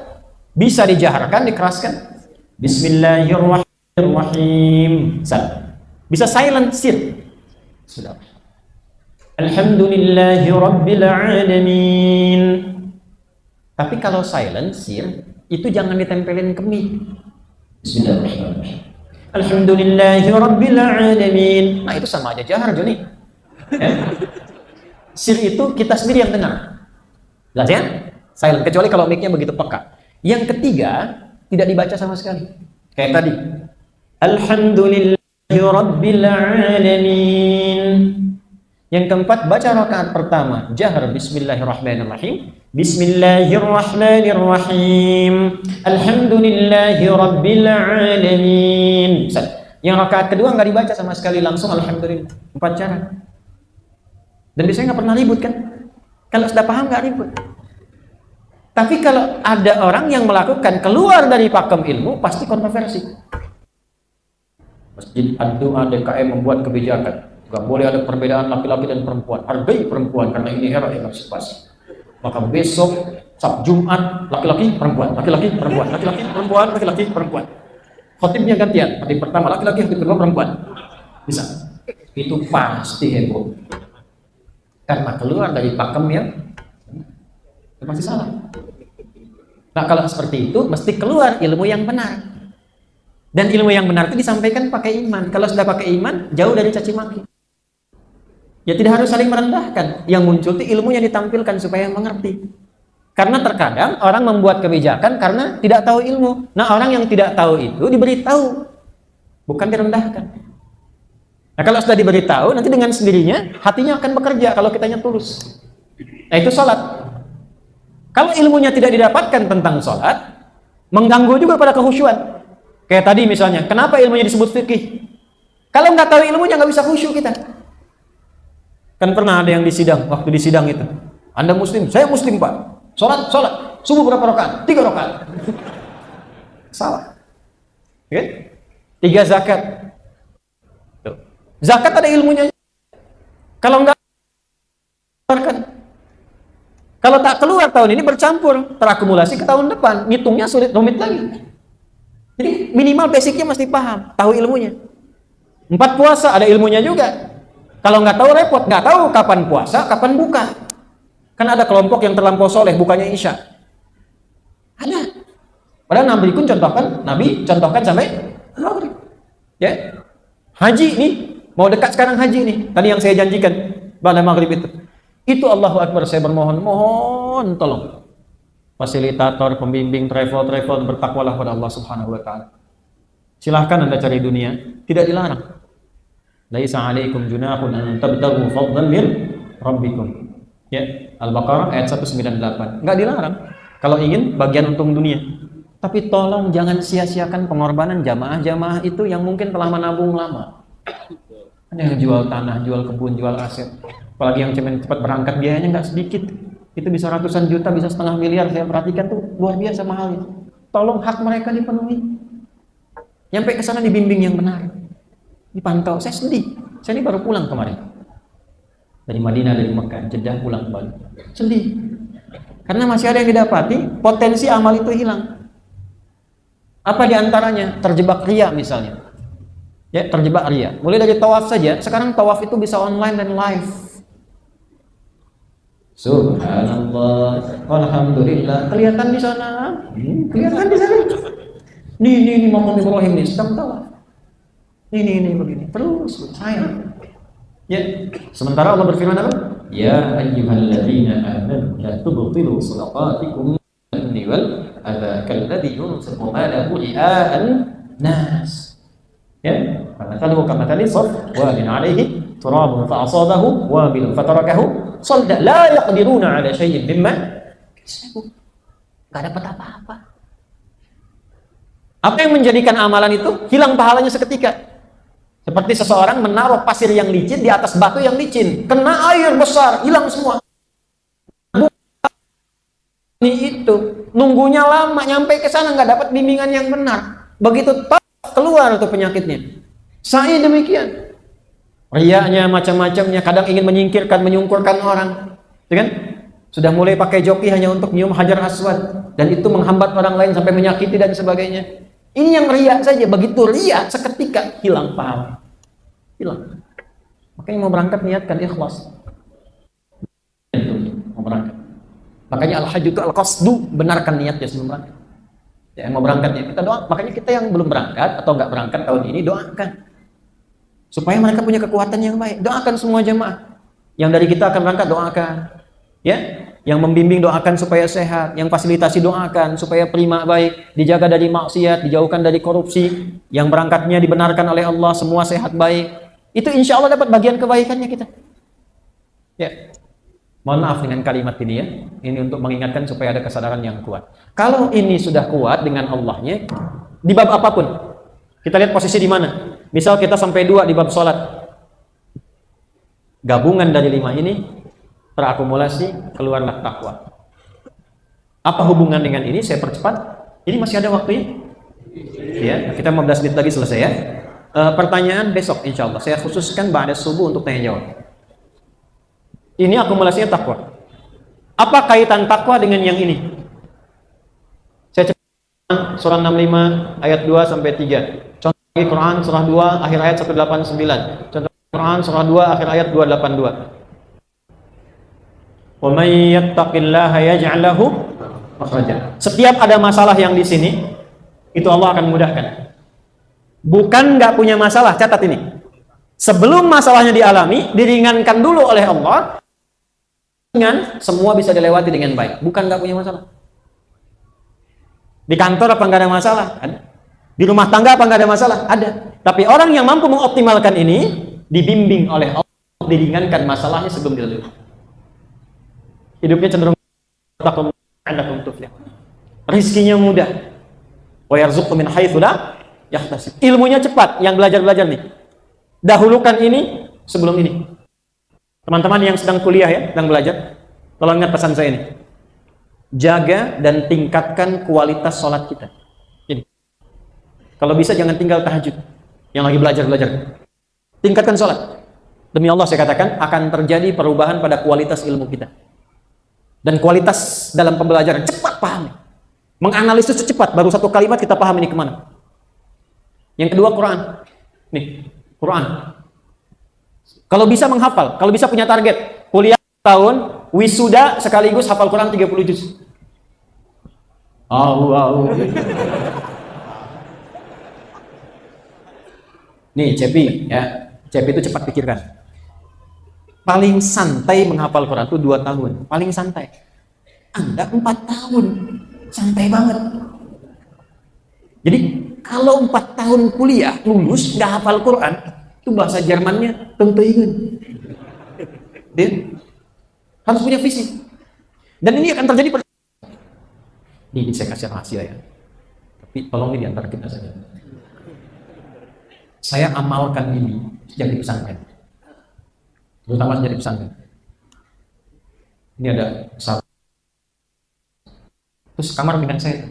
Bisa dijaharkan, dikeraskan. Bismillahirrahmanirrahim. Bisa silent sir. Sudah. Alhamdulillahirabbil alamin. Tapi kalau silent sir itu jangan ditempelin ke mic. Bismillahirrahmanirrahim. Alhamdulillahirabbil alamin. Nah, itu sama aja jahar, Joni. Ya? Sir itu kita sendiri yang dengar. Jelas ya? Silent, kecuali kalau mic-nya begitu peka. Yang ketiga, tidak dibaca sama sekali. Kayak tadi. Alhamdulillahirabbil alamin. Yang keempat, baca rakaat pertama, jahar Bismillahirrahmanirrahim. Bismillahirrahmanirrahim. Alhamdulillahirabbil alamin. Yang rakaat kedua nggak dibaca sama sekali, langsung Alhamdulillah. 4 cara. Dan biasanya nggak pernah ribut kan? Kalau sudah paham nggak ribut. Tapi kalau ada orang yang melakukan keluar dari pakem ilmu, pasti kontroversi. Masjid Ad-Du'a DKM membuat kebijakan. Gak boleh ada perbedaan laki-laki dan perempuan. Hargai perempuan karena ini era emansipasi. Maka besok Sabtu Jumat laki-laki perempuan, laki-laki perempuan, laki-laki perempuan, laki-laki perempuan. Khotibnya gantian. Khotib pertama laki-laki, khotib kedua perempuan. Bisa. Itu pasti heboh. Karena keluar dari pakem yang masih salah. Nah kalau seperti itu mesti keluar ilmu yang benar. Dan ilmu yang benar itu disampaikan pakai iman. Kalau sudah pakai iman, jauh dari caci maki. Ya tidak harus saling merendahkan. Yang muncul itu ilmunya ditampilkan supaya mengerti. Karena terkadang orang membuat kebijakan karena tidak tahu ilmu. Nah orang yang tidak tahu itu diberitahu, bukan direndahkan. Nah kalau sudah diberitahu, nanti dengan sendirinya hatinya akan bekerja kalau kitanya tulus. Nah itu sholat. Kalau ilmunya tidak didapatkan tentang sholat, mengganggu juga pada kehusyuan. Kayak tadi misalnya, kenapa ilmunya disebut fikih? Kalau nggak tahu ilmunya nggak bisa khusyuk kita. Kan pernah ada yang di sidang, waktu di sidang itu, Anda muslim, saya muslim Pak. Sholat, subuh berapa rakaat? 3 rakaat. Salah. Okay? 3 zakat. Tuh. Zakat ada ilmunya. Kalau nggak, kalau tak keluar tahun ini bercampur, terakumulasi ke tahun depan, ngitungnya sulit, rumit lagi. Jadi minimal basicnya mesti paham, tahu ilmunya. 4 puasa ada ilmunya juga. Kalau nggak tahu repot, nggak tahu kapan puasa, kapan buka. Kan ada kelompok yang terlampau soleh, bukannya isya. Ada. Padahal Nabi contohkan sampai maghrib. Ya. Haji nih, mau dekat sekarang haji nih. Tadi yang saya janjikan pada maghrib itu. Itu Allahu Akbar, saya mohon tolong. Fasilitator, pembimbing, travel, bertakwalah pada Allah Subhanahu wa taala. Silahkan Anda cari dunia, tidak dilarang. Laisa 'alaikum junahun an tabtaghu fadlan min rabbikum. Ya, Al-Baqarah ayat 198. Enggak dilarang kalau ingin bagian untung dunia. Tapi tolong jangan sia-siakan pengorbanan jamaah-jamaah itu yang mungkin telah menabung lama. Ada yang jual tanah, jual kebun, jual aset. Apalagi yang cepat berangkat biayanya nggak sedikit. Itu bisa ratusan juta, bisa setengah miliar. Saya perhatikan tuh luar biasa mahalnya. Tolong hak mereka dipenuhi. Nyampe ke sana dibimbing yang benar. Dipantau. Saya sedih. Saya ini baru pulang kemarin. Dari Madinah, dari Mekah, Jeddah pulang kembali. Sedih. Karena masih ada yang didapati, potensi amal itu hilang. Apa diantaranya? Terjebak riya misalnya. Ya, terjebak riya. Mulai dari tawaf saja. Sekarang tawaf itu bisa online dan live. Subhanallah, alhamdulillah. Kelihatan di sana. Kelihatan di sana. Nih Makam Ibrahim nih sedang tawaf. Ini begini. Terus sayang. Ya, sementara Allah berfirman apa? Ya ayyuhalladzina amanu la tubtilu shadaqatikum anni wal adza kalladzi yunfiqu malahu ria'an nas. Ya, fatalu kama tali saf wa min alayhi turabun fa asabahu wabilun fatarakahu salda la yaqdiruna ala syai'in mimma kasabu. Enggak dapat apa-apa. Apa yang menjadikan amalan itu hilang pahalanya seketika? Seperti seseorang menaruh pasir yang licin di atas batu yang licin, kena air besar, hilang semua. Ini itu nunggunya lama, nyampe ke sana nggak dapat bimbingan yang benar. Begitu keluar tuh penyakitnya. Saya demikian. Riyanya macam-macamnya, kadang ingin menyingkirkan, menyungkurkan orang, ya kan? Sudah mulai pakai joki hanya untuk nyium hajar aswad, dan itu menghambat orang lain sampai menyakiti dan sebagainya. Ini yang riya saja, begitu riya seketika hilang pahala. Hilang. Makanya mau berangkat niatkan ikhlas. Mau berangkat. Makanya al-hajj itu al-qasdu, benarkan niatnya sebelum berangkat. Ya, mau berangkatnya kita doa. Makanya kita yang belum berangkat atau enggak berangkat tahun ini doakan. Supaya mereka punya kekuatan yang baik. Doakan semua jemaah. Yang dari kita akan berangkat doakan. Ya, yang membimbing doakan supaya sehat, yang fasilitasi doakan supaya prima baik, dijaga dari maksiat, dijauhkan dari korupsi, yang berangkatnya dibenarkan oleh Allah, semua sehat baik. Itu insya Allah dapat bagian kebaikannya kita. Ya, mohon maaf dengan kalimat ini ya. Ini untuk mengingatkan supaya ada kesadaran yang kuat. Kalau ini sudah kuat dengan Allahnya, di bab apapun, kita lihat posisi di mana. Misal kita sampai 2 di bab sholat, gabungan dari 5 ini terakumulasi, keluarlah takwa. Apa hubungan dengan ini? Saya percepat. Ini masih ada waktunya. Ya, kita 15 menit lagi selesai ya. Pertanyaan besok insya Allah. Saya khususkan ba'da subuh untuk tanya jawab. Ini akumulasinya takwa. Apa kaitan takwa dengan yang ini? Saya cepat. Surah 65 ayat 2 sampai 3. Contoh lagi Quran surah 2 akhir ayat 189. Contoh Quran surah 2 akhir ayat 282. وَمَن يَتَّقِ اللَّهَ يَجْعَلْ لَهُ مَخْرَجًا. Setiap ada masalah yang di sini, itu Allah akan mudahkan. Bukan nggak punya masalah, catat ini. Sebelum masalahnya dialami, diringankan dulu oleh Allah, dengan semua bisa dilewati dengan baik. Bukan nggak punya masalah. Di kantor apa nggak ada masalah? Ada. Di rumah tangga apa nggak ada masalah? Ada. Tapi orang yang mampu mengoptimalkan ini, dibimbing oleh Allah, diringankan masalahnya sebelum dilalui. Hidupnya cenderung rizkinya mudah. Wa yarzuqhu min haitsu la yahtasib. Ilmunya cepat, yang belajar nih. Dahulukan ini sebelum ini. Teman-teman yang sedang kuliah ya, sedang belajar, tolong ingat pesan saya ini. Jaga dan tingkatkan kualitas sholat kita. Ini. Kalau bisa jangan tinggal tahajud. Yang lagi belajar. Tingkatkan sholat. Demi Allah saya katakan akan terjadi perubahan pada kualitas ilmu kita. Dan kualitas dalam pembelajaran cepat paham. Menganalisis secepat, baru satu kalimat kita paham ini kemana. Yang kedua Quran. Nih, Quran. Kalau bisa menghafal, kalau bisa punya target, kuliah tahun, wisuda sekaligus hafal Quran 30 juz. Nih, Cepi, ya. Cepi itu cepat pikirkan. Paling santai menghafal Quran itu 2 tahun. Paling santai. Anda 4 tahun. Santai banget. Jadi, kalau 4 tahun kuliah, lulus, nggak hafal Quran, itu bahasa Jermannya Tenteigen. Dia harus punya visi. Dan ini akan terjadi pada... Ini saya kasih rahasia ya. Tapi tolong ini antara kita saja. Saya amalkan ini sejak di pesantren, terutama sejak di pesantren. Ini ada satu, terus kamar dengan saya.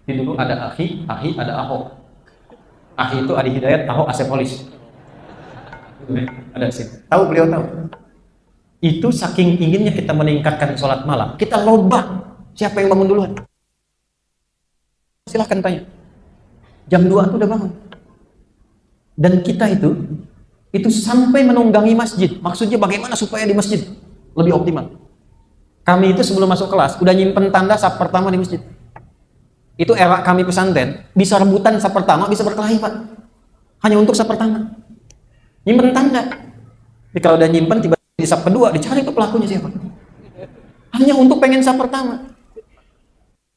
Ini dulu ada Ahi ada Ahok. Ahi itu Adi Hidayat, Ahok Asep Polis. Ada sih. Tahu, beliau tahu. Itu saking inginnya kita meningkatkan sholat malam, kita lomba siapa yang bangun duluan. Silahkan tanya. Jam 2 itu udah bangun. Dan kita itu sampai menunggangi masjid. Maksudnya bagaimana supaya di masjid lebih optimal. Kami itu sebelum masuk kelas udah nyimpen tanda saf pertama di masjid. Itu era kami pesantren, bisa rebutan saf pertama, bisa berkelahi, Pak. Hanya untuk saf pertama. Nyimpen tanda. Jadi kalau udah nyimpen tiba di saf kedua, dicari itu pelakunya siapa. Hanya untuk pengen saf pertama.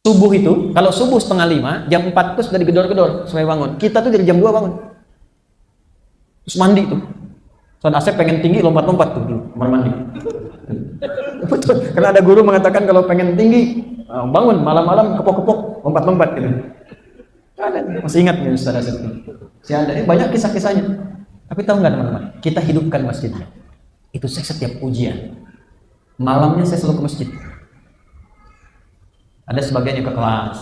Subuh itu, kalau subuh 4:30, jam 4 itu sudah digedor-gedor supaya bangun. Kita tuh dari jam 2 bangun. Terus mandi tuh. Soal Asep pengen tinggi, lompat-lompat tuh dulu, kamar mandi. Betul, karena ada guru mengatakan kalau pengen tinggi, bangun malam-malam kepok-kepok, lompat-lompat gitu. Ada, masih ingat nih Ustaz Asep. Ada, banyak kisah-kisahnya. Tapi tahu nggak teman-teman, kita hidupkan masjidnya. Itu saya setiap ujian. Malamnya saya selalu ke masjid. Ada sebagian yang ke kelas.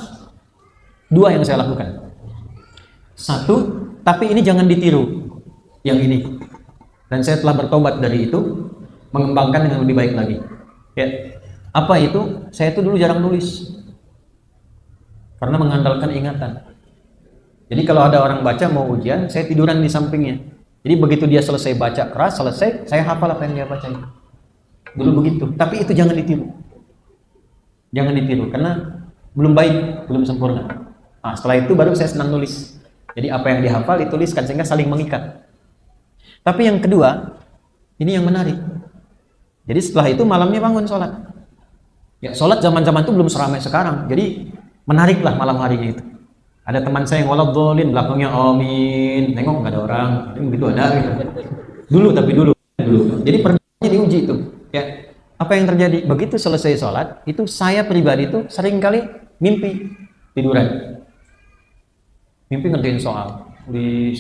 2 yang saya lakukan. 1, tapi ini jangan ditiru. Yang ini. Dan saya telah bertobat dari itu, mengembangkan dengan lebih baik lagi. Ya. Apa itu? Saya itu dulu jarang nulis. Karena mengandalkan ingatan. Jadi kalau ada orang baca mau ujian, saya tiduran di sampingnya. Jadi begitu dia selesai baca keras, selesai, saya hafal apa yang dia baca. Dulu begitu. Tapi itu jangan ditiru. Jangan ditiru karena belum baik, belum sempurna. Nah, setelah itu baru saya senang nulis. Jadi apa yang dihafal dituliskan sehingga saling mengikat. Tapi yang kedua, ini yang menarik. Jadi setelah itu malamnya bangun sholat. Ya, sholat zaman-zaman itu belum seramai sekarang. Jadi menariklah malam harinya itu. Ada teman saya yang waladhdallin, belakangnya amin. Nengok nggak ada orang. Begitu ada gitu. Dulu. Jadi pernahnya diuji itu. Ya, apa yang terjadi? Begitu selesai sholat, itu saya pribadi itu sering kali mimpi tiduran. Mimpi ngerjain soal di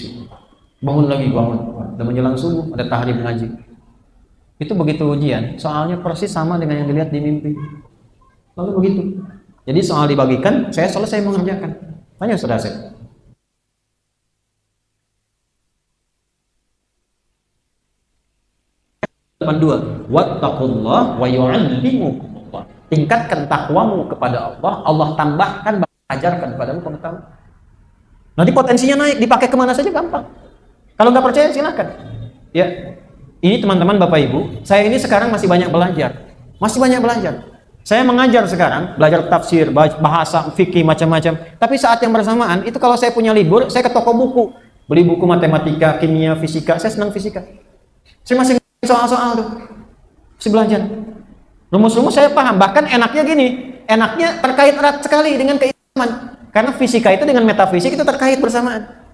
bangun, udah menjelang subuh, ada tahrim ngaji. Itu begitu ujian, soalnya persis sama dengan yang dilihat di mimpi. Lalu begitu. Jadi soal dibagikan, saya selesai mengerjakan. Tanya Saudara Asep. 82. Wattaqullah wa yu'allimukumullah. Tingkatkan takwamu kepada Allah, Allah tambahkan, ajarkan kepadamu pengetahuan. Nanti potensinya naik, dipakai kemana saja gampang. Kalau nggak percaya silakan. Ya, ini teman-teman Bapak Ibu, saya ini sekarang masih banyak belajar. Saya mengajar sekarang, belajar tafsir, bahasa, fikih, macam-macam. Tapi saat yang bersamaan, itu kalau saya punya libur, saya ke toko buku. Beli buku matematika, kimia, fisika. Saya senang fisika. Saya masih soal-soal tuh. Masih belajar. Rumus-rumus saya paham. Bahkan enaknya gini. Enaknya terkait erat sekali dengan keislaman. Karena fisika itu dengan metafisik itu terkait bersamaan.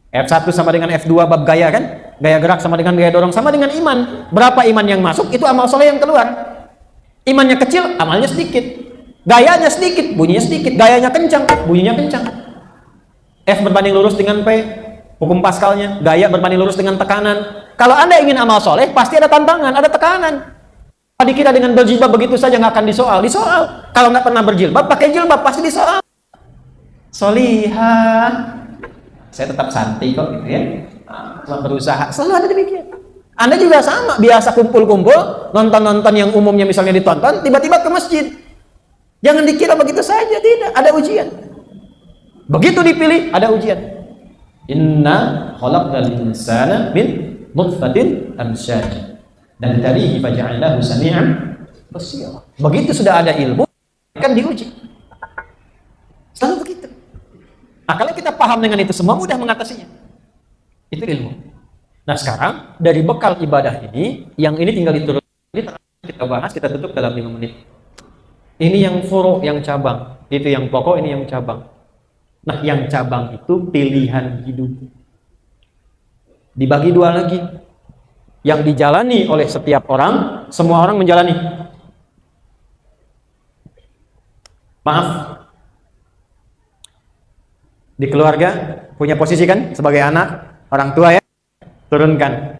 F1 sama dengan F2 bab gaya kan? Gaya gerak sama dengan gaya dorong sama dengan iman. Berapa iman yang masuk, itu amal soleh yang keluar. Imannya kecil, amalnya sedikit. Gayanya sedikit, bunyinya sedikit. Gayanya kencang, bunyinya kencang. F berbanding lurus dengan P, hukum Pascalnya. Gaya berbanding lurus dengan tekanan. Kalau Anda ingin amal soleh, pasti ada tantangan, ada tekanan. Kalau dikira dengan berjilbab begitu saja nggak akan disoal. Kalau nggak pernah berjilbab, pakai jilbab pasti disoal. Solihah. Saya tetap santai kok gitu ya. Nah, berusaha, selalu ada demikian. Anda juga sama, biasa kumpul-kumpul, nonton-nonton yang umumnya misalnya ditonton, tiba-tiba ke masjid. Jangan dikira begitu saja, tidak, ada ujian. Begitu dipilih, ada ujian. Inna khalaqnal insana min nutfatin amsyaj. Dan tadihi faja'alnahu sami'an basira. Begitu sudah ada ilmu, akan diuji. Selalu begitu. Nah, kalau kita paham dengan itu semua, mudah mengatasinya. Itu ilmu. Nah, sekarang dari bekal ibadah ini, yang ini tinggal diturunkan. Ini kita bahas, kita tutup dalam 5 menit. Ini yang furu, yang cabang. Itu yang pokok, ini yang cabang. Nah, yang cabang itu pilihan hidup. Dibagi dua lagi. Yang dijalani oleh setiap orang, semua orang menjalani. Maaf. Di keluarga punya posisi kan sebagai anak, orang tua ya, turunkan.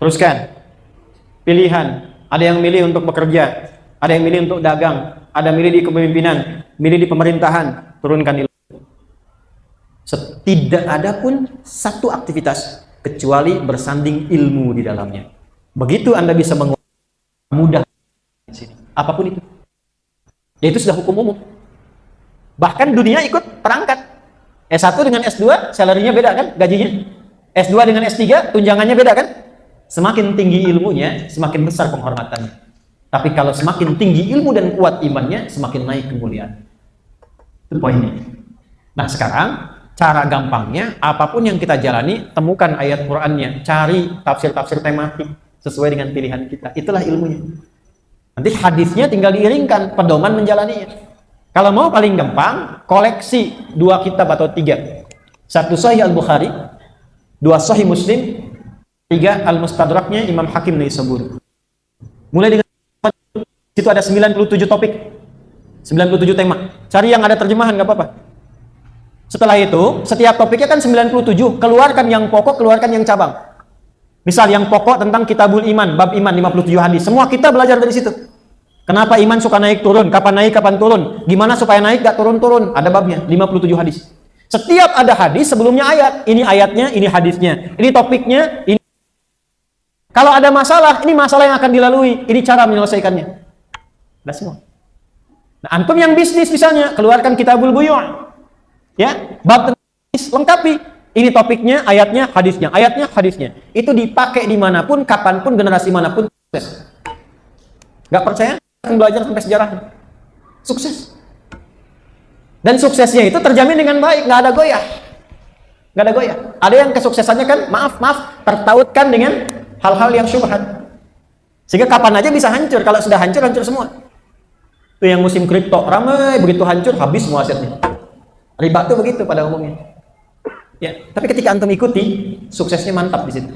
Teruskan. Pilihan. Ada yang milih untuk bekerja, ada yang milih untuk dagang, ada yang milih di kepemimpinan, milih di pemerintahan, turunkan ilmu. Tidak ada pun satu aktivitas kecuali bersanding ilmu di dalamnya. Begitu Anda bisa menguasai mudah di sini. Apapun itu. Ya itu sudah hukum umum. Bahkan dunia ikut perangkat. S1 dengan S2 salarinya beda kan, gajinya. S2 dengan S3 tunjangannya beda kan? Semakin tinggi ilmunya, semakin besar penghormatannya. Tapi kalau semakin tinggi ilmu dan kuat imannya, semakin naik kemuliaan. Itu poinnya. Nah sekarang, cara gampangnya, apapun yang kita jalani, temukan ayat Qur'annya. Cari tafsir-tafsir tematik sesuai dengan pilihan kita. Itulah ilmunya. Nanti hadisnya tinggal diiringkan, pedoman menjalaninya. Kalau mau paling gampang, koleksi 2 kitab atau 3. 1 Sahih Al-Bukhari, 2 Sahih Muslim, 3 Al-Mustadraknya Imam Hakim Naisaburi. Mulai dengan situ ada 97 topik, 97 tema. Cari yang ada terjemahan, nggak apa-apa. Setelah itu, setiap topiknya kan 97. Keluarkan yang pokok, keluarkan yang cabang. Misal yang pokok tentang Kitabul Iman, bab iman 57 hadis. Semua kita belajar dari situ. Kenapa iman suka naik turun? Kapan naik, kapan turun? Gimana supaya naik gak turun-turun? Ada babnya, 57 hadis. Setiap ada hadis sebelumnya ayat. Ini ayatnya, ini hadisnya. Ini topiknya, ini. Kalau ada masalah, ini masalah yang akan dilalui. Ini cara menyelesaikannya. Udah semua. Nah, antum yang bisnis misalnya, keluarkan Kitabul Buyu'. Ya, bab bisnis lengkapi. Ini topiknya, ayatnya, hadisnya. Ayatnya, hadisnya. Itu dipakai dimanapun, kapanpun, generasi manapun. Sukses. Gak percaya? Akan belajar sampai sejarah. Sukses. Dan suksesnya itu terjamin dengan baik. Gak ada goyah. Gak ada goyah. Ada yang kesuksesannya kan, maaf, tertautkan dengan hal-hal yang syubhat. Sehingga kapan aja bisa hancur. Kalau sudah hancur, hancur semua. Itu yang musim kripto. Ramai, begitu hancur, habis semua asetnya. Riba itu begitu pada umumnya. Ya, tapi ketika antum ikuti, suksesnya mantap di situ.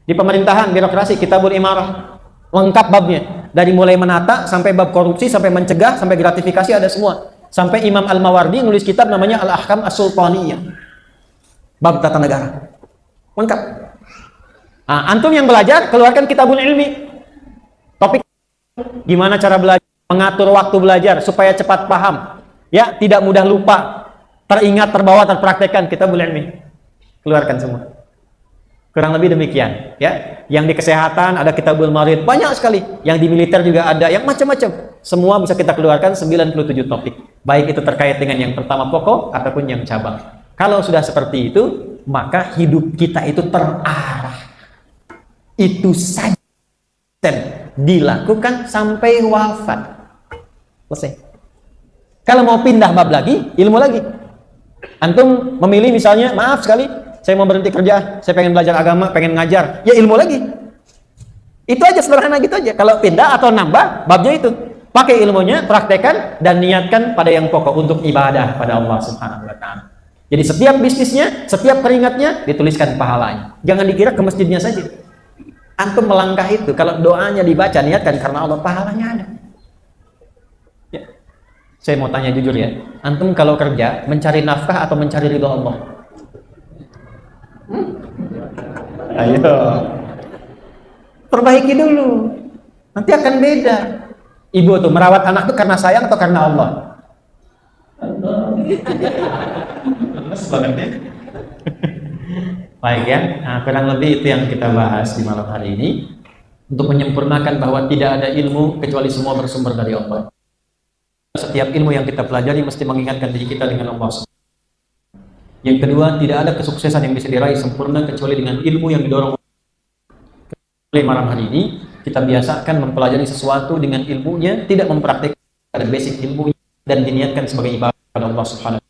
Di pemerintahan, birokrasi, Kitabul Imarah, lengkap babnya. Dari mulai menata, sampai bab korupsi, sampai mencegah, sampai gratifikasi ada semua. Sampai Imam Al-Mawardi nulis kitab namanya Al-Ahkam As-Sultaniyah. Bab tata negara. Lengkap. Nah, antum yang belajar, keluarkan Kitabul Ilmi. Topik gimana cara belajar, mengatur waktu belajar supaya cepat paham. Ya, tidak mudah lupa. Teringat, terbawa, terpraktekkan. Kitabul Ilmi. Keluarkan semua. Kurang lebih demikian, ya. Yang di kesehatan ada Kitabul Marid, banyak sekali. Yang di militer juga ada, yang macam-macam. Semua bisa kita keluarkan 97 topik. Baik itu terkait dengan yang pertama pokok ataupun yang cabang. Kalau sudah seperti itu, maka hidup kita itu terarah. Itu saja dilakukan sampai wafat. Selesai. Kalau mau pindah bab lagi, ilmu lagi. Antum memilih misalnya, maaf sekali, saya mau berhenti kerja, saya pengen belajar agama, pengen ngajar, ya ilmu lagi. Itu aja, sederhana gitu aja. Kalau pindah atau nambah, babnya itu. Pakai ilmunya, praktekkan, dan niatkan pada yang pokok untuk ibadah pada Allah Subhanahu wa Ta'ala. Jadi setiap bisnisnya, setiap keringatnya, dituliskan pahalanya. Jangan dikira ke masjidnya saja. Antum melangkah itu, kalau doanya dibaca, niatkan karena Allah, pahalanya ada. Ya. Saya mau tanya jujur ya, antum kalau kerja, mencari nafkah atau mencari ridho Allah? Ayo, perbaiki dulu, nanti akan beda. Ibu tuh merawat anak tuh karena sayang atau karena Allah? Baik ya, nah, kurang lebih itu yang kita bahas di malam hari ini untuk menyempurnakan bahwa tidak ada ilmu kecuali semua bersumber dari Allah. Setiap ilmu yang kita pelajari mesti mengingatkan diri kita dengan Allah. Yang kedua, tidak ada kesuksesan yang bisa diraih sempurna kecuali dengan ilmu yang didorong oleh malam hari ini. kita biasakan mempelajari sesuatu dengan ilmunya, tidak mempraktikkan pada basic ilmunya, dan diniatkan sebagai ibadah kepada Allah Subhanahu wa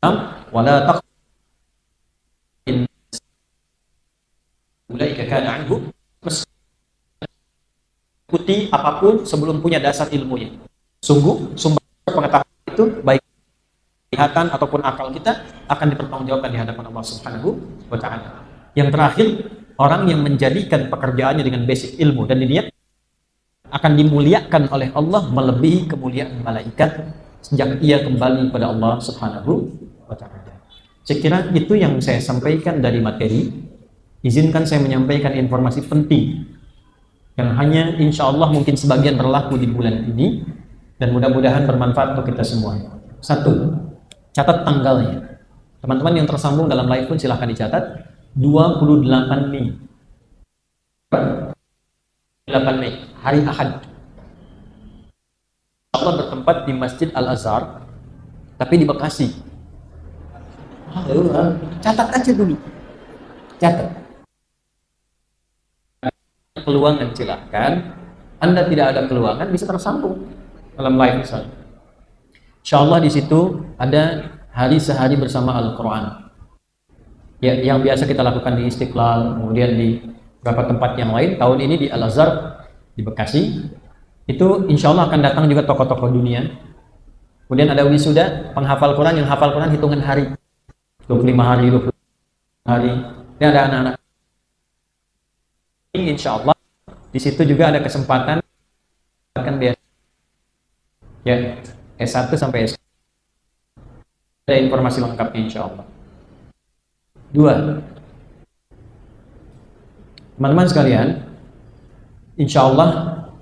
ta'ala. Wala taqin ulaika kana anhu, ikuti apapun sebelum punya dasar ilmunya. Sungguh sumber pengetahuan itu baik kelihatan ataupun akal kita akan dipertanggungjawabkan di hadapan Allah Subhanahu wa ta'ala. Yang terakhir, orang yang menjadikan pekerjaannya dengan basic ilmu dan diniat akan dimuliakan oleh Allah melebihi kemuliaan malaikat sejak ia kembali kepada Allah Subhanahu wa ta'ala. Saya kira itu yang saya sampaikan dari materi. Izinkan saya menyampaikan informasi penting yang hanya insya Allah mungkin sebagian berlaku di bulan ini dan mudah-mudahan bermanfaat untuk kita semua. 1. Catat tanggalnya. Teman-teman yang tersambung dalam live pun silahkan dicatat. 28 Mei. 8 Mei, hari Ahad. Allah bertempat di Masjid Al-Azhar, tapi di Bekasi. Catat aja dulu. Catat. Peluangan silahkan. Anda tidak ada peluangan bisa tersambung dalam live misalnya. Insyaallah di situ ada hari sehari bersama Al-Quran. Ya, yang biasa kita lakukan di Istiqlal, kemudian di beberapa tempat yang lain. Tahun ini di Al-Azhar di Bekasi. Itu insya Allah akan datang juga tokoh-tokoh dunia. Kemudian ada wisuda penghafal Quran yang hafal Quran hitungan hari, 25 hari, 20 hari. Dan ada anak-anak. Insya Allah di situ juga ada kesempatan akan biasa. Ya, S1 sampai S2. Ada informasi lengkapnya insya Allah. 2. Teman-teman sekalian, insya Allah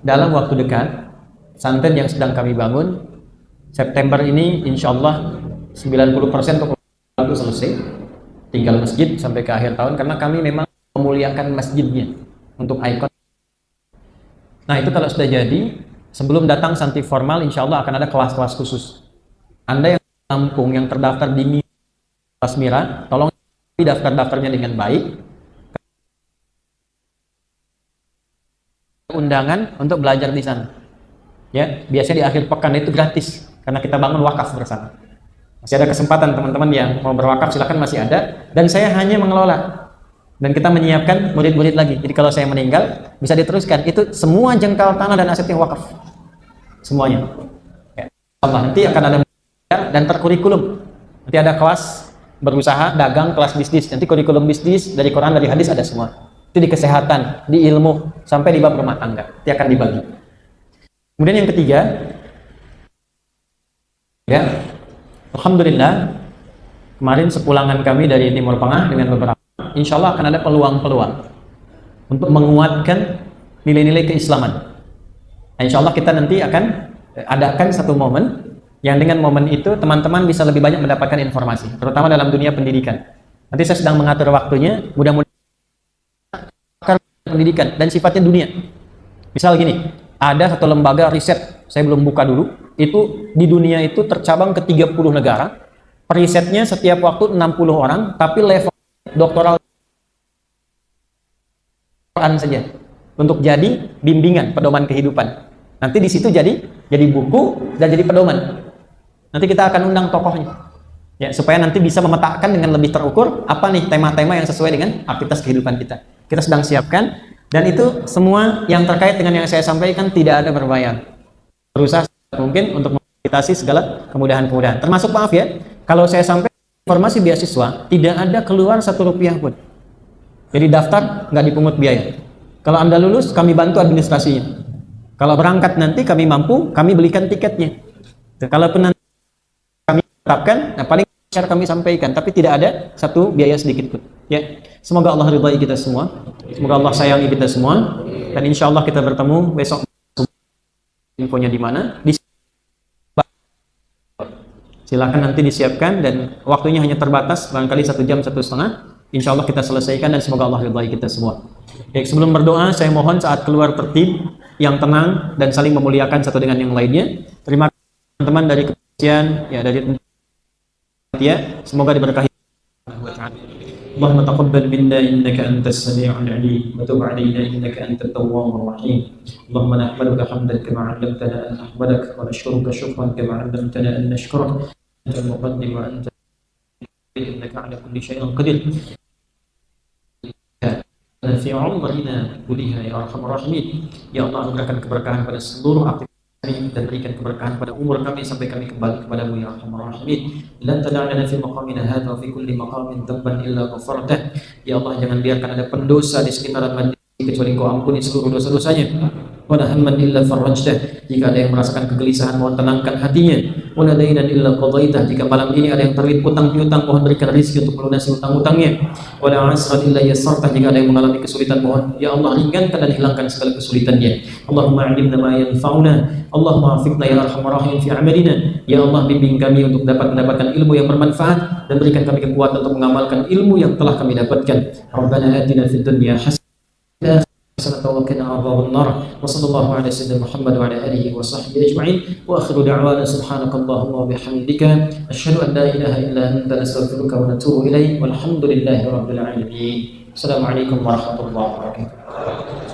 dalam waktu dekat santen yang sedang kami bangun September ini insya Allah 90% itu selesai, tinggal masjid sampai ke akhir tahun karena kami memang memuliakan masjidnya untuk ikon. Nah itu kalau sudah jadi, sebelum datang santri formal insya Allah akan ada kelas-kelas khusus. Anda yang Lampung yang terdaftar di kelas Mira, tolong daftar-daftarnya dengan baik, undangan untuk belajar di sana. Ya, biasanya di akhir pekan itu gratis karena kita bangun wakaf bersama. Masih ada kesempatan teman-teman yang mau berwakaf silakan, masih ada, dan saya hanya mengelola dan kita menyiapkan murid-murid lagi. Jadi kalau saya meninggal bisa diteruskan. Itu semua jengkal tanah dan aset yang wakaf. Semuanya. Ya. Allah nanti akan ada dan terkurikulum. Nanti ada kelas berusaha, dagang, kelas bisnis. Nanti kurikulum bisnis dari Quran, dari hadis ada semua. Itu di kesehatan, di ilmu, sampai di bab rumah tangga. Nanti akan dibagi. Kemudian yang ketiga, ya, alhamdulillah, kemarin sepulangan kami dari Timur Tengah dengan beberapa, insya Allah akan ada peluang-peluang untuk menguatkan nilai-nilai keislaman. Nah, insya Allah kita nanti akan adakan satu momen yang dengan momen itu teman-teman bisa lebih banyak mendapatkan informasi, terutama dalam dunia pendidikan. Nanti saya sedang mengatur waktunya, mudah-mudahan pendidikan dan sifatnya dunia. Misal gini, ada satu lembaga riset, saya belum buka dulu, itu di dunia itu tercabang ke 30 negara, perisetnya setiap waktu 60 orang, tapi level doktoral Quran saja untuk jadi bimbingan pedoman kehidupan. Nanti di situ jadi buku dan jadi pedoman. Nanti kita akan undang tokohnya, ya, supaya nanti bisa memetakan dengan lebih terukur apa nih tema-tema yang sesuai dengan aktivitas kehidupan kita. Kita sedang siapkan, dan itu semua yang terkait dengan yang saya sampaikan tidak ada berbayar. Berusaha mungkin untuk memfasilitasi segala kemudahan-kemudahan. Termasuk maaf ya, kalau saya sampaikan informasi beasiswa tidak ada keluar 1 rupiah pun. Jadi daftar nggak dipungut biaya. Kalau Anda lulus, kami bantu administrasinya. Kalau berangkat nanti kami mampu, kami belikan tiketnya. Kalaupun nanti kami tetapkan, nah paling share kami sampaikan, tapi tidak ada satu biaya sedikit pun. Ya, semoga Allah ridhai kita semua, semoga Allah sayangi kita semua, dan insya Allah kita bertemu besok. Infonya di mana? Silakan nanti disiapkan, dan waktunya hanya terbatas, barangkali 1 jam 1,5. Insya Allah kita selesaikan, dan semoga Allah ridhai kita semua. Baik, sebelum berdoa, saya mohon saat keluar tertib, yang tenang dan saling memuliakan satu dengan yang lainnya. Terima kasih teman-teman dari kepolisian, ya, dari ya, semoga diberkahi. اللهم تقبل منا إنك أنت السميع العليم وتب علينا إنك أنت التواب الرحيم. اللهم نحمدك حمدا كما علمتنا أن نحمدك ونشكرك شكرا كما علمتنا أن نشكرك. أنت المقدم وأنت إنك على كل شيء قدير. في عمرنا كلها يا أرحم الراحمين. Ya Allah, anugerahkan keberkahan pada seluruh aktivitas kami dan berikan keberkahan pada umur kami sampai kami kembali kepadamu ya Arhamar Rahimin. La tada'lana fi maqamina hadha wa fi kulli maqamin dhanban illa ghafartah. Ya Allah, jangan biarkan ada pendosa di sekitaran majlis kecuali Kau ampuni seluruh dosa-dosanya. Wala hamman illa farajtah. Jika ada yang merasakan kegelisahan, mohon tenangkan hatinya. Wala dainan illa qadaitah. Jika malam ini ada yang terlilit utang piutang, mohon berikan rezeki untuk melunasi utang-utangnya. Wala asran illa yassartah. Jika ada yang mengalami kesulitan, mohon ya Allah ringankan dan hilangkan segala kesulitannya. Allahumma 'allimna ma yanfa'una. Allahumma afiqna ya arhamar rahimin fi amalina. Ya Allah, bimbing kami untuk dapat mendapatkan ilmu yang bermanfaat dan berikan kami kekuatan untuk mengamalkan ilmu yang telah kami dapatkan. Rabbana atina fid dunya hasanah وقنا عذاب النار وصلى الله على سيدنا محمد وعلى اله وصحبه اجمعين واخر دعوانا سبحانك اللهم وبحمدك اشهد ان لا اله الا انت نستغفرك ونتوب اليك والحمد لله رب العالمين. السلام عليكم ورحمه الله وبركاته.